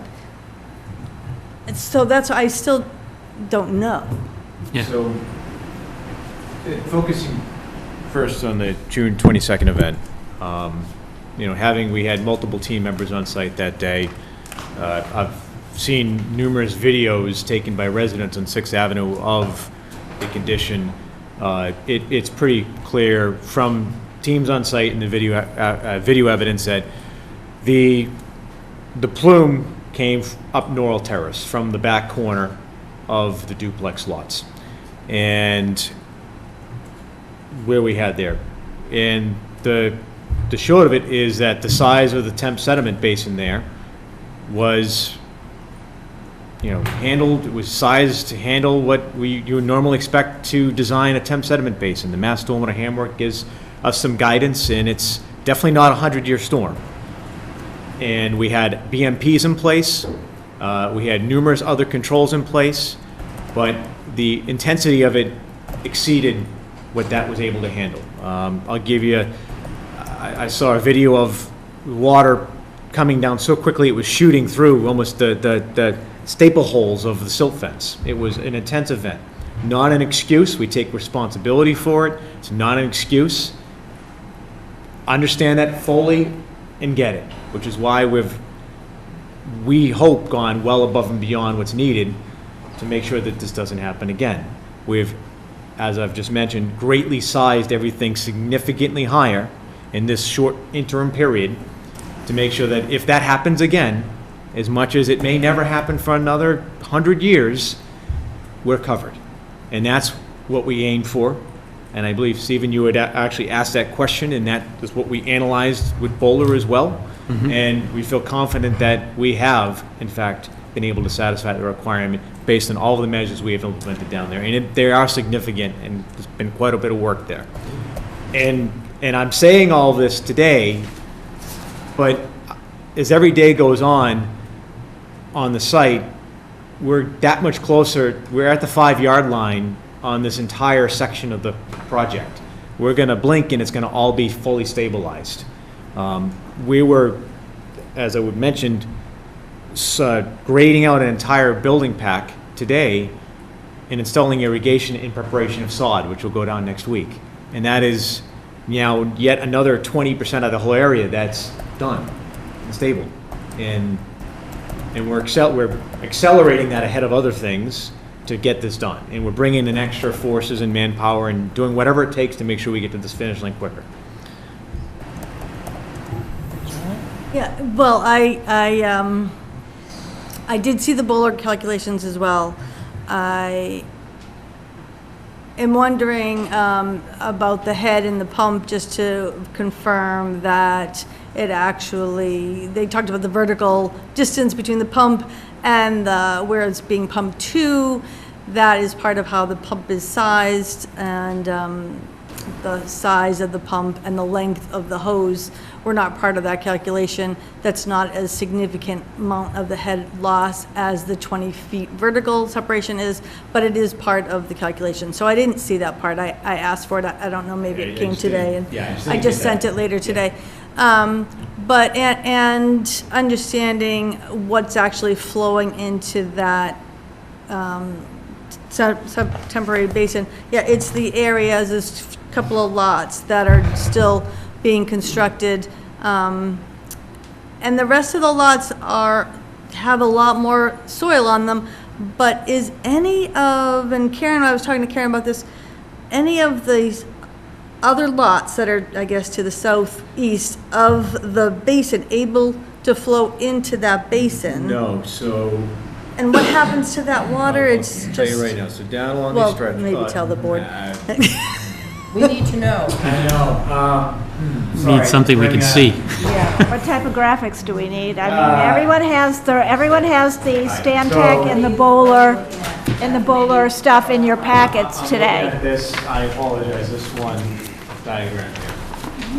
S: And so that's, I still don't know.
F: Yeah.
O: So, focusing first on the June 22nd event, we had multiple team members on site that day. I've seen numerous videos taken by residents on 6th Avenue of the condition. It's pretty clear from teams on site and the video evidence that the plume came up Norrell Terrace from the back corner of the duplex lots. And where we had there. And the short of it is that the size of the temp sediment basin there was, handled, it was sized to handle what you would normally expect to design a temp sediment basin. The Mass Stormwater Handbook gives us some guidance, and it's definitely not a 100-year storm. And we had BMPs in place, we had numerous other controls in place, but the intensity of it exceeded what that was able to handle. I'll give you, I saw a video of water coming down so quickly it was shooting through almost the staple holes of the silt fence. It was an intense event. Not an excuse, we take responsibility for it. It's not an excuse. Understand that fully and get it, which is why we hope, gone well above and beyond what's needed to make sure that this doesn't happen again. We've, as I've just mentioned, greatly sized everything significantly higher in this short interim period to make sure that if that happens again, as much as it may never happen for another 100 years, we're covered. And that's what we aim for. And I believe, Stephen, you had actually asked that question, and that is what we analyzed with Bowler as well.
F: Mm-hmm.
O: And we feel confident that we have, in fact, been able to satisfy the requirement based on all of the measures we have implemented down there. And they are significant, and there's been quite a bit of work there. And I'm saying all this today, but as every day goes on the site, we're that much closer. We're at the 5-yard line on this entire section of the project. We're going to blink and it's going to all be fully stabilized. We were, as I would mentioned, grading out an entire building pack today and installing irrigation in preparation of sod, which will go down next week. And that is yet another 20% of the whole area that's done and stable. And we're accelerating that ahead of other things to get this done. And we're bringing in extra forces and manpower and doing whatever it takes to make sure we get to this finish line quicker.
S: Yeah, well, I did see the Bowler calculations as well. am wondering about the head and the pump, just to confirm that it actually, they talked about the vertical distance between the pump and where it's being pumped to. That is part of how the pump is sized, and the size of the pump and the length of the hose were not part of that calculation. That's not as significant amount of the head loss as the 20 feet vertical separation is, but it is part of the calculation. So I didn't see that part. I asked for it. I don't know, maybe it came today, and I just sent it later today. But, and understanding what's actually flowing into that temporary basin. Yeah, it's the areas, there's a couple of lots that are still being constructed. And the rest of the lots have a lot more soil on them, but is any of, and Karen, I was talking to Karen about this, any of these other lots that are, I guess, to the southeast of the basin able to flow into that basin?
O: No, so.
S: And what happens to that water? It's
O: I'll tell
S: just.
O: you right now, so down along
S: Well,
O: the stretch.
S: maybe tell the board.
A: We need to know.
O: I know,
F: Need something we can see.
A: Yeah.
B: What type of graphics do we need? I mean, everyone has the Stantec and the bowler stuff in your packets today.
O: This, I apologize, this one diagram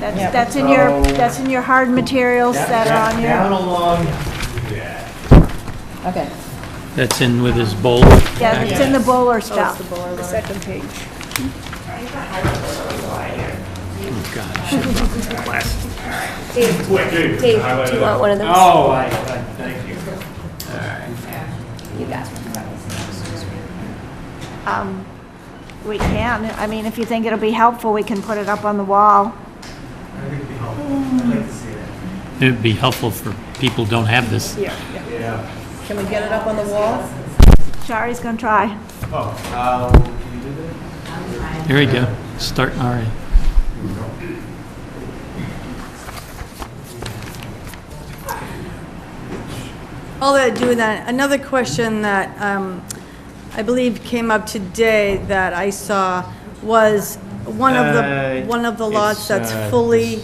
O: here.
B: That's in your hard materials that are on
O: Down
B: your.
O: along, yeah.
A: Okay.
F: That's in with his bowl.
B: Yeah, it's in the bowler stuff.
I: The second page.
F: Oh, God, I should have brought my glasses.
R: Dave, do you want one of those?
O: Oh, thank you.
R: You got it.
B: We can, I mean, if you think it'll be helpful, we can put it up on the wall.
O: I think it'd be helpful. I'd like to see that.
F: It'd be helpful for people who don't have this.
O: Yeah.
A: Can we get it up on the wall?
B: Shari's gonna try.
O: Oh, can you do that?
F: Here we go, starting already.
S: All that doing that, another question that I believe came up today that I saw was one of the lots that's fully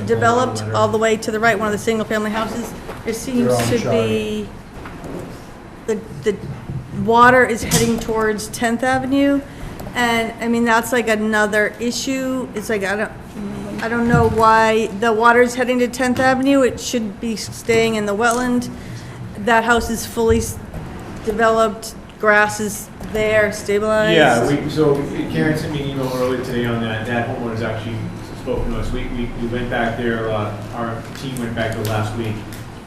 S: developed all the way to the right, one of the single-family houses. It seems to be, the water is heading towards 10th Avenue, and, I mean, that's like another issue. It's like, I don't know why the water's heading to 10th Avenue. It should be staying in the wetland. That house is fully developed, grass is there, stabilized.
O: Yeah, so Karen sent me an email earlier today on that. That homeowner's actually spoken to us. We went back there, our team went back there last week.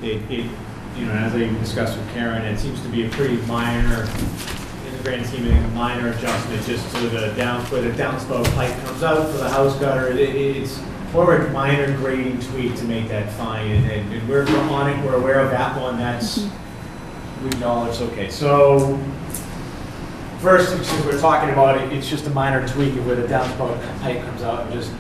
O: As I discussed with Karen, it seems to be a pretty minor, in the grand scheme, a minor adjustment just to the where the downspout pipe comes out for the house gutter. It's more of a minor grading tweak to make that fine, and we're on it, we're aware of that one, we acknowledge, okay. So, first, since we're talking about it, it's just a minor tweak of where the downspout pipe comes out, and just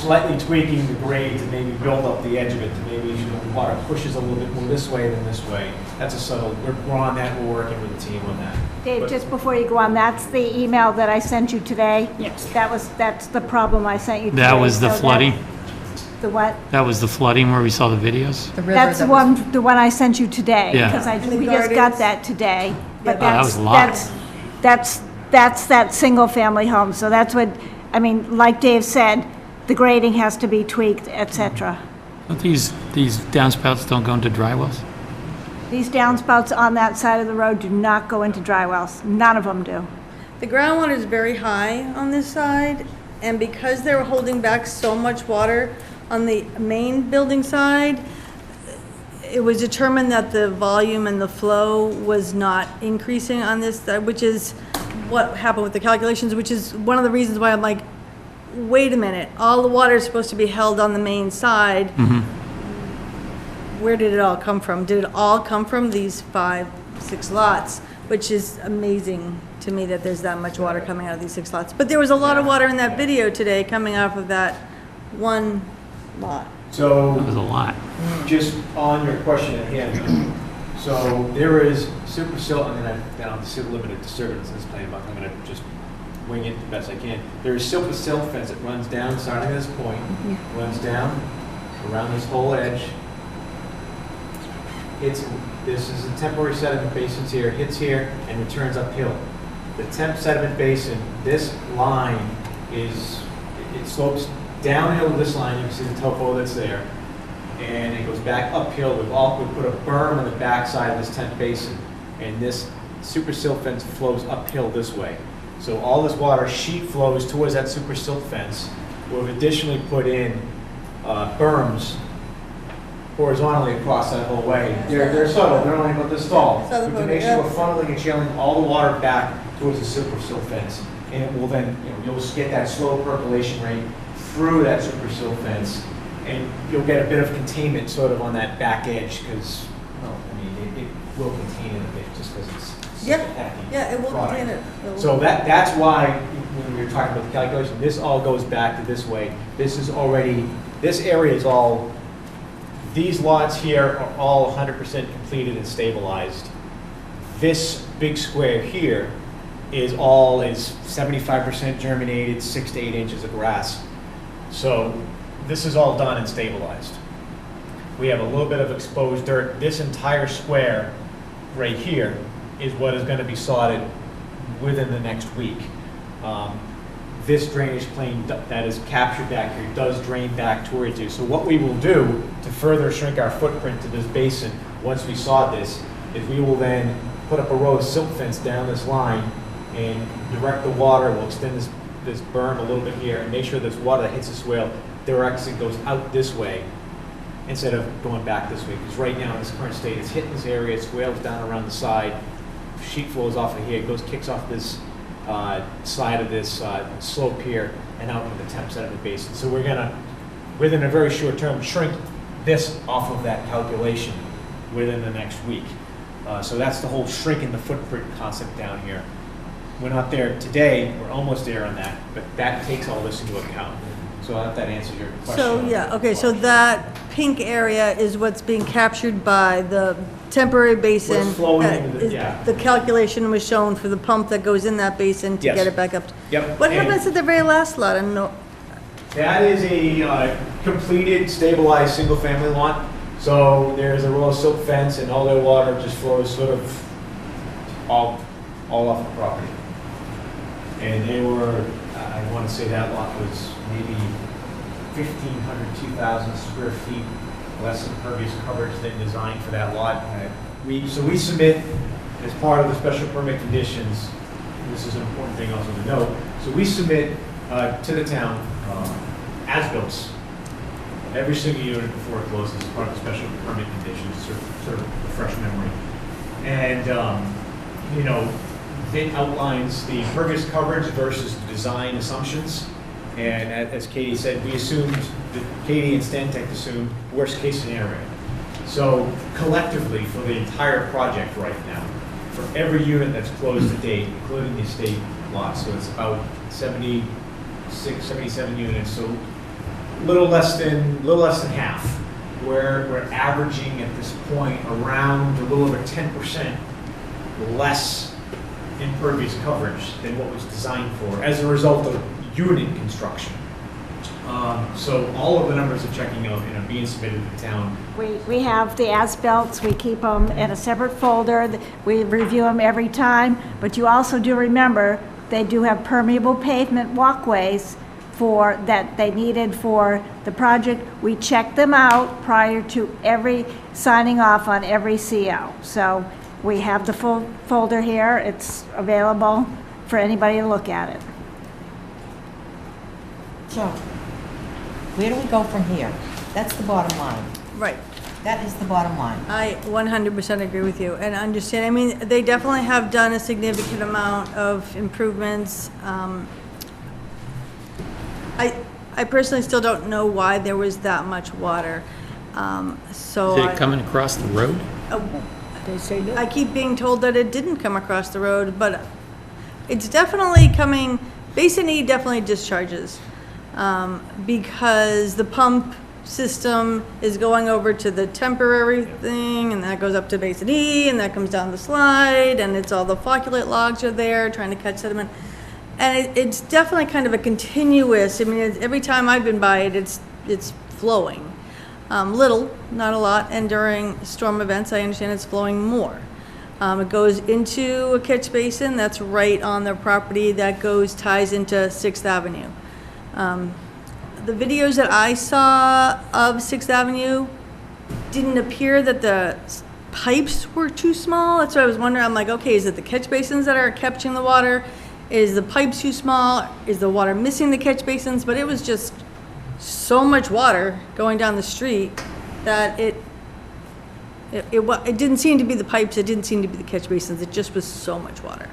O: slightly tweaking the grade to maybe build up the edge of it, to maybe the water pushes a little bit more this way than this way. That's a subtle, we're on that, we're working with the team on that.
B: Dave, just before you go on, that's the email that I sent you today?
I: Yes.
B: That's the problem I sent you today.
F: That was the
B: so
F: flooding?
B: The what?
F: That was the flooding where we saw the videos?
A: The river.
B: That's the one I sent you today.
F: Yeah.
B: Because we just got that today. But
F: that was a lot.
B: that's that single-family home. So that's what, I mean, like Dave said, the grading has to be tweaked, et cetera.
F: But these downspouts don't go into dry wells?
B: These downspouts on that side of the road do not go into dry wells. None of them do.
S: The groundwater is very high on this side, and because they were holding back so much water on the main building side, it was determined that the volume and the flow was not increasing on this, which is what happened with the calculations, which is one of the reasons why I'm like, wait a minute, all the water is supposed to be held on the main side.
F: Mm-hmm.
S: Where did it all come from? Did it all come from these 5, 6 lots? Which is amazing to me that there's that much water coming out of these 6 lots. But there was a lot of water in that video today coming off of that one lot.
O: So.
F: That was a lot.
O: Just on your question at hand, So there is super silt, I'm gonna, down the silt limited disturbance in this plan, but I'm gonna just wing it the best I can. There is silt to silt fence that runs down, starting at this point, runs down around this whole edge. This is a temporary sediment basins here, hits here, and returns uphill. The temp sediment basin, this line is, it slopes downhill to this line, you can see the topo that's there, and it goes back uphill. We put a berm on the back side of this temp basin, and this super silt fence flows uphill this way. So all this water sheet flows towards that super silt fence. We've additionally put in berms horizontally across that whole way. They're subtle, they're only about this tall. We can make sure we're funneling and channeling all the water back towards the super silt fence. And it will then, you'll just get that slow percolation rate through that super silt fence, and you'll get a bit of containment sort of on that back edge, because, well, I mean, it will contain it a bit just because it's such a heavy
S: it will
O: product.
S: contain it.
O: So that's why, when we were talking about the calculation, this all goes back to this way. This is already, this area is all, these lots here are all 100% completed and stabilized. This big square here is 75% germinated, 6 to 8 inches of grass. So this is all done and stabilized. We have a little bit of exposed dirt. This entire square right here is what is going to be sodded within the next week. This drainage plane that is captured back here does drain back towards you. So what we will do to further shrink our footprint to this basin, once we sod this, is we will then put up a row of silt fence down this line and direct the water. We'll extend this berm a little bit here and make sure this water that hits the swale directs and goes out this way instead of going back this way. Because right now in this current state, it's hitting this area, it swales down around the side, sheet flows off of here, it goes, kicks off this side of this slope here and out into the temp sediment basin. So we're gonna, within a very short term, shrink this off of that calculation within the next week. So that's the whole shrinking the footprint concept down here. We're not there today, we're almost there on that, but that takes all this into account. So I hope that answers your question.
S: So, yeah, okay, so that pink area is what's being captured by the temporary basin.
O: What's flowing
S: that
O: into the,
S: is-
O: yeah.
S: The calculation was shown for the pump that goes in that basin to
O: Yes.
S: get it back up.
O: Yep.
S: What
O: And
S: happens at the very last lot? I don't know.
O: that is a completed, stabilized, single-family lot. So there's a row of silt fence and all their water just flows sort of all off the property. And they were, I want to say that lot was maybe 1,500, 2,000 square feet, less impervious coverage than designed for that lot. So we submit, as part of the special permit conditions, and this is an important thing also to note, so we submit to the town as-built every single unit before it closes as part of the special permit conditions, sort of refresh memory. And, it outlines the impervious coverage versus the design assumptions. And as Katie said, Katie and Stantec assumed worst case scenario. So collectively, for the entire project right now, for every unit that's closed to date, including the estate lots, so it's about 76, 77 units, so a little less than half. We're averaging at this point around a little over 10% less impervious coverage than what was designed for as a result of unit construction. So all of the numbers are checking out and are being submitted to the town.
B: We have the as-built, we keep them in a separate folder, we review them every time, but you also do remember, they do have permeable pavement walkways that they needed for the project. We check them out prior to signing off on every CO. So we have the full folder here, it's available for anybody to look at it.
A: So, where do we go from here? That's the bottom line.
S: Right.
A: That is the bottom line.
S: I 100% agree with you and understand. I mean, they definitely have done a significant amount of improvements. I personally still don't know why there was that much water. So
F: Is it coming across the road?
S: I keep being told that it didn't come across the road, but it's definitely coming. Basin E definitely discharges because the pump system is going over to the temporary thing, and that goes up to Basin E, and that comes down the slide, and it's all the flocculate logs are there trying to catch sediment. And it's definitely kind of a continuous, I mean, every time I've been by it, it's flowing. Little, not a lot, and during storm events, I understand it's flowing more. It goes into a catch basin that's right on their property that ties into 6th Avenue. The videos that I saw of 6th Avenue didn't appear that the pipes were too small. That's what I was wondering. I'm like, okay, is it the catch basins that are catching the water? Is the pipes too small? Is the water missing the catch basins? But it was just so much water going down the street that it didn't seem to be the pipes, it didn't seem to be the catch basins, it just was so much water.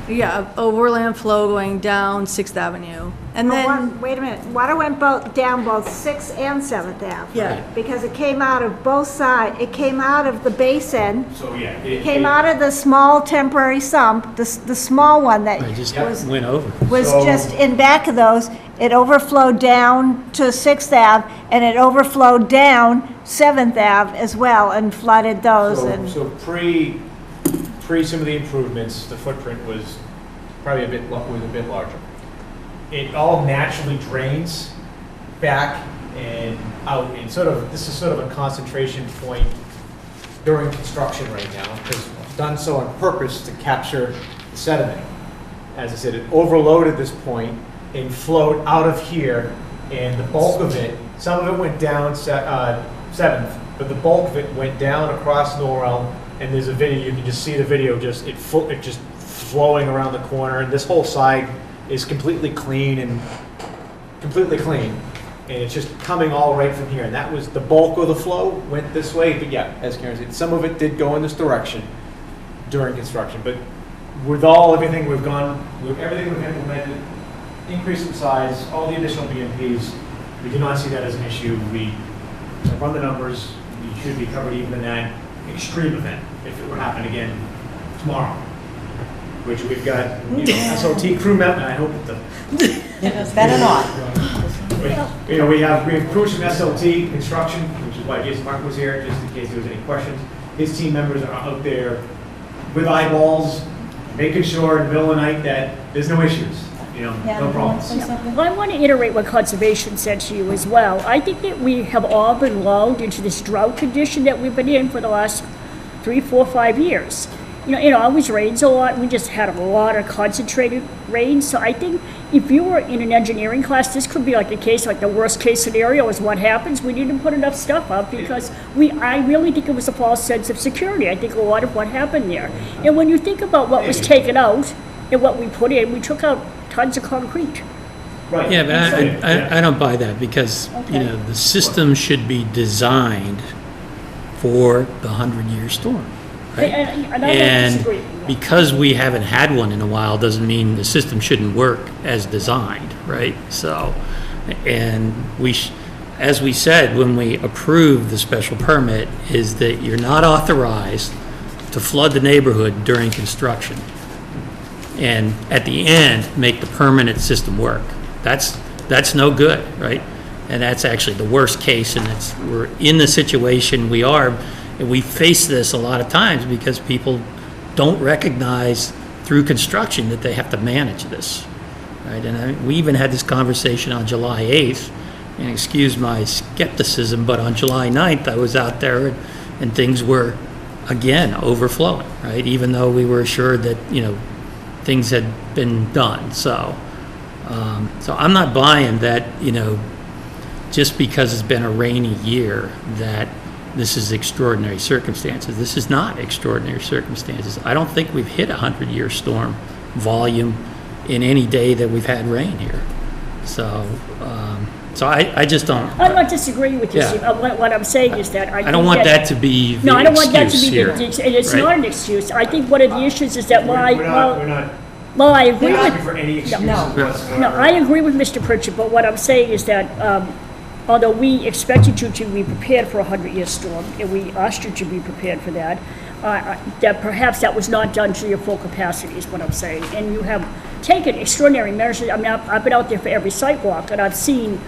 S: Yeah, overland flow going down 6th Avenue. And then,
B: Wait a minute, water went down both 6th and 7th Ave.
S: Yeah.
B: Because it came out of both sides, it came out of the basin,
D: So, yeah.
B: it came out of the small temporary sump, the small one that
F: It just
B: was
F: went over.
D: So-
B: just in back of those. It overflowed down to 6th Ave, and it overflowed down 7th Ave as well, and flooded those.
D: So pre some of the improvements, the footprint was probably a bit larger. It all naturally drains back and out, and this is sort of a concentration point during construction right now, because it's done so on purpose to capture the sediment. As I said, it overloaded this point and flowed out of here, and the bulk of it, some of it went down 7th, but the bulk of it went down across Norrell, and there's a video, you can just see the video, just flowing around the corner, and this whole side is completely clean, and it's just coming all right from here, and that was the bulk of the flow went this way, but yeah, as Karen said, some of it did go in this direction during construction, but with everything we've implemented, increase in size, all the additional BMPs, we do not see that as an issue. We run the numbers, we should be covered even in that extreme event, if it were to happen again tomorrow, which we've got, SLT crew member, and I hope that
C: It's better not.
D: we have crews from SLT Construction, which is why Jason Martin was here, just in case there was any questions. His team members are out there with eyeballs, making sure in the middle of the night that there's no issues. No problems.
I: Well, I want to iterate what Conservation said to you as well. I think that we have all been lulled into this drought condition that we've been in for the last 3, 4, 5 years. It always rains a lot. We just had a lot of concentrated rain. So I think if you were in an engineering class, this could be like the case, like the worst case scenario is what happens. We didn't put enough stuff up because I really think it was a false sense of security. I think a lot of what happened there. And when you think about what was taken out and what we put in, we took out tons of concrete.
D: Right.
F: Yeah, but I don't buy that because, the system should be designed for the 100-year storm, right?
I: And I don't disagree.
F: Because we haven't had one in a while doesn't mean the system shouldn't work as designed, right? So, and as we said when we approved the special permit, is that you're not authorized to flood the neighborhood during construction. And at the end, make the permanent system work. That's no good, right? And that's actually the worst case, and we're in the situation we are, and we face this a lot of times because people don't recognize through construction that they have to manage this, right? And we even had this conversation on July 8th, and excuse my skepticism, but on July 9th, I was out there and things were, again, overflowing, right? Even though we were assured that, things had been done. So I'm not buying that, just because it's been a rainy year, that this is extraordinary circumstances. This is not extraordinary circumstances. I don't think we've hit a 100-year storm volume in any day that we've had rain here. So I just don't.
I: I'm not disagreeing with you,
F: Yeah.
I: Steve. What I'm saying is that
F: I don't want that to be the
I: No, I don't want that to be
F: excuse
I: the,
F: here,
I: and it's
F: right?
I: not an excuse. I think one of the issues is that
D: We're not
I: well, I agree
D: asking
I: with.
D: for any excuses
I: No,
D: whatsoever.
I: I agree with Mr. Pritchard, but what I'm saying is that although we expected you to be prepared for a 100-year storm, and we asked you to be prepared for that, that perhaps that was not done to your full capacity is what I'm saying. And you have taken extraordinary measures. I mean, I've been out there for every site walk, and I've seen,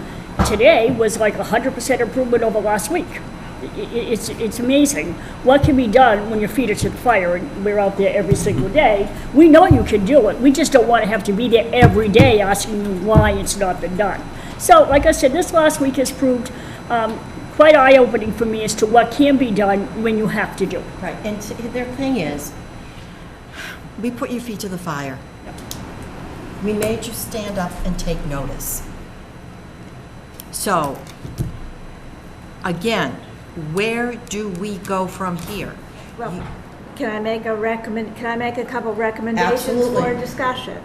I: today was like 100% improvement over last week. It's amazing what can be done when your feet are to the fire, and we're out there every single day. We know you can do it. We just don't want to have to be there every day asking you why it's not been done. So, like I said, this last week has proved quite eye-opening for me as to what can be done when you have to do it.
A: Right, and their thing is, we put your feet to the fire. We made you stand up and take notice. So, again, where do we go from here?
B: Well, can I make a couple recommendations
A: Absolutely.
B: for discussion?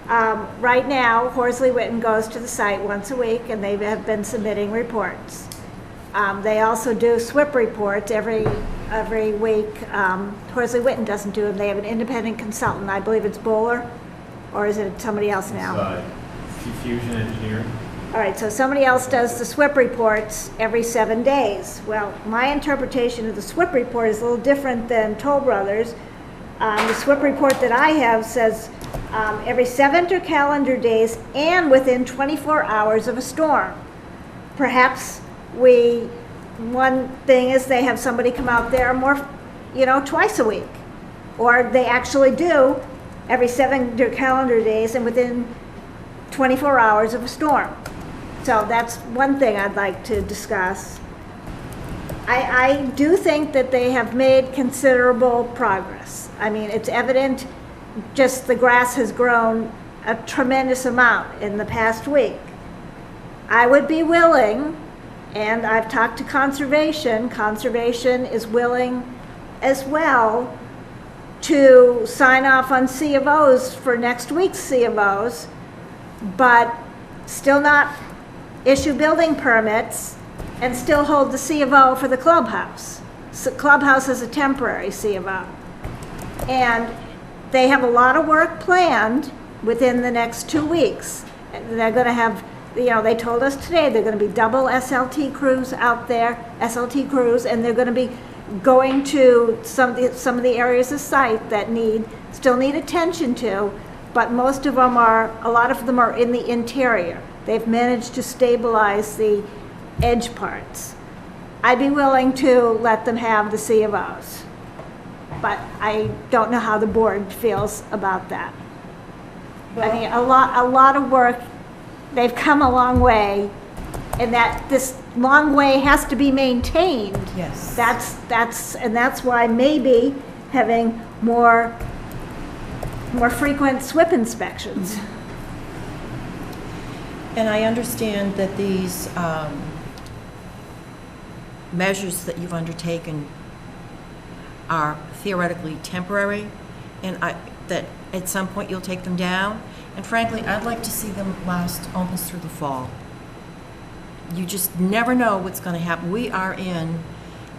B: Right now, Horsley Witten goes to the site once a week, and they have been submitting reports. They also do SWIP reports every week. Horsley Witten doesn't do them. They have an independent consultant. I believe it's Bowler, or is it somebody else now?
O: Fusion Engineering.
B: All right, so somebody else does the SWIP reports every 7 days. Well, my interpretation of the SWIP report is a little different than Toll Brothers. The SWIP report that I have says every 7 calendar days and within 24 hours of a storm. Perhaps one thing is they have somebody come out there more, twice a week. Or they actually do every 7 calendar days and within 24 hours of a storm. So that's one thing I'd like to discuss. I do think that they have made considerable progress. I mean, it's evident, just the grass has grown a tremendous amount in the past week. I would be willing, and I've talked to Conservation is willing as well to sign off on C of Os for next week's C of Os, but still not issue building permits and still hold the C of O for the clubhouse. So clubhouse is a temporary C of O. And they have a lot of work planned within the next 2 weeks. They're going to have, they told us today they're going to be double SLT crews out there, SLT crews, and they're going to be going to some of the areas of site that still need attention to, but a lot of them are in the interior. They've managed to stabilize the edge parts. I'd be willing to let them have the C of Os, but I don't know how the board feels about that. I mean, a lot of work. They've come a long way, and that this long way has to be maintained.
A: Yes.
B: That's why maybe having more frequent SWIP inspections.
A: And I understand that these measures that you've undertaken are theoretically temporary, and that at some point you'll take them down. And frankly, I'd like to see them last almost through the fall. You just never know what's going to happen. We are in,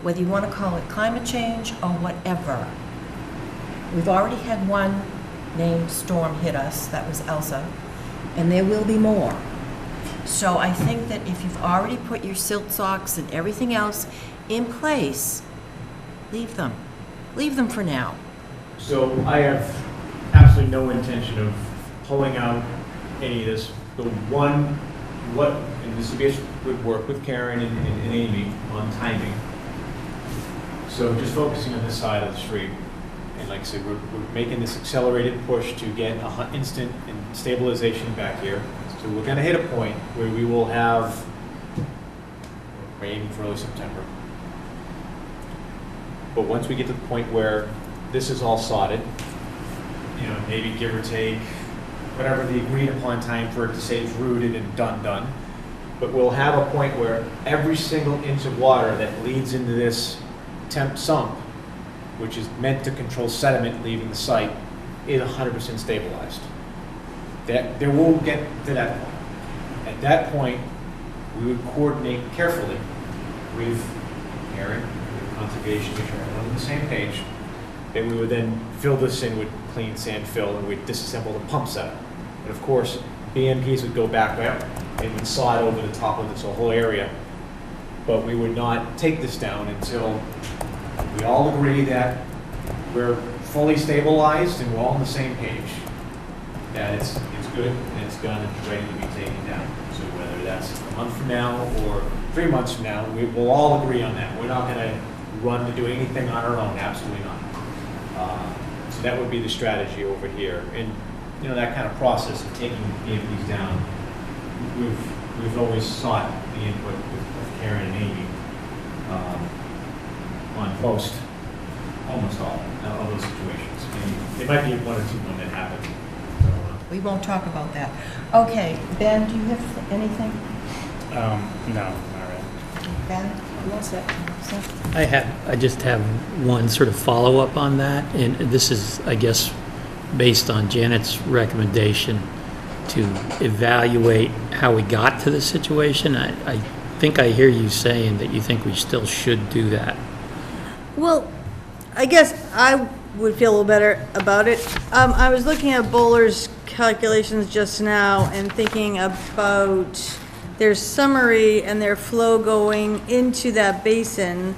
A: whether you want to call it climate change or whatever. We've already had one named storm hit us, that was Elsa, and there will be more. So I think that if you've already put your silt socks and everything else in place, leave them. Leave them for now.
O: So I have absolutely no intention of pulling out any of this. And this would work with Karen and Amy on timing. So just focusing on this side of the street. And like I said, we're making this accelerated push to get instant stabilization back here. So we're going to hit a point where we will have rain for early September. But once we get to the point where this is all sodded, maybe give or take whatever the agreed upon time for it to say is rooted and done. But we'll have a point where every single inch of water that leads into this temp sump, which is meant to control sediment leaving the site, is 100% stabilized. There will get to that point. At that point, we would coordinate carefully with Karen, with Conservation, make sure everyone's on the same page, that we would then fill this in with clean sand fill, and we'd disassemble the pump setup. And of course, BMPs would go back up and would sod over the top of this whole area. But we would not take this down until we all agree that we're fully stabilized and we're all on the same page. That it's
D: good, and it's done, and it's ready to be taken down. So whether that's a month from now or 3 months from now, we will all agree on that. We're not gonna run to do anything on our own, absolutely not. So that would be the strategy over here. And, you know, that kind of process of taking these down, we've always sought the input of Karen and Amy on almost all of those situations. And there might be one or two that happen. So,
A: We won't talk about that. Okay, Ben, do you have anything?
G: No, not really.
A: Ben, you all set?
F: I just have one sort of follow-up on that, and this is, I guess, based on Janet's recommendation to evaluate how we got to the situation. I think I hear you saying that you think we still should do that.
S: Well, I guess I would feel a little better about it. I was looking at Bowler's calculations just now and thinking about their summary and their flow going into that basin,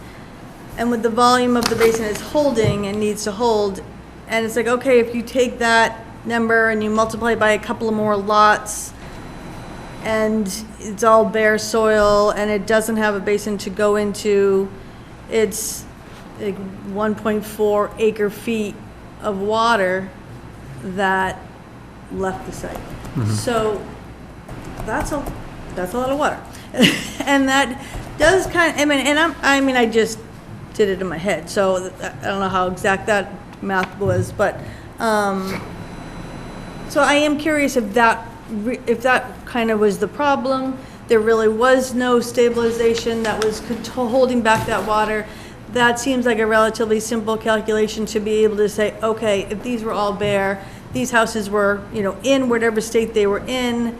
S: and with the volume of the basin is holding and needs to hold, and it's like, okay, if you take that number and you multiply by a couple of more lots, and it's all bare soil and it doesn't have a basin to go into, it's like 1.4 acre feet of water that left the site. So that's a lot of water. And that does kind of, I just did it in my head, so I don't know how exact that math was, but so I am curious if that kind of was the problem. There really was no stabilization that was holding back that water. That seems like a relatively simple calculation to be able to say, okay, if these were all bare, these houses were, in whatever state they were in,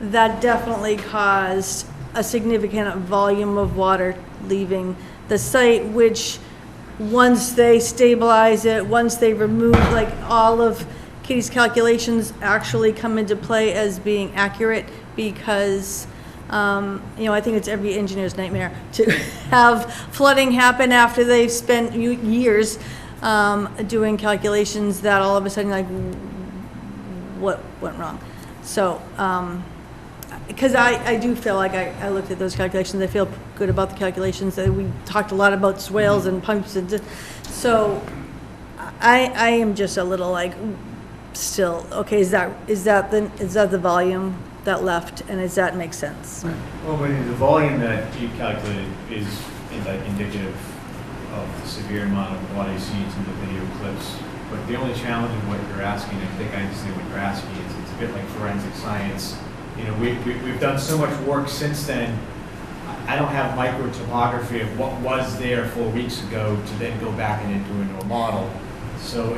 S: that definitely caused a significant volume of water leaving the site, which once they stabilize it, once they remove, like, all of Katie's calculations actually come into play as being accurate, because I think it's every engineer's nightmare to have flooding happen after they've spent years doing calculations that all of a sudden, like, what went wrong? So, because I do feel like I looked at those calculations, I feel good about the calculations. We talked a lot about swales and pumps, and so I am just a little like, still, okay, is that the volume that left, and does that make sense?
D: well, the volume that you calculated is indicative of the severe amount of water you see in the video clips. But the only challenge in what you're asking, I think I understand what you're asking, is it's a bit like forensic science. We've done so much work since then. I don't have micro topography of what was there 4 weeks ago to then go back and into a model. So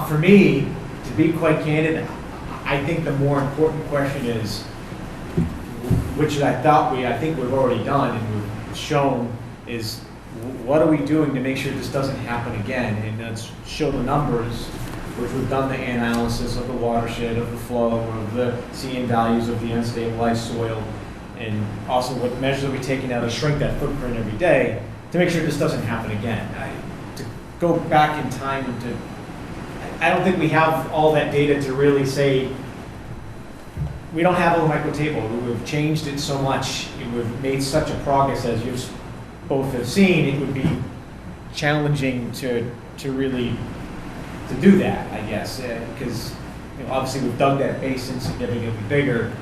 D: for me, to be quite candid, I think the more important question is, which I think we've already done and we've shown, is what are we doing to make sure this doesn't happen again? And let's show the numbers, which we've done the analysis of the watershed, of the flow, of the CN values of the unstabilized soil, and also what measures are we taking now to shrink that footprint every day to make sure this doesn't happen again. To go back in time and I don't think we have all that data to really say, we don't have a micro table. We've changed it so much, and we've made such a progress, as you both have seen, it would be challenging to really to do that, I guess, because obviously we've dug that basin significantly bigger.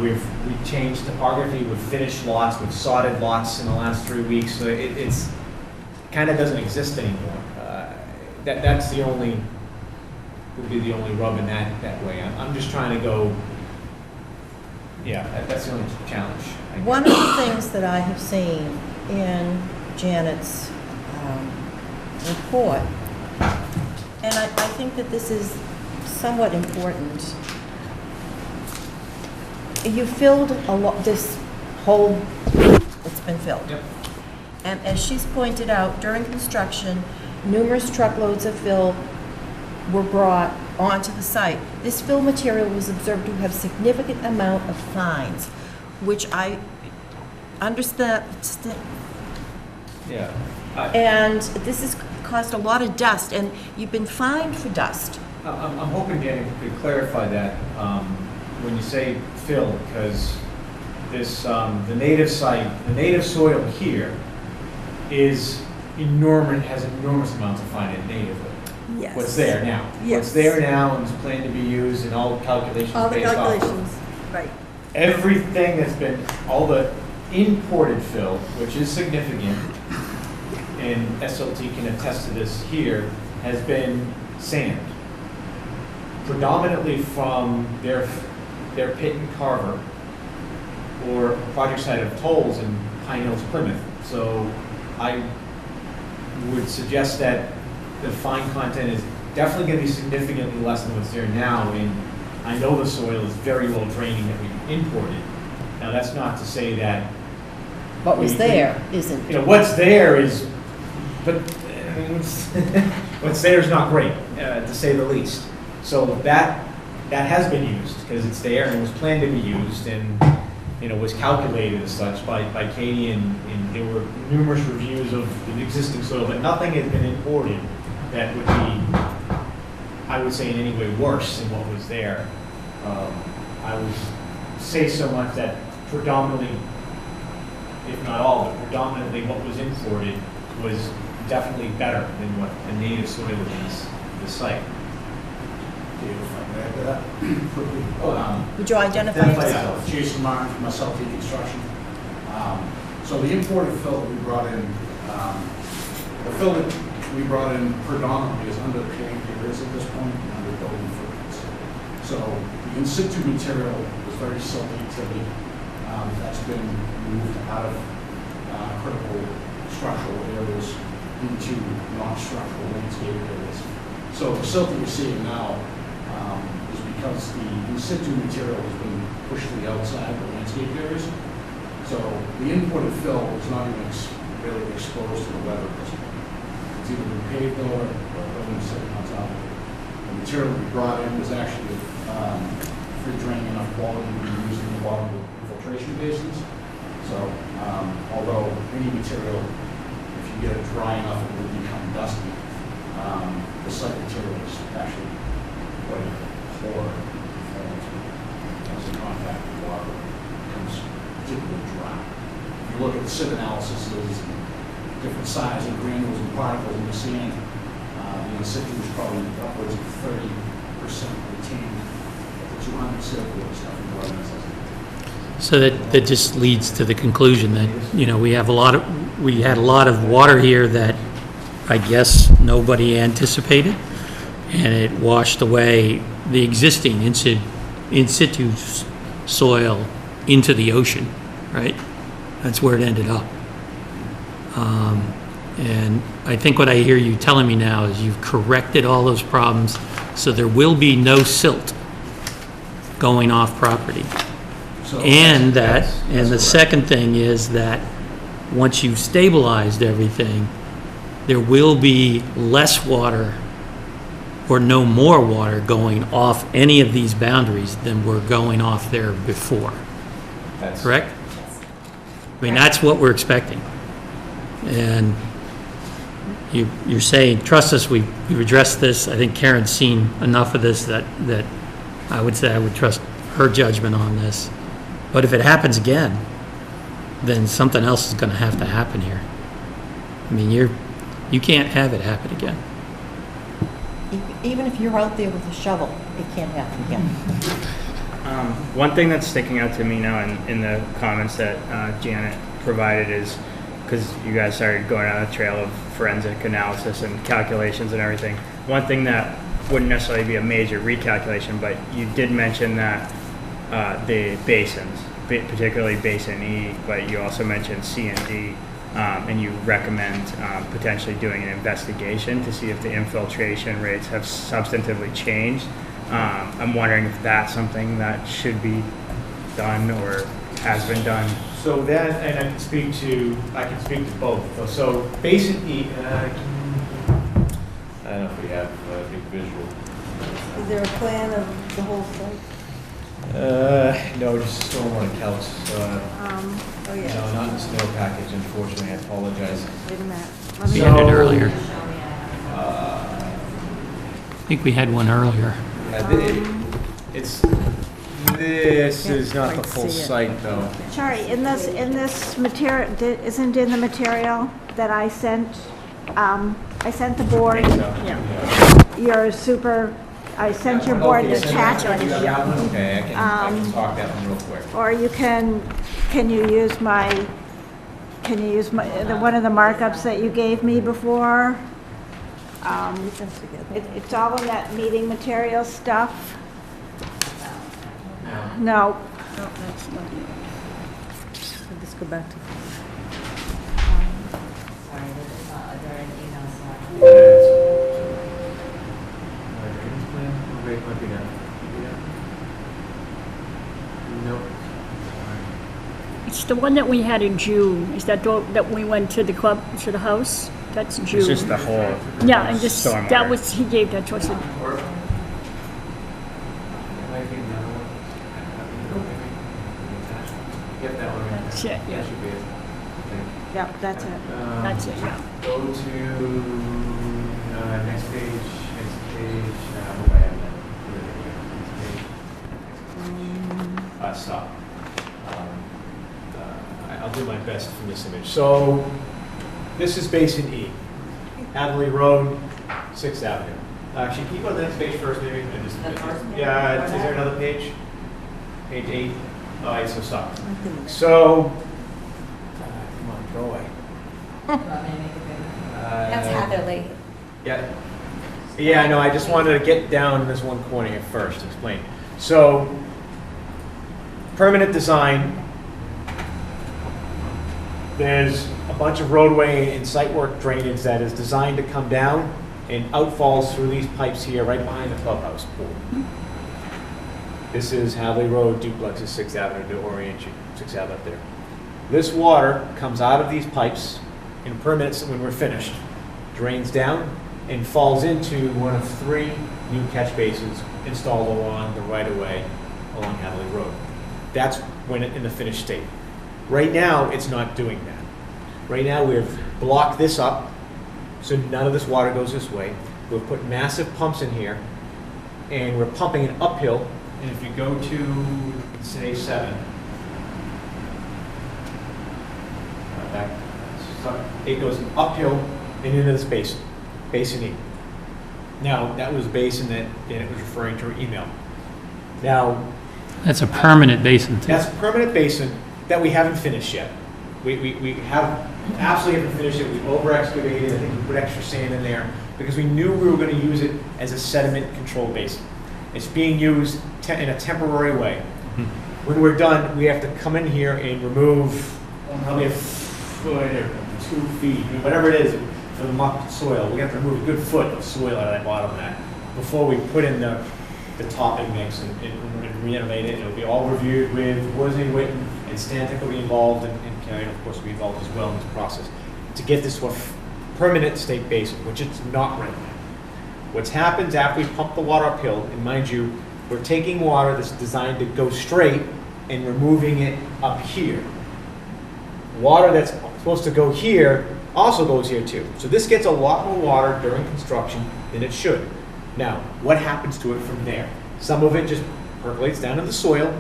D: We've changed topography, we've finished lots, we've sodded lots in the last 3 weeks, so it's kind of doesn't exist anymore. That's the only, would be the only rub in that way. I'm just trying to go, that's the only challenge.
A: One of the things that I have seen in Janet's report, and I think that this is somewhat important, you filled this whole, it's been filled.
D: Yep.
A: And as she's pointed out, during construction, numerous truckloads of fill were brought onto the site. This fill material was observed to have significant amount of fines, which I understand.
D: Yeah.
A: And this has caused a lot of dust, and you've been fined for dust.
O: I'm hoping Danny could clarify that when you say fill, because this, the native site, the native soil here is enormous, has enormous amounts of finite native.
S: Yes.
O: What's there now.
S: Yes.
O: What's there now and is planned to be used and all calculations
S: All the
O: based off of.
S: calculations, right.
O: Everything that's been, all the imported fill, which is significant, and SLT can attest to this here, has been sand. Predominantly from their pit and carver, or project site of Tolls in Pine Hills, Plymouth. So I would suggest that the fine content is definitely going to be significantly less than what's there now, and I know the soil is very well draining that we imported. Now, that's not to say that
A: What was there isn't.
O: you know, what's there is, but what's there is not great, to say the least. So that has been used, because it's there and was planned to be used, and, you know, was calculated as such by Katie, and there were numerous reviews of the existing soil, but nothing has been imported that would be, I would say, in any way worse than what was there. I would say so much that predominantly, if not all, but predominantly what was imported was definitely better than what the native soil is, the site.
A: Would you identify yourself?
T: Jason Martin from SLT Construction. So the imported fill that we brought in, the fill that we brought in predominantly is under paved areas at this point and under building footings. So the in situ material was very silty activity. That's been moved out of critical structural areas into non-structural landscape areas. So the silt that you're seeing now is because the in situ material has been pushed to the outside of the landscape areas. So the imported fill is not even really exposed to the weather at this point. It's either been paved over or building sitting on top of it. The material we brought in was actually free draining enough quality to be used in the bottom of the infiltration basins. So although any material, if you get it dry enough, it will become dusty. The site material is actually quite poor as in contact with water. It becomes particularly dry. If you look at the sieve analysis, different size and granules and particles in the sand, the in situ is probably upwards of 30% retained. At the 200 sieve, there's nothing more than this.
F: So that just leads to the conclusion that, you know, we had a lot of water here that I guess nobody anticipated, and it washed away the existing in situ soil into the ocean, right? That's where it ended up. And I think what I hear you telling me now is you've corrected all those problems, so there will be no silt going off property. And the second thing is that once you've stabilized everything, there will be less water or no more water going off any of these boundaries than were going off there before. Correct? I mean, that's what we're expecting. And you're saying, trust us, we've addressed this. I think Karen's seen enough of this that I would say I would trust her judgment on this. But if it happens again, then something else is going to have to happen here. I mean, you can't have it happen again.
A: Even if you're out there with a shovel, it can't happen again.
G: One thing that's sticking out to me now in the comments that Janet provided is, because you guys started going on a trail of forensic analysis and calculations and everything, one thing that wouldn't necessarily be a major recalculation, but you did mention that the basins, particularly Basin E, but you also mentioned C and D, and you recommend potentially doing an investigation to see if the infiltration rates have substantively changed. I'm wondering if that's something that should be done or has been done.
O: So that, and I can speak to both. So Basin E, I don't know if we have a big visual.
S: Is there a plan of the whole site?
O: No, just stormwater calcs.
S: Oh, yeah.
O: No, not in the snow package, unfortunately. I apologize.
S: Wait a minute.
F: We had it earlier. think we had one earlier.
O: This is not the full site, though.
B: Sorry, in this material, isn't in the material that I sent the board, I sent your board the attachment.
O: Okay, I can talk that one real quick.
B: Or can you use one of the markups that you gave me before? It's all in that meeting material stuff. No.
S: That's not it. Let's go back to.
I: It's the one that we had in June. Is that that we went to the club, to the house? That's June.
G: It's just the whole.
I: Yeah, and just,
G: stormwater.
I: that was, he gave that to us. That's it, yeah.
B: Yep, that's it.
I: That's it, yeah.
O: Go to next page, I hope I have that. Next page. Stop. I'll do my best from this image. So this is Basin E, Hadley Road, 6th Avenue. Actually, can you go to the next page first, maybe? Yeah, is there another page? Page 8? All right, so stop. So, come on, go away.
R: That's Hadley.
O: Yeah. Yeah, no, I just wanted to get down in this one corner here first to explain. So, permanent design. There's a bunch of roadway and site work drainage that is designed to come down and outfalls through these pipes here right behind the clubhouse pool. This is Hadley Road, Duplex is 6th Avenue to orient you, 6th Avenue up there. This water comes out of these pipes in permits when we're finished, drains down and falls into one of 3 new catch basins installed along the right-of-way along Hadley Road. That's when in the finished state. Right now, it's not doing that. Right now, we've blocked this up, so none of this water goes this way. We've put massive pumps in here, and we're pumping it uphill. And if you go to, say, 7, it goes uphill and into this basin, Basin E. Now, that was a basin that it was referring to your email. Now,
F: That's a permanent basin, too.
O: that's a permanent basin that we haven't finished yet. We have absolutely haven't finished it. We over-excavated. I think we put extra sand in there because we knew we were going to use it as a sediment control basin. It's being used in a temporary way. When we're done, we have to come in here and remove probably a foot or 2 feet, whatever it is, for the muck soil. We have to remove a good foot of soil out of that bottom of that before we put in the topping mix and renovate it. It'll be all reviewed with Worsley and Witten, and Stantec will be involved, and Karen, of course, will be involved as well in this process to get this to a permanent state basin, which it's not right now. What's happened after we pump the water uphill, and mind you, we're taking water that's designed to go straight and removing it up here. Water that's supposed to go here also goes here too. So this gets a lot more water during construction than it should. Now, what happens to it from there? Some of it just percolates down in the soil.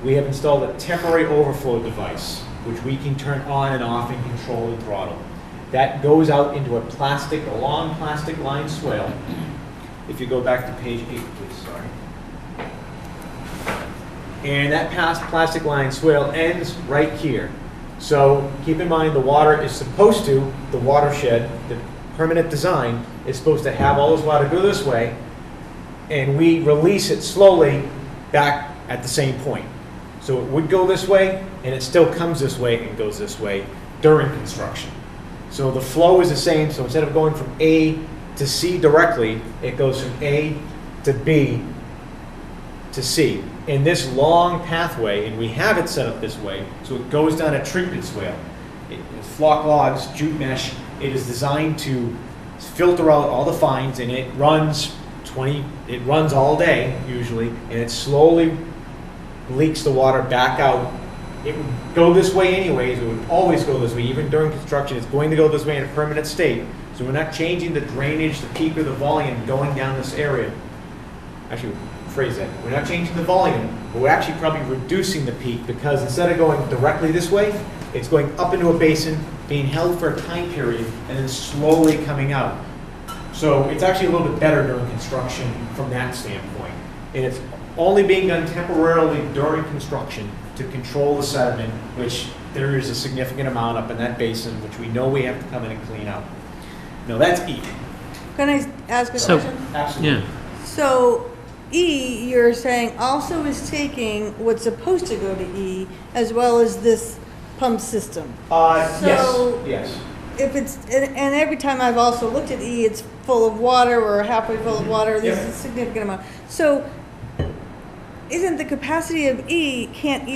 O: We have installed a temporary overflow device, which we can turn on and off and control and throttle. That goes out into a long plastic lined swale. If you go back to page 8, please, sorry. And that plastic lined swale ends right here. So keep in mind the water is supposed to, the watershed, the permanent design, is supposed to have all this water go this way, and we release it slowly back at the same point. So it would go this way, and it still comes this way and goes this way during construction. So the flow is the same, so instead of going from A to C directly, it goes from A to B to C. In this long pathway, and we have it set up this way, so it goes down a treatment swale. It's flock logs, jute mesh. It is designed to filter out all the fines, and it runs all day usually, and it slowly leaks the water back out. It would go this way anyways. It would always go this way, even during construction. It's going to go this way in a permanent state. So we're not changing the drainage, the peak or the volume going down this area. Actually, phrase that, we're not changing the volume, but we're actually probably reducing the peak because instead of going directly this way, it's going up into a basin, being held for a time period, and then slowly coming out. So it's actually a little bit better during construction from that standpoint. And it's only being done temporarily during construction to control the sediment, which there is a significant amount up in that basin, which we know we have to come in and clean up. No, that's E.
S: Can I ask a question?
O: Absolutely.
F: Yeah.
S: So E, you're saying also is taking what's supposed to go to E as well as this pump system. So
O: yes.
S: if it's, and every time I've also looked at E, it's full of water or halfway full of water, there's a significant amount. So isn't the capacity of E can't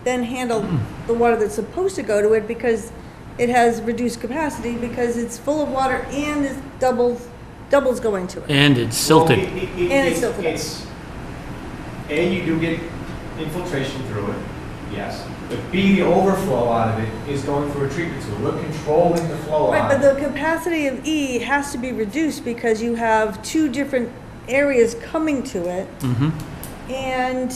S: then handle the water that's supposed to go to it because it has reduced capacity because it's full of water and it's doubles going to it.
F: And it's silted.
S: And it's silted.
O: A, you do get infiltration through it, yes. But B, the overflow out of it is going through a treatment tool. We're controlling the flow
S: Right,
O: out
S: but
O: of it.
S: the capacity of E has to be reduced because you have two different areas coming to it. And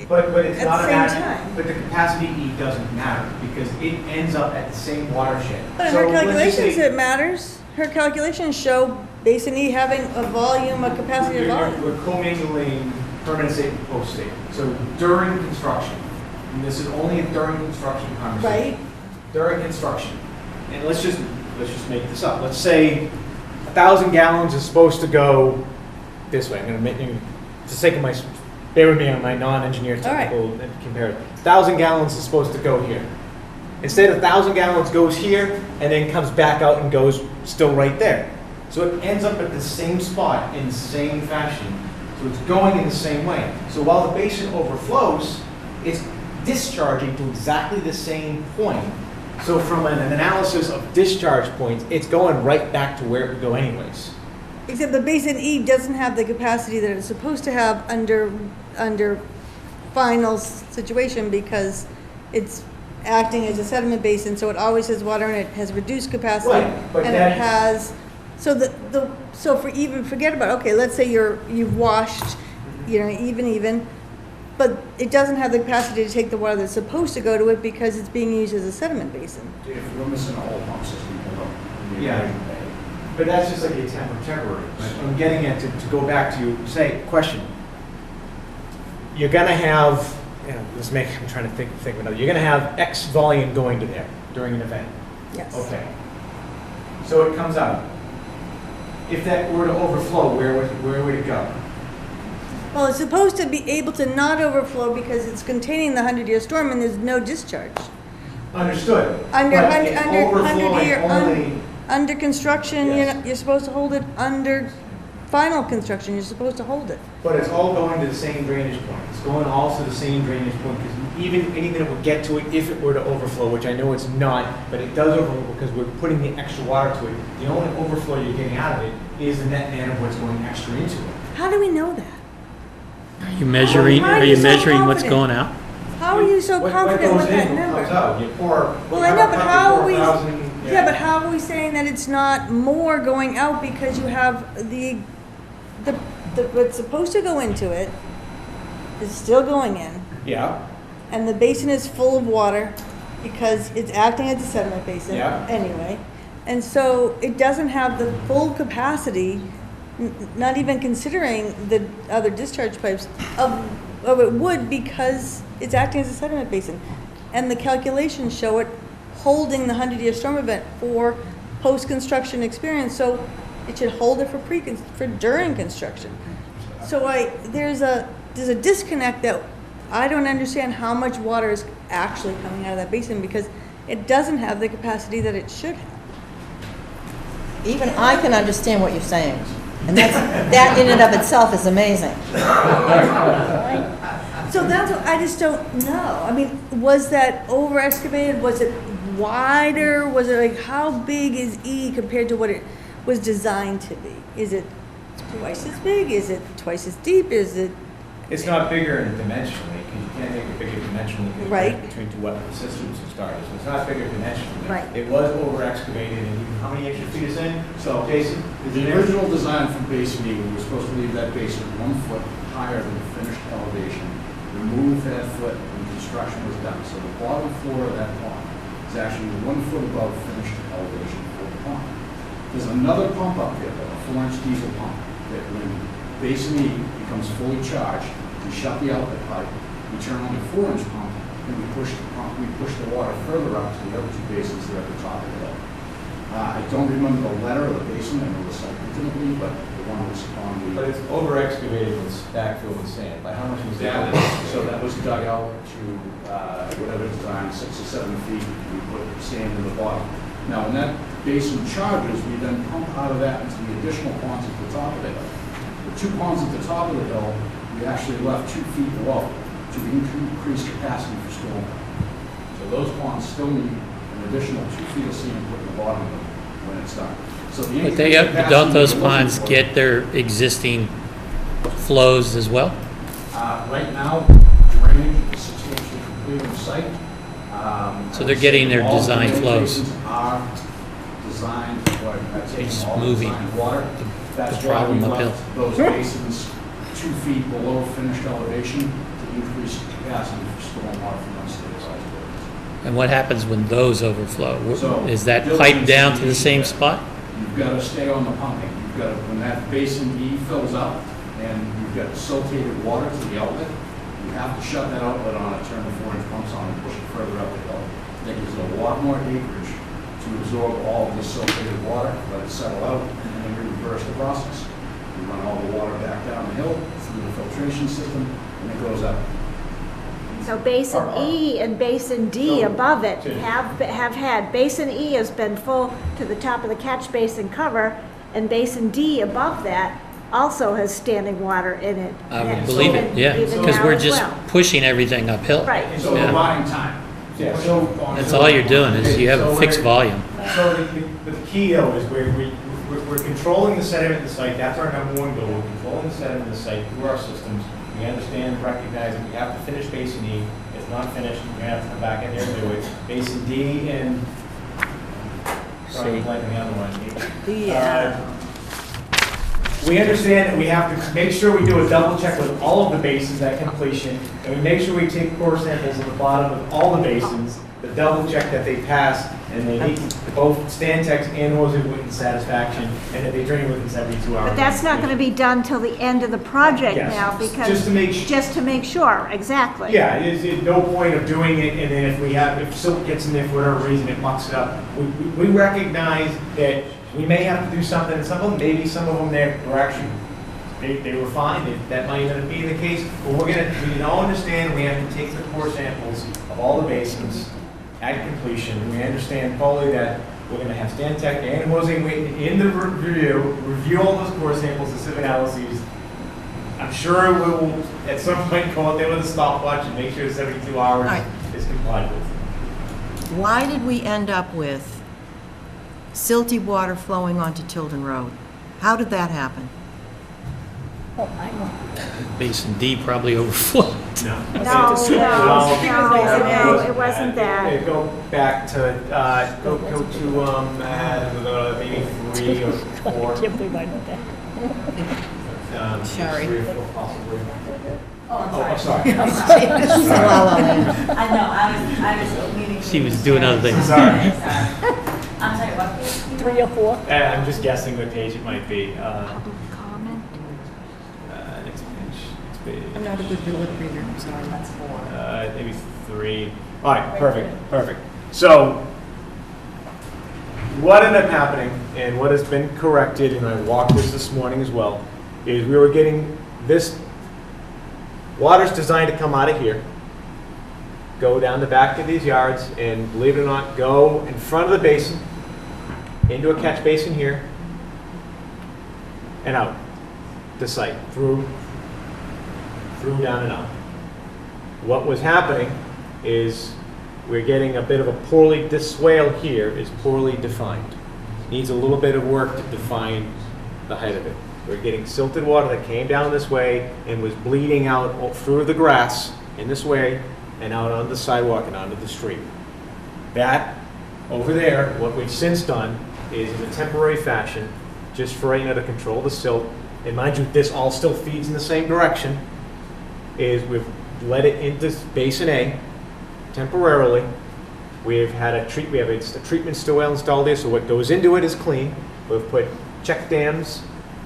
O: But it's
S: at
O: not
S: the
O: a
S: same
O: matter,
S: time.
O: but the capacity E doesn't matter because it ends up at the same watershed.
S: But in
O: So
S: her
O: let's just
S: calculations,
O: say-
S: it matters. Her calculations show Basin E having a volume, a capacity of volume.
O: We're commingling permanent state and post state. So during construction, and this is only a during construction conversation.
S: Right.
O: During construction, and let's just make this up. Let's say 1,000 gallons is supposed to go this way. I'm going to make, for the sake of my, bear with me on my non-engineer technical comparison. 1,000 gallons is supposed to go here. Instead, 1,000 gallons goes here and then comes back out and goes still right there. So it ends up at the same spot in the same fashion. So it's going in the same way. So while the basin overflows, it's discharging to exactly the same point. So from an analysis of discharge points, it's going right back to where it would go anyways.
S: Except the Basin E doesn't have the capacity that it's supposed to have under final situation because it's acting as a sediment basin, so it always has water and it has reduced capacity.
O: Right, but
S: and
O: that-
S: it has, so for even, forget about, okay, let's say you've washed, even, but it doesn't have the capacity to take the water that's supposed to go to it because it's being used as a sediment basin.
T: If we're missing a whole pump system, hold up.
O: Yeah. But that's just like a temporary. I'm getting at to go back to say, question. You're gonna have, I'm trying to think of another. You're gonna have X volume going to there during an event.
S: Yes.
O: Okay. So it comes out. If that were to overflow, where would it go?
S: Well, it's supposed to be able to not overflow because it's containing the 100-year storm and there's no discharge.
O: Understood.
S: Under
O: But it's
S: 100-year,
O: overflowing
S: under construction,
O: Yes.
S: you're supposed to hold it. Under final construction, you're supposed to hold it.
O: But it's all going to the same drainage point. It's going all to the same drainage point because even anything that would get to it if it were to overflow, which I know it's not, but it does overflow because we're putting the extra water to it. The only overflow you're getting out of it is the net of what's going extra into it.
S: How do we know that?
F: Are you measuring,
S: How are
F: are
S: you
F: you
S: so
F: measuring what's
S: confident?
F: going out?
S: How are you so confident with that number?
O: What goes in comes out. You pour.
S: Well, I know, but how are we?
O: 4,000,
S: Yeah, but how are we saying that it's not more going out because you have the what's supposed to go into it is still going in,
O: Yeah.
S: and the basin is full of water because it's acting as a sediment basin
O: Yeah.
S: anyway, and so it doesn't have the full capacity, not even considering the other discharge pipes of it would because it's acting as a sediment basin, and the calculations show it holding the 100-year storm event for post-construction experience, so it should hold it for during construction. So there's a disconnect that I don't understand how much water is actually coming out of that basin because it doesn't have the capacity that it should have.
A: Even I can understand what you're saying, and that in and of itself is amazing.
S: So that's what I just don't know. I mean, was that over excavated? Was it wider? Was it like how big is E compared to what it was designed to be? Is it twice as big? Is it twice as deep? Is it
O: It's not bigger dimensionally, because you can't make it bigger dimensionally because
S: Right.
O: it's between two wetland systems to start. So it's not bigger dimensionally.
B: Right.
O: It was over excavated, and how many extra feet is in? So, Jason? is it
T: The
O: in?
T: original design from Basin E, we were supposed to leave that basin 1 foot higher than the finished elevation. Remove that foot when construction was done. So the bottom floor of that pond is actually 1 foot above finished elevation for the pond. There's another pump up here, a 4-inch diesel pump, that when Basin E becomes fully charged, we shut the outlet pipe, we turn on the 4-inch pump, and we push the water further out to the other 2 basins that are at the top of the hill. I don't remember the letter of the basin, I know the site intimately, but the one was on the...
O: But it's over excavated with backfill with sand. By how much was that?
T: So that was dug out to whatever design, 6 or 7 feet, we put sand in the bottom. Now, when that basin charges, we then pump out of that into the additional ponds at the top of the hill. The 2 ponds at the top of the hill, we actually left 2 feet below to increase capacity for storm. So those ponds still need an additional 2 feet of sand put in the bottom of them when it's done. So the
F: But
T: increased capacity
F: don't those
T: we're looking
F: ponds
T: for-
F: get their existing flows as well?
T: Right now, drainage is substantially complete on site.
F: So they're getting their
T: All
F: design
T: drainage
F: flows.
T: basins are designed for taking
F: It's
T: all the
F: moving
T: designed water. That's
F: the
T: why we
F: problem uphill.
T: left those basins 2 feet below finished elevation to increase capacity for stormwater from unstabilized buildings.
F: And what happens when those overflow?
T: So,
F: Is that
T: diligence
F: piped down
T: is
F: to the
T: the
F: same
T: issue
F: spot?
T: You've got to stay on the pumping. You've got to, when that basin E fills up and you've got siltated water to the outlet, you have to shut that outlet on and turn the 4-inch pumps on and push it further up the hill. That gives it a lot more acreage to absorb all of this siltated water, let it settle out, and then we reverse the process. We run all the water back down the hill through the filtration system, and it goes up.
B: So Basin E and Basin D above it have had, Basin E has been full to the top of the catch basin cover, and Basin D above that also has standing water in it.
F: I would
B: And
F: believe it, yeah,
B: even
F: because
B: now
F: we're
B: as
F: just
B: well.
F: pushing everything uphill.
B: Right.
T: So
F: Yeah.
T: we're buying time.
O: Yeah.
F: That's all you're doing, is you have a fixed volume.
O: So the key though is we're controlling the sediment in the site. That's our number one goal. We're controlling the sediment in the site through our systems. We understand, recognize that we have to finish Basin E. If it's not finished, we're gonna have to come back in there and do it. Basin D and sorry, I'm blanking the other one. We understand that we have to make sure we do a double check with all of the basins at completion, and we make sure we take core samples at the bottom of all the basins, the double check that they pass, and they meet both Stantec's and Horsey Witten's satisfaction, and that they drain within 72 hours.
B: But that's not going to be done till the end of the project
O: Yes,
B: now, because.
O: just to make
B: sure, exactly.
O: Yeah, there's no point of doing it, and then if silt gets in there for whatever reason, it mucks it up. We recognize that we may have to do something, and some of them, maybe some of them were actually, they were fine, that might end up being the case, but we all understand we have to take the core samples of all the basins at completion. We understand fully that we're gonna have Stantec and Jose Witten in the review all those core samples, the civic analyses. I'm sure we will, at some point, go out there with a stopwatch and make sure 72 hours
A: Right.
O: is complied with.
A: Why did we end up with silty water flowing onto Tilden Road? How did that happen?
I: Oh, I know.
F: Basin D probably overflowed.
O: No.
B: No, it wasn't that.
O: Go back to, go to maybe 3 or 4.
I: I can't believe I know that.
A: Sorry.
O: 3 or 4 possibly.
U: Oh, I'm
O: Oh,
U: sorry.
O: I'm sorry.
A: She's a la la land.
U: I know, I was meaning.
F: She was doing other things.
O: Sorry.
U: I'm sorry, what page?
I: 3 or 4?
O: I'm just guessing what page it might be.
B: Public comment?
O: Next page. Next page.
A: I'm not a good lip reader, I'm sorry.
U: That's 4.
O: Maybe 3. All right, perfect. So, what ended up happening, and what has been corrected, and I walked this morning as well, is we were getting this water's designed to come out of here, go down the back of these yards, and believe it or not, go in front of the basin, into a catch basin here, and out the site, through, down and out. What was happening is we're getting a bit of a this swale here is poorly defined. Needs a little bit of work to define the height of it. We were getting silted water that came down this way and was bleeding out through the grass in this way and out onto the sidewalk and onto the street. That, over there, what we've since done is in a temporary fashion, just for right now to control the silt, and mind you, this all still feeds in the same direction, is we've let it into Basin A temporarily. We've had a treatment still installed there, so what goes into it is clean. We've put check dams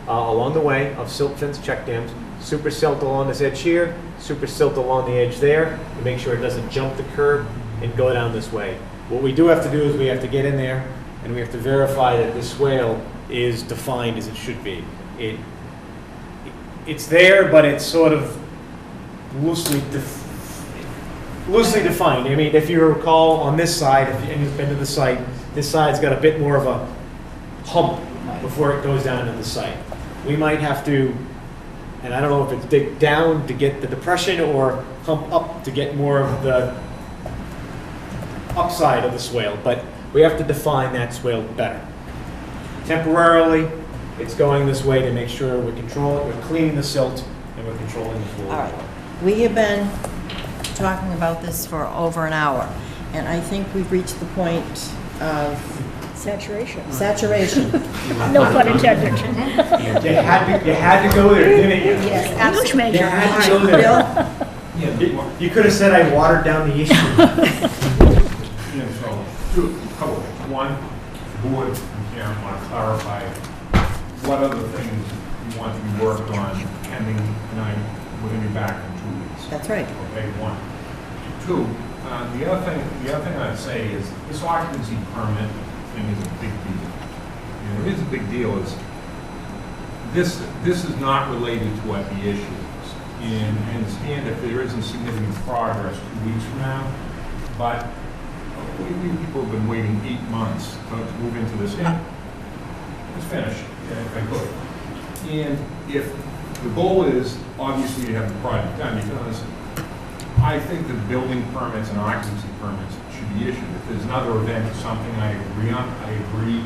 O: along the way of silt fence check dams, super silt along this edge here, super silt along the edge there, to make sure it doesn't jump the curb and go down this way. What we do have to do is we have to get in there and we have to verify that this swale is defined as it should be. It's there, but it's sort of loosely defined. I mean, if you recall on this side, and you've been to the site, this side's got a bit more of a hump before it goes down into the site. We might have to, and I don't know if it's dig down to get the depression or hump up to get more of the upside of the swale, but we have to define that swale better. Temporarily, it's going this way to make sure we're controlling, we're cleaning the silt, and we're controlling the flow.
A: All right. We have been talking about this for over an hour, and I think we've reached the point of
I: Saturation.
A: saturation.
I: No pun intended.
O: You had to go there, didn't you?
A: Yes,
I: Huge
A: absolutely.
I: major.
O: You had to go there. You could have said I watered down the issue.
Q: Yeah, so, a couple of things. One, the board and Karen want to clarify what other things you want to be worked on pending tonight. We're going to be back in 2 weeks.
A: That's right.
Q: Okay, one. Two, the other thing I'd say is this occupancy permit thing is a big deal. And the reason it's a big deal is this is not related to what the issue is. And I understand if there isn't significant progress 2 weeks from now, but people have been waiting 8 months to move into this. And let's finish, if I could. And if the goal is obviously to have the project done, because I think that building permits and occupancy permits should be issued. If there's another event or something I agree on, I agree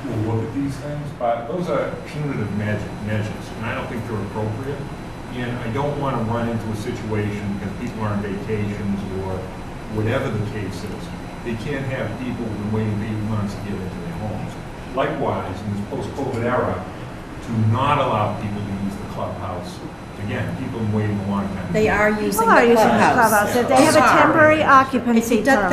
Q: we'll look at these things, but those are punitive measures, and I don't think they're appropriate. And I don't want to run into a situation because people are on vacations or whatever the case is. They can't have people who've been waiting 8 months to get into their homes. Likewise, in this post-COVID era, to not allow people to use the clubhouse. Again, people have been waiting a long time.
A: They are using the
B: People are using the
A: clubhouse.
B: clubhouse. They have a temporary occupancy permit.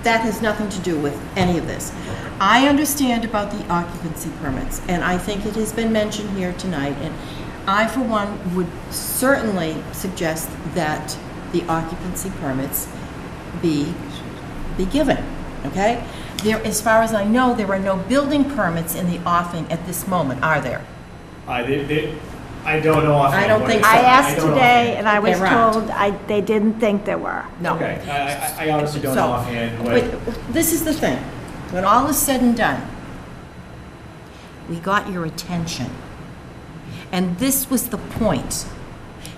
A: That has nothing to do with any of this. I understand about the occupancy permits, and I think it has been mentioned here tonight, and I, for one, would certainly suggest that the occupancy permits be given, okay? There, as far as I know, there are no building permits in the offing at this moment, are there?
O: I don't know offhand.
A: I don't think so.
B: I asked
O: don't know
B: today, and I was
A: They're not.
B: told they didn't think there were.
A: No.
O: Okay, I honestly don't know
A: So,
O: offhand.
A: but this is the thing. When all is said and done, we got your attention. And this was the point,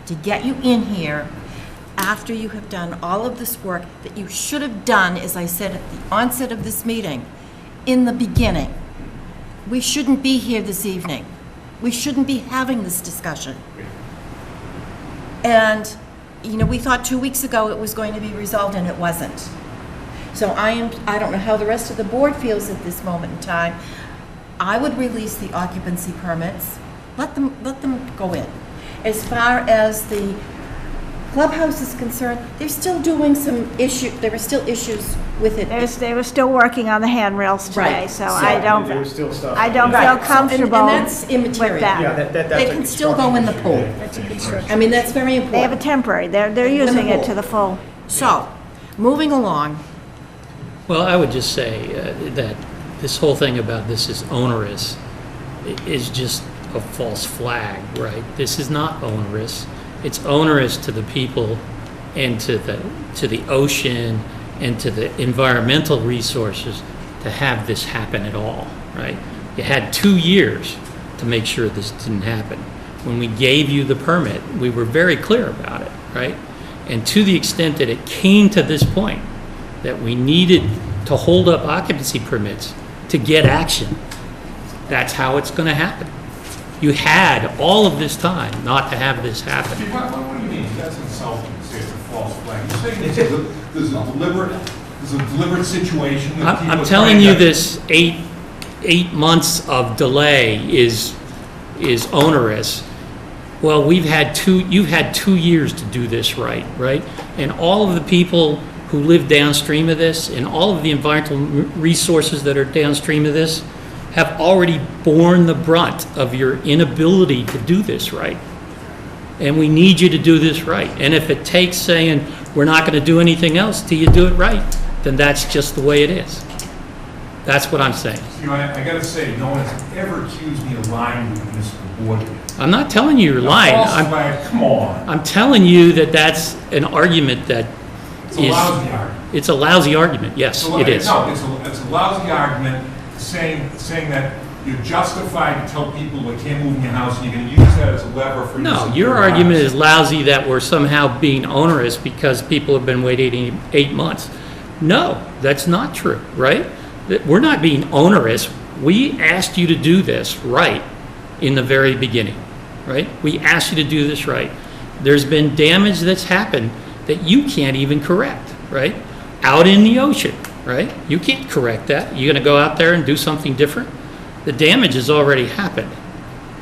A: to get you in here after you have done all of this work that you should have done, as I said at the onset of this meeting, in the beginning. We shouldn't be here this evening. We shouldn't be having this discussion. And, you know, we thought 2 weeks ago it was going to be resolved, and it wasn't. So I don't know how the rest of the board feels at this moment in time. I would release the occupancy permits, let them go in. As far as the clubhouse is concerned, they're still doing some there are still issues with it.
B: They were still working on the handrails today,
A: Right.
B: so
A: So-
B: I don't
O: There was still stuff.
B: feel
A: Right.
B: comfortable
A: And that's
B: with
A: immaterial.
B: that.
O: Yeah, that's
A: They
O: a
A: can still go in the pool.
I: That's a construction.
A: I mean, that's very
B: They have a
A: important.
B: temporary, they're using it to the full.
A: So, moving along,
F: Well, I would just say that this whole thing about this is onerous is just a false flag, right? This is not onerous. It's onerous to the people and to the ocean and to the environmental resources to have this happen at all, right? You had 2 years to make sure this didn't happen. When we gave you the permit, we were very clear about it, right? And to the extent that it came to this point, that we needed to hold up occupancy permits to get action, that's how it's going to happen. You had all of this time not to have this happen.
Q: Steve, what do you mean? That's insulting to say it's a false flag. You're saying there's a deliberate situation that people
F: I'm
Q: are
F: telling
Q: trying
F: you
Q: to-
F: this 8 months of delay is onerous. Well, you've had 2 years to do this right? And all of the people who live downstream of this and all of the environmental resources that are downstream of this have already borne the brunt of your inability to do this right. And we need you to do this right. And if it takes saying, we're not going to do anything else till you do it right, then that's just the way it is. That's what I'm saying.
Q: You know, I gotta say, no one's ever accused me of lying with this board.
F: I'm not telling you you're lying.
Q: False flag, come on.
F: I'm telling you that that's an argument that
Q: It's a lousy argument.
F: It's a lousy argument, yes, it is.
Q: No, it's a lousy argument saying that you're justified to tell people they can't move in your house and you're gonna use that as a lever for
F: No,
Q: your
F: your argument is lousy that we're somehow being onerous because people have been waiting 8 months. No, that's not true, right? We're not being onerous. We asked you to do this right in the very beginning, right? We asked you to do this right. There's been damage that's happened that you can't even correct, right? Out in the ocean, right? You can't correct that. You're going to go out there and do something different? The damage has already happened.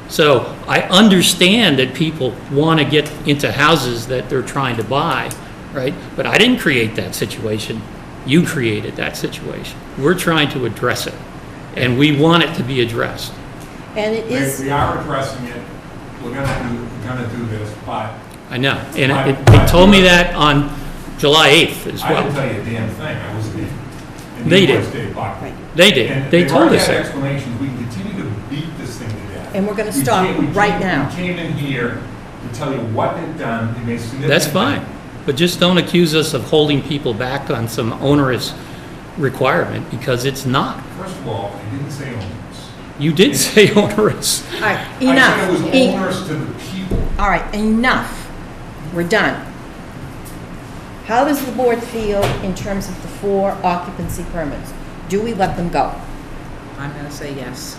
F: So I understand that people want to get into houses that they're trying to buy, right? But I didn't create that situation. You created that situation. We're trying to address it, and we want it to be addressed.
A: And it is,
Q: We are addressing it, we're gonna do this, but
F: I know, and they told me that on July 8th as
Q: I didn't
F: well.
Q: tell you a damn thing, I wasn't in. And
F: They
Q: neither
F: did.
Q: was Dave Buckley.
F: They did.
Q: And
F: They
Q: they've
F: told
Q: already
F: us
Q: had
F: that.
Q: explanations, we can continue to beat this thing to death.
A: and we're going to
Q: We
A: stop
Q: came- we
A: right
Q: came-
A: now.
Q: We came in here to tell you what they've done, they made significant.
F: That's fine, but just don't accuse us of holding people back on some onerous requirement, because it's not.
Q: First of all, I didn't say onerous.
F: You did say onerous.
A: All right,
Q: I
A: enough.
Q: said it was onerous to the people.
A: All right, enough. We're done. How does the board feel in terms of the 4 occupancy permits? Do we let them go?
C: I'm gonna say yes.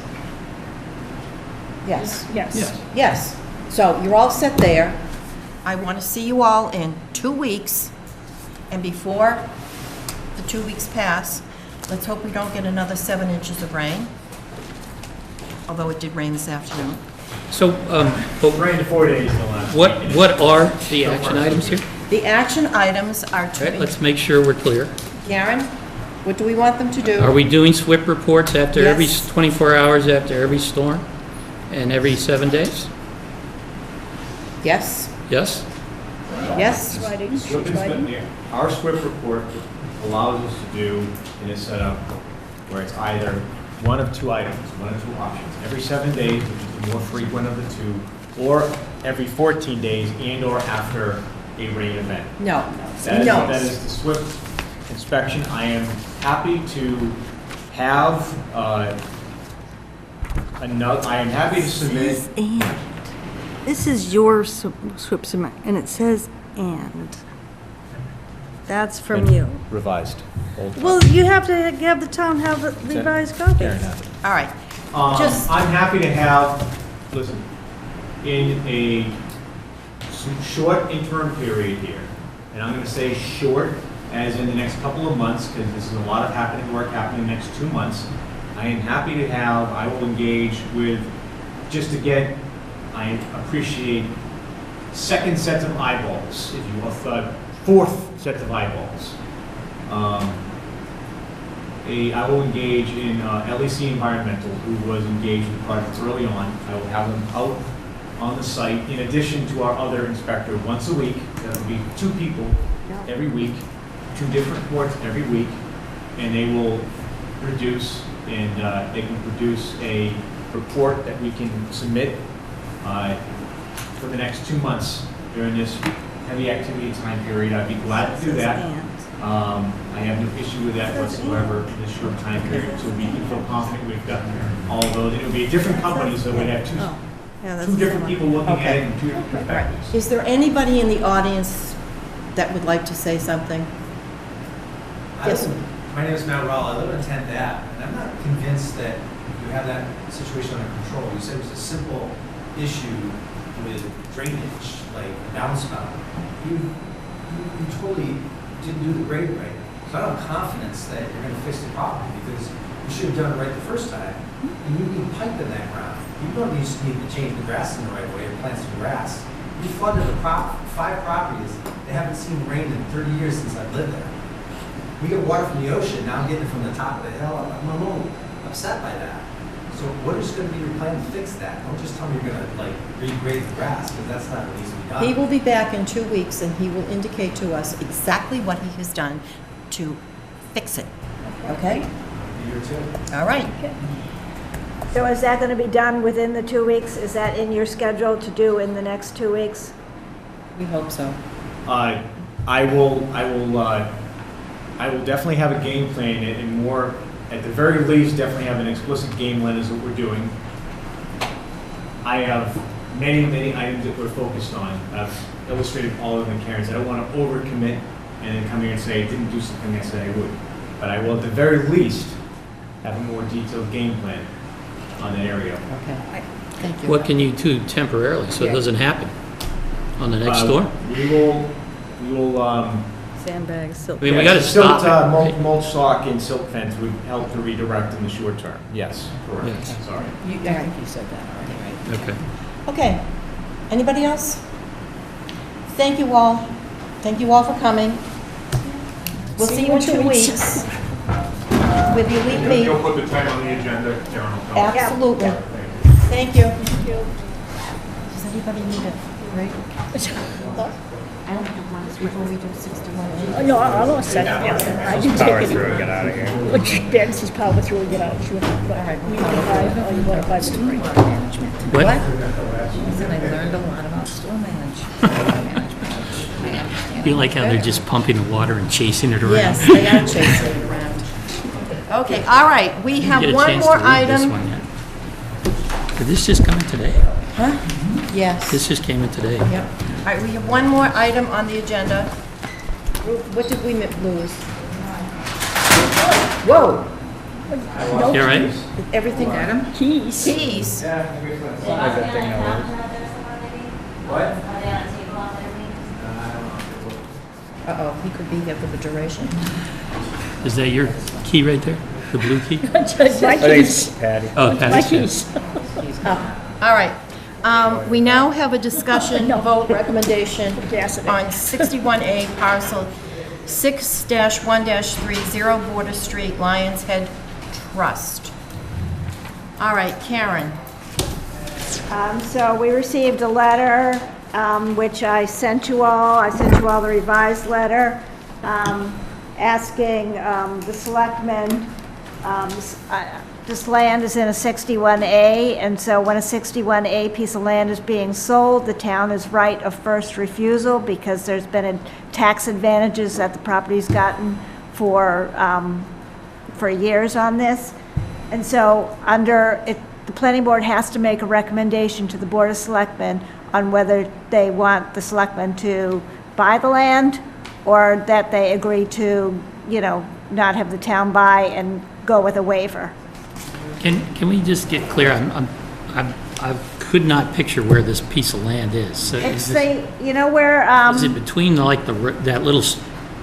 A: Yes.
I: Yes.
A: Yes. So you're all set there. I want to see you all in 2 weeks, and before the 2 weeks pass, let's hope we don't get another 7 inches of rain, although it did rain this afternoon.
F: So, but
G: Rained 4 days in the last.
F: what are the action items here?
A: The action items are
F: Okay, let's make sure we're clear.
A: Karen, what do we want them to do?
F: Are we doing SWIP reports after every
A: Yes.
F: 24 hours after every storm and every 7 days?
A: Yes?
F: Yes?
A: Yes?
O: Our SWIP report allows us to do, and it's set up where it's either one of 2 items, one of 2 options. Every 7 days, which is the more frequent of the 2, or every 14 days and/or after a rain event.
A: No.
O: That
A: No.
O: is the SWIP inspection. I am happy to have I am happy to submit.
S: Says and. This is your SWIP submit, and it says and. That's from you.
O: Revised. Old
S: Well, you have to have the town have a revised copy.
O: Fair enough.
A: All right.
O: I'm happy to have, listen, in a short interim period here, and I'm gonna say short as in the next couple of months, because this is a lot of work happening in the next 2 months. I am happy to have, I will engage with, just to get, I appreciate second sets of eyeballs, if you will, 4th set of eyeballs. I will engage in LEC Environmental, who was engaged in the project early on. I will have them out on the site, in addition to our other inspector, once a week. That will be 2 people every week, 2 different reports every week, and they will produce, and they can produce a report that we can submit for the next 2 months during this heavy activity time period. I'd be glad to do that. I have no issue with that whatsoever in this short time period, so we can feel confident we've gotten all of those. It would be a different company, so we'd have two different people looking at it from 2 different perspectives.
A: Is there anybody in the audience that would like to say something? Yes.
E: My name is Matt Rowell. I live on 10th Ave, and I'm not convinced that you have that situation under control. You said it was a simple issue with drainage, like a downspout, you totally didn't do the grade right. So I don't have confidence that you're gonna fix the problem, because you should have done it right the first time. And you need pipe in that ground. You don't need to change the grass in the right way or plant some grass. You flooded 5 properties that haven't seen rain in 30 years since I've lived there. We get water from the ocean, now I'm getting it from the top of the hill. I'm a little upset by that. So what is going to be your plan to fix that? Don't just tell me you're going to like regrade the grass, because that's not what needs to be done.
A: He will be back in 2 weeks, and he will indicate to us exactly what he has done to fix it. Okay?
E: A year or two.
A: All right.
B: So is that going to be done within the 2 weeks? Is that in your schedule to do in the next 2 weeks?
A: We hope so.
O: I will definitely have a game plan and more, at the very least, definitely have an explicit game plan as what we're doing. I have many items that we're focused on. I've illustrated all of them in Karen's. I don't want to overcommit and then come here and say I didn't do something I said I would. But I will at the very least have a more detailed game plan on that area.
A: Okay. Thank you.
F: What can you do temporarily so it doesn't happen on the next door?
O: We will
S: Sandbags, silt.
F: I mean, we got to stop it.
O: Mulch stock and silt fence would help to redirect in the short term. Yes, correct.
F: Yes.
O: Sorry.
A: I think you said that already, right?
F: Okay.
A: Okay. Anybody else? Thank you all. Thank you all for coming. We'll see you in 2 weeks with the elite meet.
Q: You'll put the time on the agenda, Karen will come.
A: Absolutely. Thank you. Does anybody need a break? I don't think one is before we do 61A.
I: No, I'm all set. Yeah. I didn't
G: Power
I: take
G: through
I: any.
G: and get out of here.
I: Which Ben says power through and get out. Sure. But
A: All right,
I: you can buy, or you want to buy the break.
F: What?
K: I learned a lot about storm management.
F: You like how they're just pumping the water and chasing it around?
A: Yes, they are chasing it around. Okay, all right, we
F: Didn't
A: have
F: get a
A: one
F: chance
A: more
F: to read this
A: item.
F: one yet. Did this just come in today?
A: Huh? Yes.
F: This just came in today.
A: Yep. All right, we have one more item on the agenda. What did we lose? Whoa.
I: No
F: You all right?
A: Everything.
I: keys.
A: Keys. Uh-oh, he could be here for the duration.
F: Is that your key right there? The blue key?
I: My keys.
G: Patty.
F: Oh,
I: My
F: Patty's
I: keys.
A: All right. We now have a discussion vote recommendation
I: Yes,
A: on 61A parcel 6-1-30 Border Street, Lions Head Trust. All right, Karen.
B: So we received a letter, which I sent you all. I sent you all the revised letter, asking the selectmen, this land is in a 61A, and so when a 61A piece of land is being sold, the town has right of first refusal because there's been tax advantages that the property's gotten for years on this. And so the planning board has to make a recommendation to the Board of Selectmen on whether they want the selectmen to buy the land or that they agree to, not have the town buy and go with a waiver.
F: Can we just get clear? I could not picture where this piece of land is. So
B: It's
F: is this-
B: where,
F: Is it between that little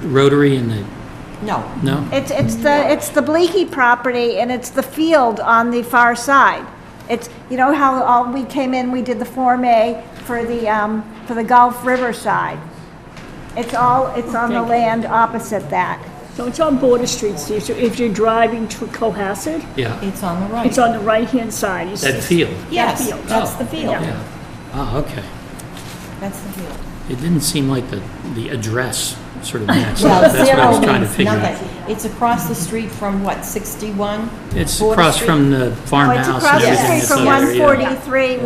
F: rotary and the?
A: No.
F: No?
B: it's the Bleaky property and it's the field on the far side. It's, how we came in, we did the Form A for the Gulf River side. It's on the land opposite that.
I: So it's on Border Street, Steve. So if you're driving to Cohasset,
F: Yeah.
A: It's on the right.
I: it's on the right-hand side.
F: That field?
A: Yes,
I: field.
A: that's the field.
F: Yeah. Oh, okay.
A: That's the field.
F: It didn't seem like the address sort of matched
A: Well,
F: up. That's what I was trying to
A: means
F: figure out.
A: nothing. It's across the street from what, 61?
F: It's
A: Border
F: across
A: Street?
F: from the
B: Oh, it's
F: farmhouse and
B: across the
F: everything
B: street
F: that's
B: from
F: over there, yeah.
B: 143,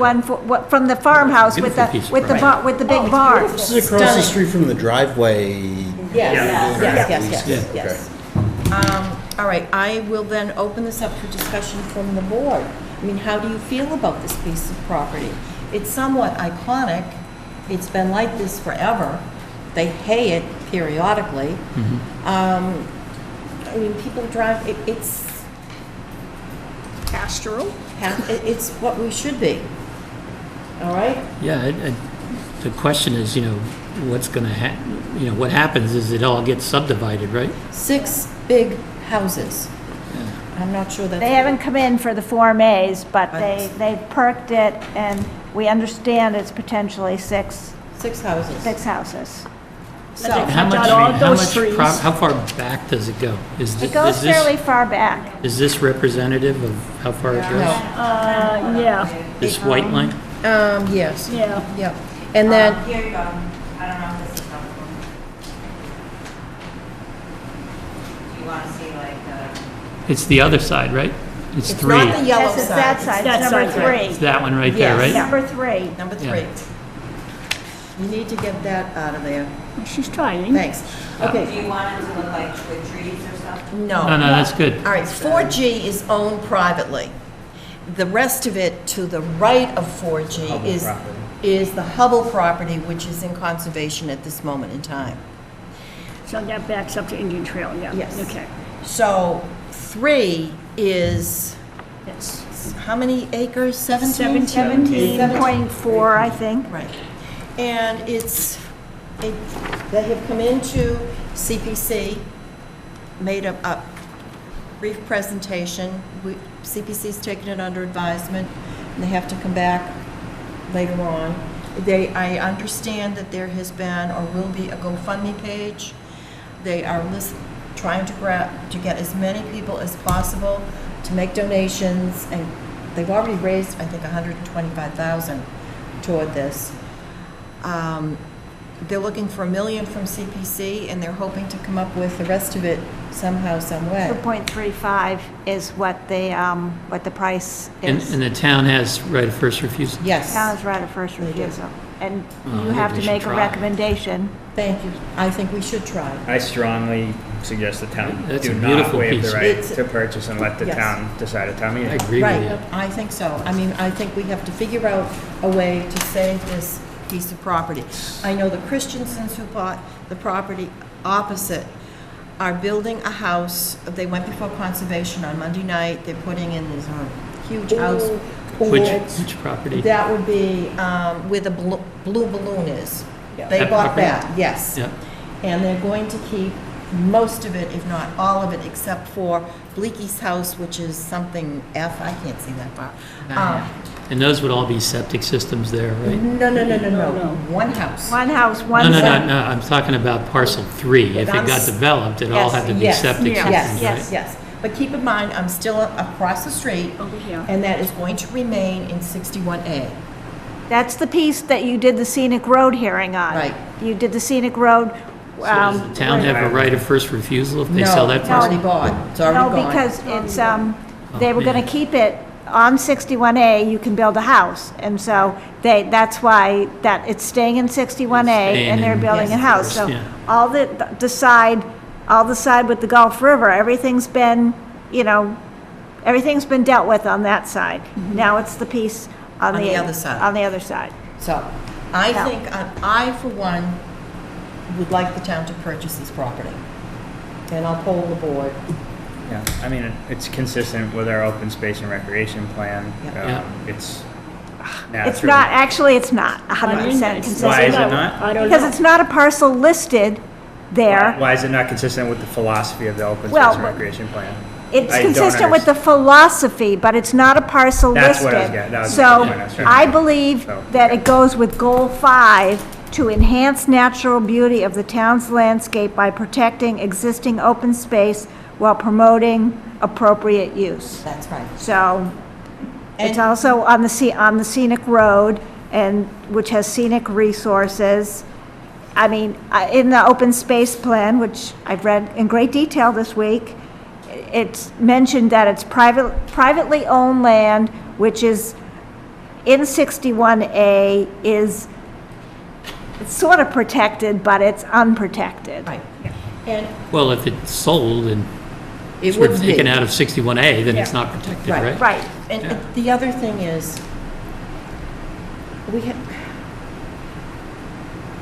B: from the farmhouse with
F: Beautiful piece of
B: the
F: property.
B: with the big barn.
V: This is across the street from the driveway.
A: Yes. All right, I will then open this up for discussion from the board. I mean, how do you feel about this piece of property? It's somewhat iconic. It's been like this forever. They hay it periodically. I mean, people drive, it's
I: pastoral.
A: It's what we should be. All right?
F: Yeah, the question is, what's going to what happens is it all gets subdivided, right?
A: 6 big houses. I'm not sure that's...
B: They haven't come in for the Form As, but they've perked it, and we understand it's potentially 6
A: houses.
B: 6 houses.
A: So,
F: How much, how far back does it go?
B: It goes fairly far back.
F: Is this representative of how far it goes?
I: Yeah.
F: This white line?
A: Yes.
I: Yeah.
A: Yeah. And then,
K: Here you go. I don't know if this is helpful. Do you want to see like
F: It's the other side, right? It's 3.
A: not the yellow
B: Yes, it's that side, it's number 3.
F: It's that one right there, right?
B: Number 3.
A: number 3.
F: Yeah.
A: You need to get that out of there.
I: She's trying.
A: Thanks.
K: do
A: Okay.
K: you want it to look like with trees or something?
F: No, that's good.
A: All right, 4G is owned privately. The rest of it to the right of 4G
G: Hubble
A: is
G: property.
A: the Hubble property, which is in conservation at this moment in time.
I: So that backs up to Indian Trail, yeah.
A: Yes.
I: Okay.
A: So 3 is,
I: Yes.
A: how many acres? 17?
B: 17.4, I think.
A: Right. And they have come into CPC, made a brief presentation. CPC's taken it under advisement, and they have to come back later on. I understand that there has been or will be a GoFundMe page. They are trying to get as many people as possible to make donations, and they've already raised, I think, $125,000 toward this. They're looking for $1 million from CPC, and they're hoping to come up with the rest of it somehow, some way.
B: 2.35 is what the price is.
F: And the town has right of first refusal?
A: Yes.
B: Town is right of first refusal. And
F: Well,
B: you
F: I
B: have
F: think
B: to
F: we
B: make
F: should
B: a
F: try.
B: recommendation.
A: Thank you. I think we should try.
G: I strongly suggest the town
F: That's
G: do
F: a
G: not
F: beautiful
G: waive
F: piece.
G: the right
A: It's-
G: to purchase and let the
A: Yes.
G: town decide at town
F: I
G: meeting.
F: agree with you.
A: Right, I think so. I mean, I think we have to figure out a way to save this piece of property. I know the Christiansens who bought the property opposite are building a house. They went before conservation on Monday night. They're putting in this huge house.
F: Which property?
A: That would be where the blue balloon is. They
F: That
A: bought
F: property?
A: that, yes.
F: Yeah.
A: And they're going to keep most of it, if not all of it, except for Bleaky's house, which is something F, I can't see that far.
F: And those would all be septic systems there, right?
A: No. One house.
B: One house, one
F: No,
B: septic.
F: no, I'm talking about parcel 3. If it
A: I'm
F: got
A: s-
F: developed, it all had to be
A: Yes,
F: septic
A: yes,
F: systems,
A: yes,
F: right?
A: yes. But keep in mind, I'm still across the street,
I: Over here.
A: and that is going to remain in 61A.
B: That's the piece that you did the scenic road hearing on.
A: Right.
B: You did the scenic road.
F: So does the town have a right of first refusal if they sell that
A: No, it's already
F: parcel?
A: bought. It's already
B: No,
A: gone.
B: because it's, they were gonna
F: man.
B: keep it on 61A, you can build a house. And so that's why it's staying in 61A
F: Staying
B: and they're
F: in-
B: building a
A: Yes,
B: house.
F: first,
B: So
F: yeah.
B: all the side with the Gulf River, everything's been, everything's been dealt with on that side. Now it's the piece on
A: On
B: the
A: the other side.
B: On the other side.
A: So, I
B: Yeah.
A: think, I, for one, would like the town to purchase this property. And I'll poll the board.
G: Yeah, I mean, it's consistent with our open space and recreation plan.
A: Yeah.
G: It's
B: It's not, actually, it's not 100% consistent.
G: Why is it not?
I: I don't know.
B: Because it's not a parcel listed there.
G: Why is it not consistent with the philosophy of the open space
B: Well,
G: and recreation plan?
B: It's
G: I don't
B: consistent with the philosophy, but it's not a parcel
G: That's
B: listed.
G: what I was getting- that was the
B: So
G: point I was trying to
B: I
G: make.
B: believe
G: So,
B: that
G: okay.
B: it goes with Goal 5 to enhance natural beauty of the town's landscape by protecting existing open space while promoting appropriate use.
A: That's right.
B: So it's
A: And-
B: also on the scenic road, and, which has scenic resources. I mean, in the open space plan, which I've read in great detail this week, it's mentioned that it's privately owned land, which is in 61A, it's sort of protected, but it's unprotected.
A: Right. And
F: Well, if it's sold and
A: it
F: sort
A: would
F: of
A: be.
F: taken out of 61A, then it's not protected, right?
B: Right.
A: And
F: Yeah.
A: the other thing is,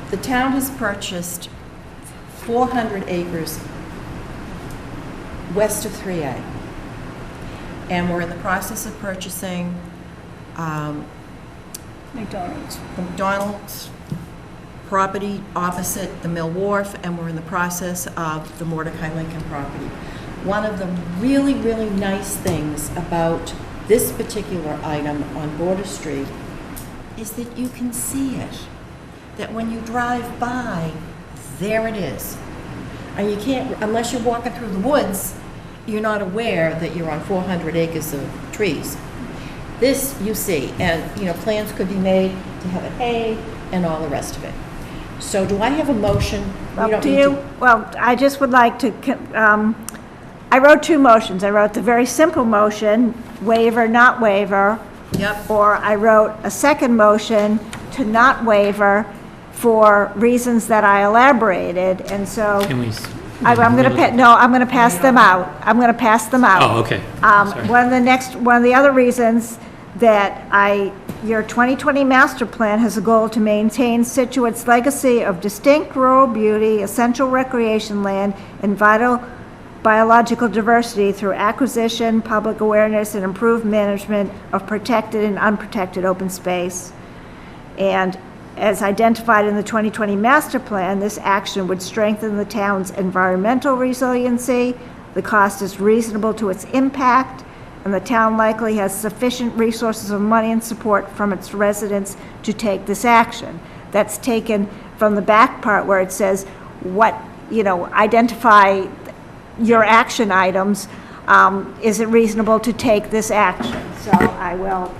A: the town has purchased 400 acres west of 3A. And we're in the process of purchasing
I: McDonald's.
A: the McDonald's property opposite the Mill Wharf, and we're in the process of the Mordecai Lincoln property. One of the really, really nice things about this particular item on Border Street is that you can see it. That when you drive by, there it is. And you can't, unless you're walking through the woods, you're not aware that you're on 400 acres of trees. This you see, and plans could be made to have it hay and all the rest of it. So do I have a motion?
B: Up to you. Well, I just would like to, I wrote two motions. I wrote the very simple motion, waiver, not waiver.
A: Yep.
B: Or I wrote a second motion to not waiver for reasons that I elaborated, and so.
F: Can we?
B: I'm going to pass them out. I'm going to pass them out.
F: Oh, okay. Sorry.
B: One of the other reasons that your 2020 master plan has a goal to maintain Scituate's legacy of distinct rural beauty, essential recreation land, and vital biological diversity through acquisition, public awareness, and improved management of protected and unprotected open space. And as identified in the 2020 master plan, this action would strengthen the town's environmental resiliency. The cost is reasonable to its impact, and the town likely has sufficient resources of money and support from its residents to take this action. That's taken from the back part where it says identify your action items. Is it reasonable to take this action? So I will.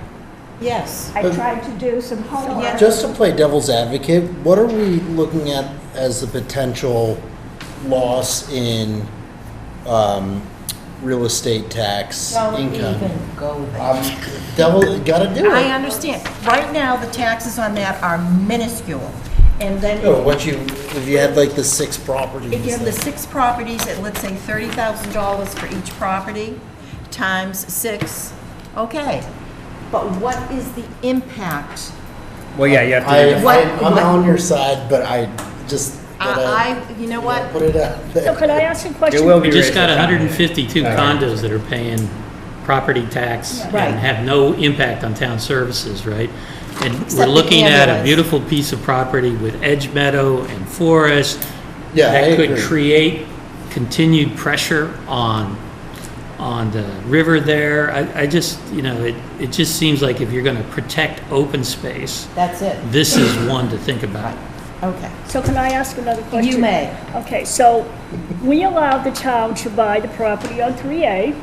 A: Yes.
B: I tried to do some homework.
V: Just to play devil's advocate, what are we looking at as the potential loss in real estate tax income?
A: Don't even go there.
V: Gotta do it.
A: I understand. Right now, the taxes on that are minuscule. And then
V: If you had like the 6 properties.
A: if you have the 6 properties at, let's say, $30,000 for each property, times 6, okay. But what is the impact?
G: Well, yeah, you have to.
V: I'm on your side, but I just
A: you know what?
V: put it out there.
I: So could I ask a question?
G: It will be
F: We just
G: raised
F: got
G: at town
F: 152 condos that are paying property tax
A: Right.
F: and have no impact on town services, right? And
A: Except
F: we're
A: the
F: looking at a
A: ambulance.
F: beautiful piece of property with edge meadow and forest
V: Yeah, I
F: that could
V: agree.
F: create continued pressure on the river there. I just, it just seems like if you're going to protect open space,
A: That's it.
F: this is one to think about.
A: Okay.
I: So can I ask another question?
A: You may.
I: Okay, so we allowed the town to buy the property on 3A,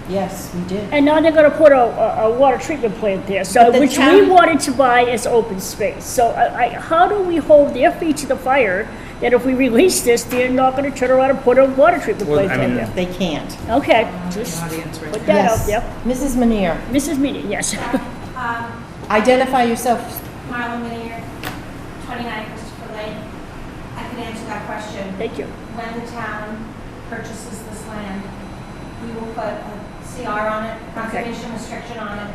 A: Yes, we did.
I: and now they're gonna put a water treatment plant there, so,
A: But the
I: which we
A: town-
I: wanted to buy as open space. So how do we hold their feet to the fire that if we release this, they're not gonna turn around and put a water treatment
G: Well,
I: plant in there?
A: They can't.
I: Okay, just put that out
A: Yes.
I: there.
A: Mrs. Manier,
I: Mrs. Meany, yes.
A: identify yourself.
J: Marla Minier, 29 Christopher Lane. I can answer that question.
I: Thank you.
J: When the town purchases this land, we will put a CR on it, conservation restriction on it,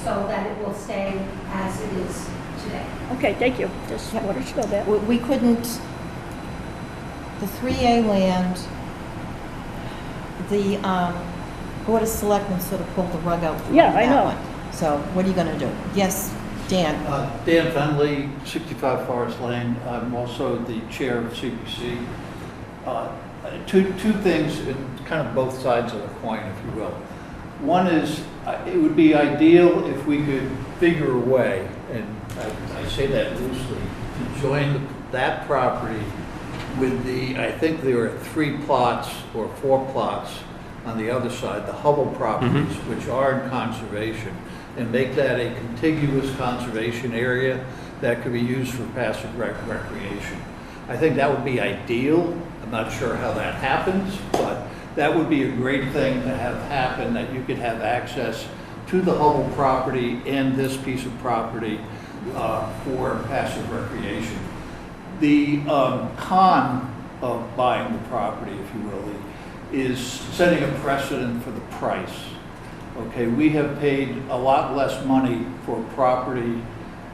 J: so that it will stay as it is today.
I: Okay, thank you. Just wanted to know that.
A: We couldn't, the 3A land, the Board of Selectmen sort of pulled the rug out from
I: Yeah, I
A: that
I: know.
A: one. So what are you going to do? Yes, Dan?
L: Dan Fenley, 65 Forest Lane. I'm also the chair of CPC. Two things, in kind of both sides of the coin, if you will. One is, it would be ideal if we could figure a way, and I say that loosely, to join that property with I think there are 3 plots or 4 plots on the other side, the Hubble properties, which are in conservation, and make that a contiguous conservation area that could be used for passive recreation. I think that would be ideal. I'm not sure how that happens, but that would be a great thing to have happen, that you could have access to the Hubble property and this piece of property for passive recreation. The con of buying the property, if you will, is setting a precedent for the price. Okay, we have paid a lot less money for property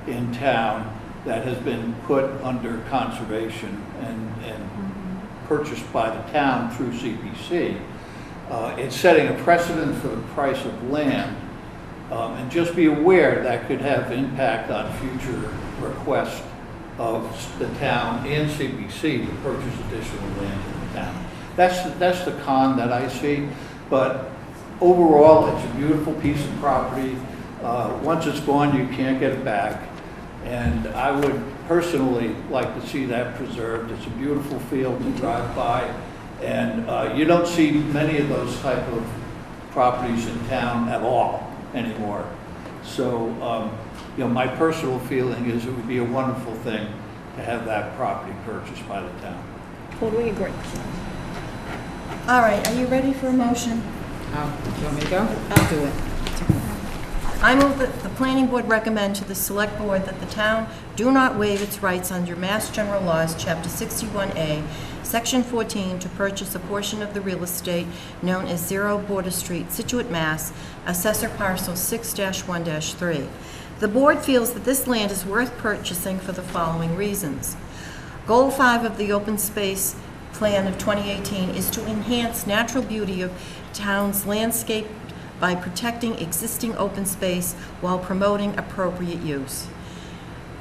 L: in town that has been put under conservation and purchased by the town through CPC. It's setting a precedent for the price of land And just be aware that could have impact on future requests of the town and CPC to purchase additional land in the town. That's the con that I see, but overall, it's a beautiful piece of property. Once it's gone, you can't get it back. And I would personally like to see that preserved. It's a beautiful field to drive by. And you don't see many of those type of properties in town at all anymore. So, you know, my personal feeling is it would be a wonderful thing to have that property purchased by the town.
I: Totally agree.
A: All right, are you ready for a motion?
C: Do you want me to go? I'll do it.
A: I move that the planning board recommend to the select board that the town do not waive its rights under Mass General Laws, Chapter 61A, Section 14, to purchase a portion of the real estate known as 0 Border Street, Scituate, Mass., Assessor Parcel 6-1-3. The board feels that this land is worth purchasing for the following reasons. Goal 5 of the Open Space Plan of 2018 is to enhance natural beauty of town's landscape by protecting existing open space while promoting appropriate use.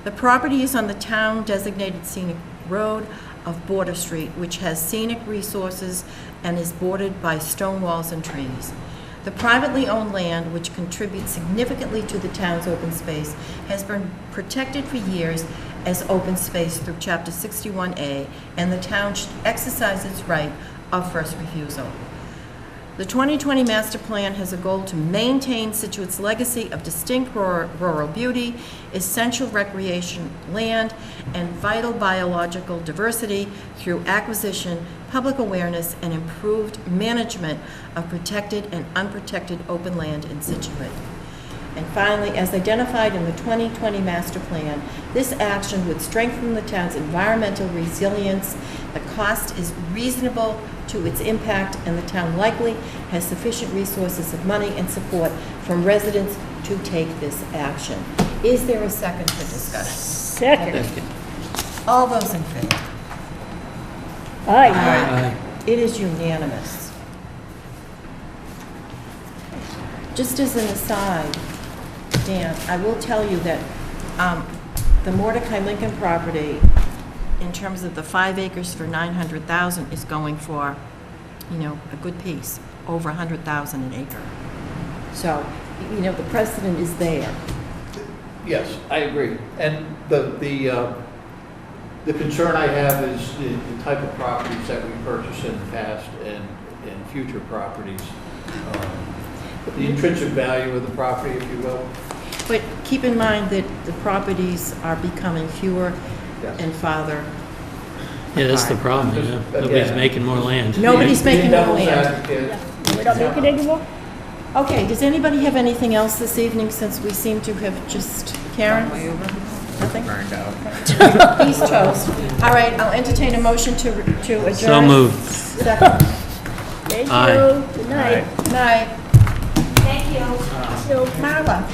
A: The property is on the town-designated scenic road of Border Street, which has scenic resources and is bordered by stone walls and trees. The privately owned land, which contributes significantly to the town's open space, has been protected for years as open space through Chapter 61A, and the town should exercise its right of first refusal. The 2020 Master Plan has a goal to maintain Scituate's legacy of distinct rural beauty, essential recreation land, and vital biological diversity through acquisition, public awareness, and improved management of protected and unprotected open land in Scituate. And finally, as identified in the 2020 Master Plan, this action would strengthen the town's environmental resilience. The cost is reasonable to its impact, and the town likely has sufficient resources of money and support from residents to take this action. Is there a second for discussion?
I: Second.
A: All those in favor?
I: Aye.
A: It is unanimous. Just as an aside, Dan, I will tell you that the Mordecai Lincoln property, in terms of the 5 acres for $900,000, is going for, you know, a good piece, over $100,000 an acre. So, you know, the precedent is there.
L: Yes, I agree. And the concern I have is the type of properties that we purchased in the past and future properties. The intrinsic value of the property, if you will.
A: But keep in mind that the properties are becoming fewer and farther.
F: Yeah, that's the problem, yeah. Nobody's making more land.
A: Nobody's making more land.
I: We don't make it anymore?
A: Okay, does anybody have anything else this evening, since we seem to have just, Karen? Nothing?
G: Burned out.
A: He's toast. All right, I'll entertain a motion to adjourn.
F: So moved.
A: Second.
I: Thank
F: Aye.
I: you. Good night.
A: Night.
J: Thank you.
A: So, Marla,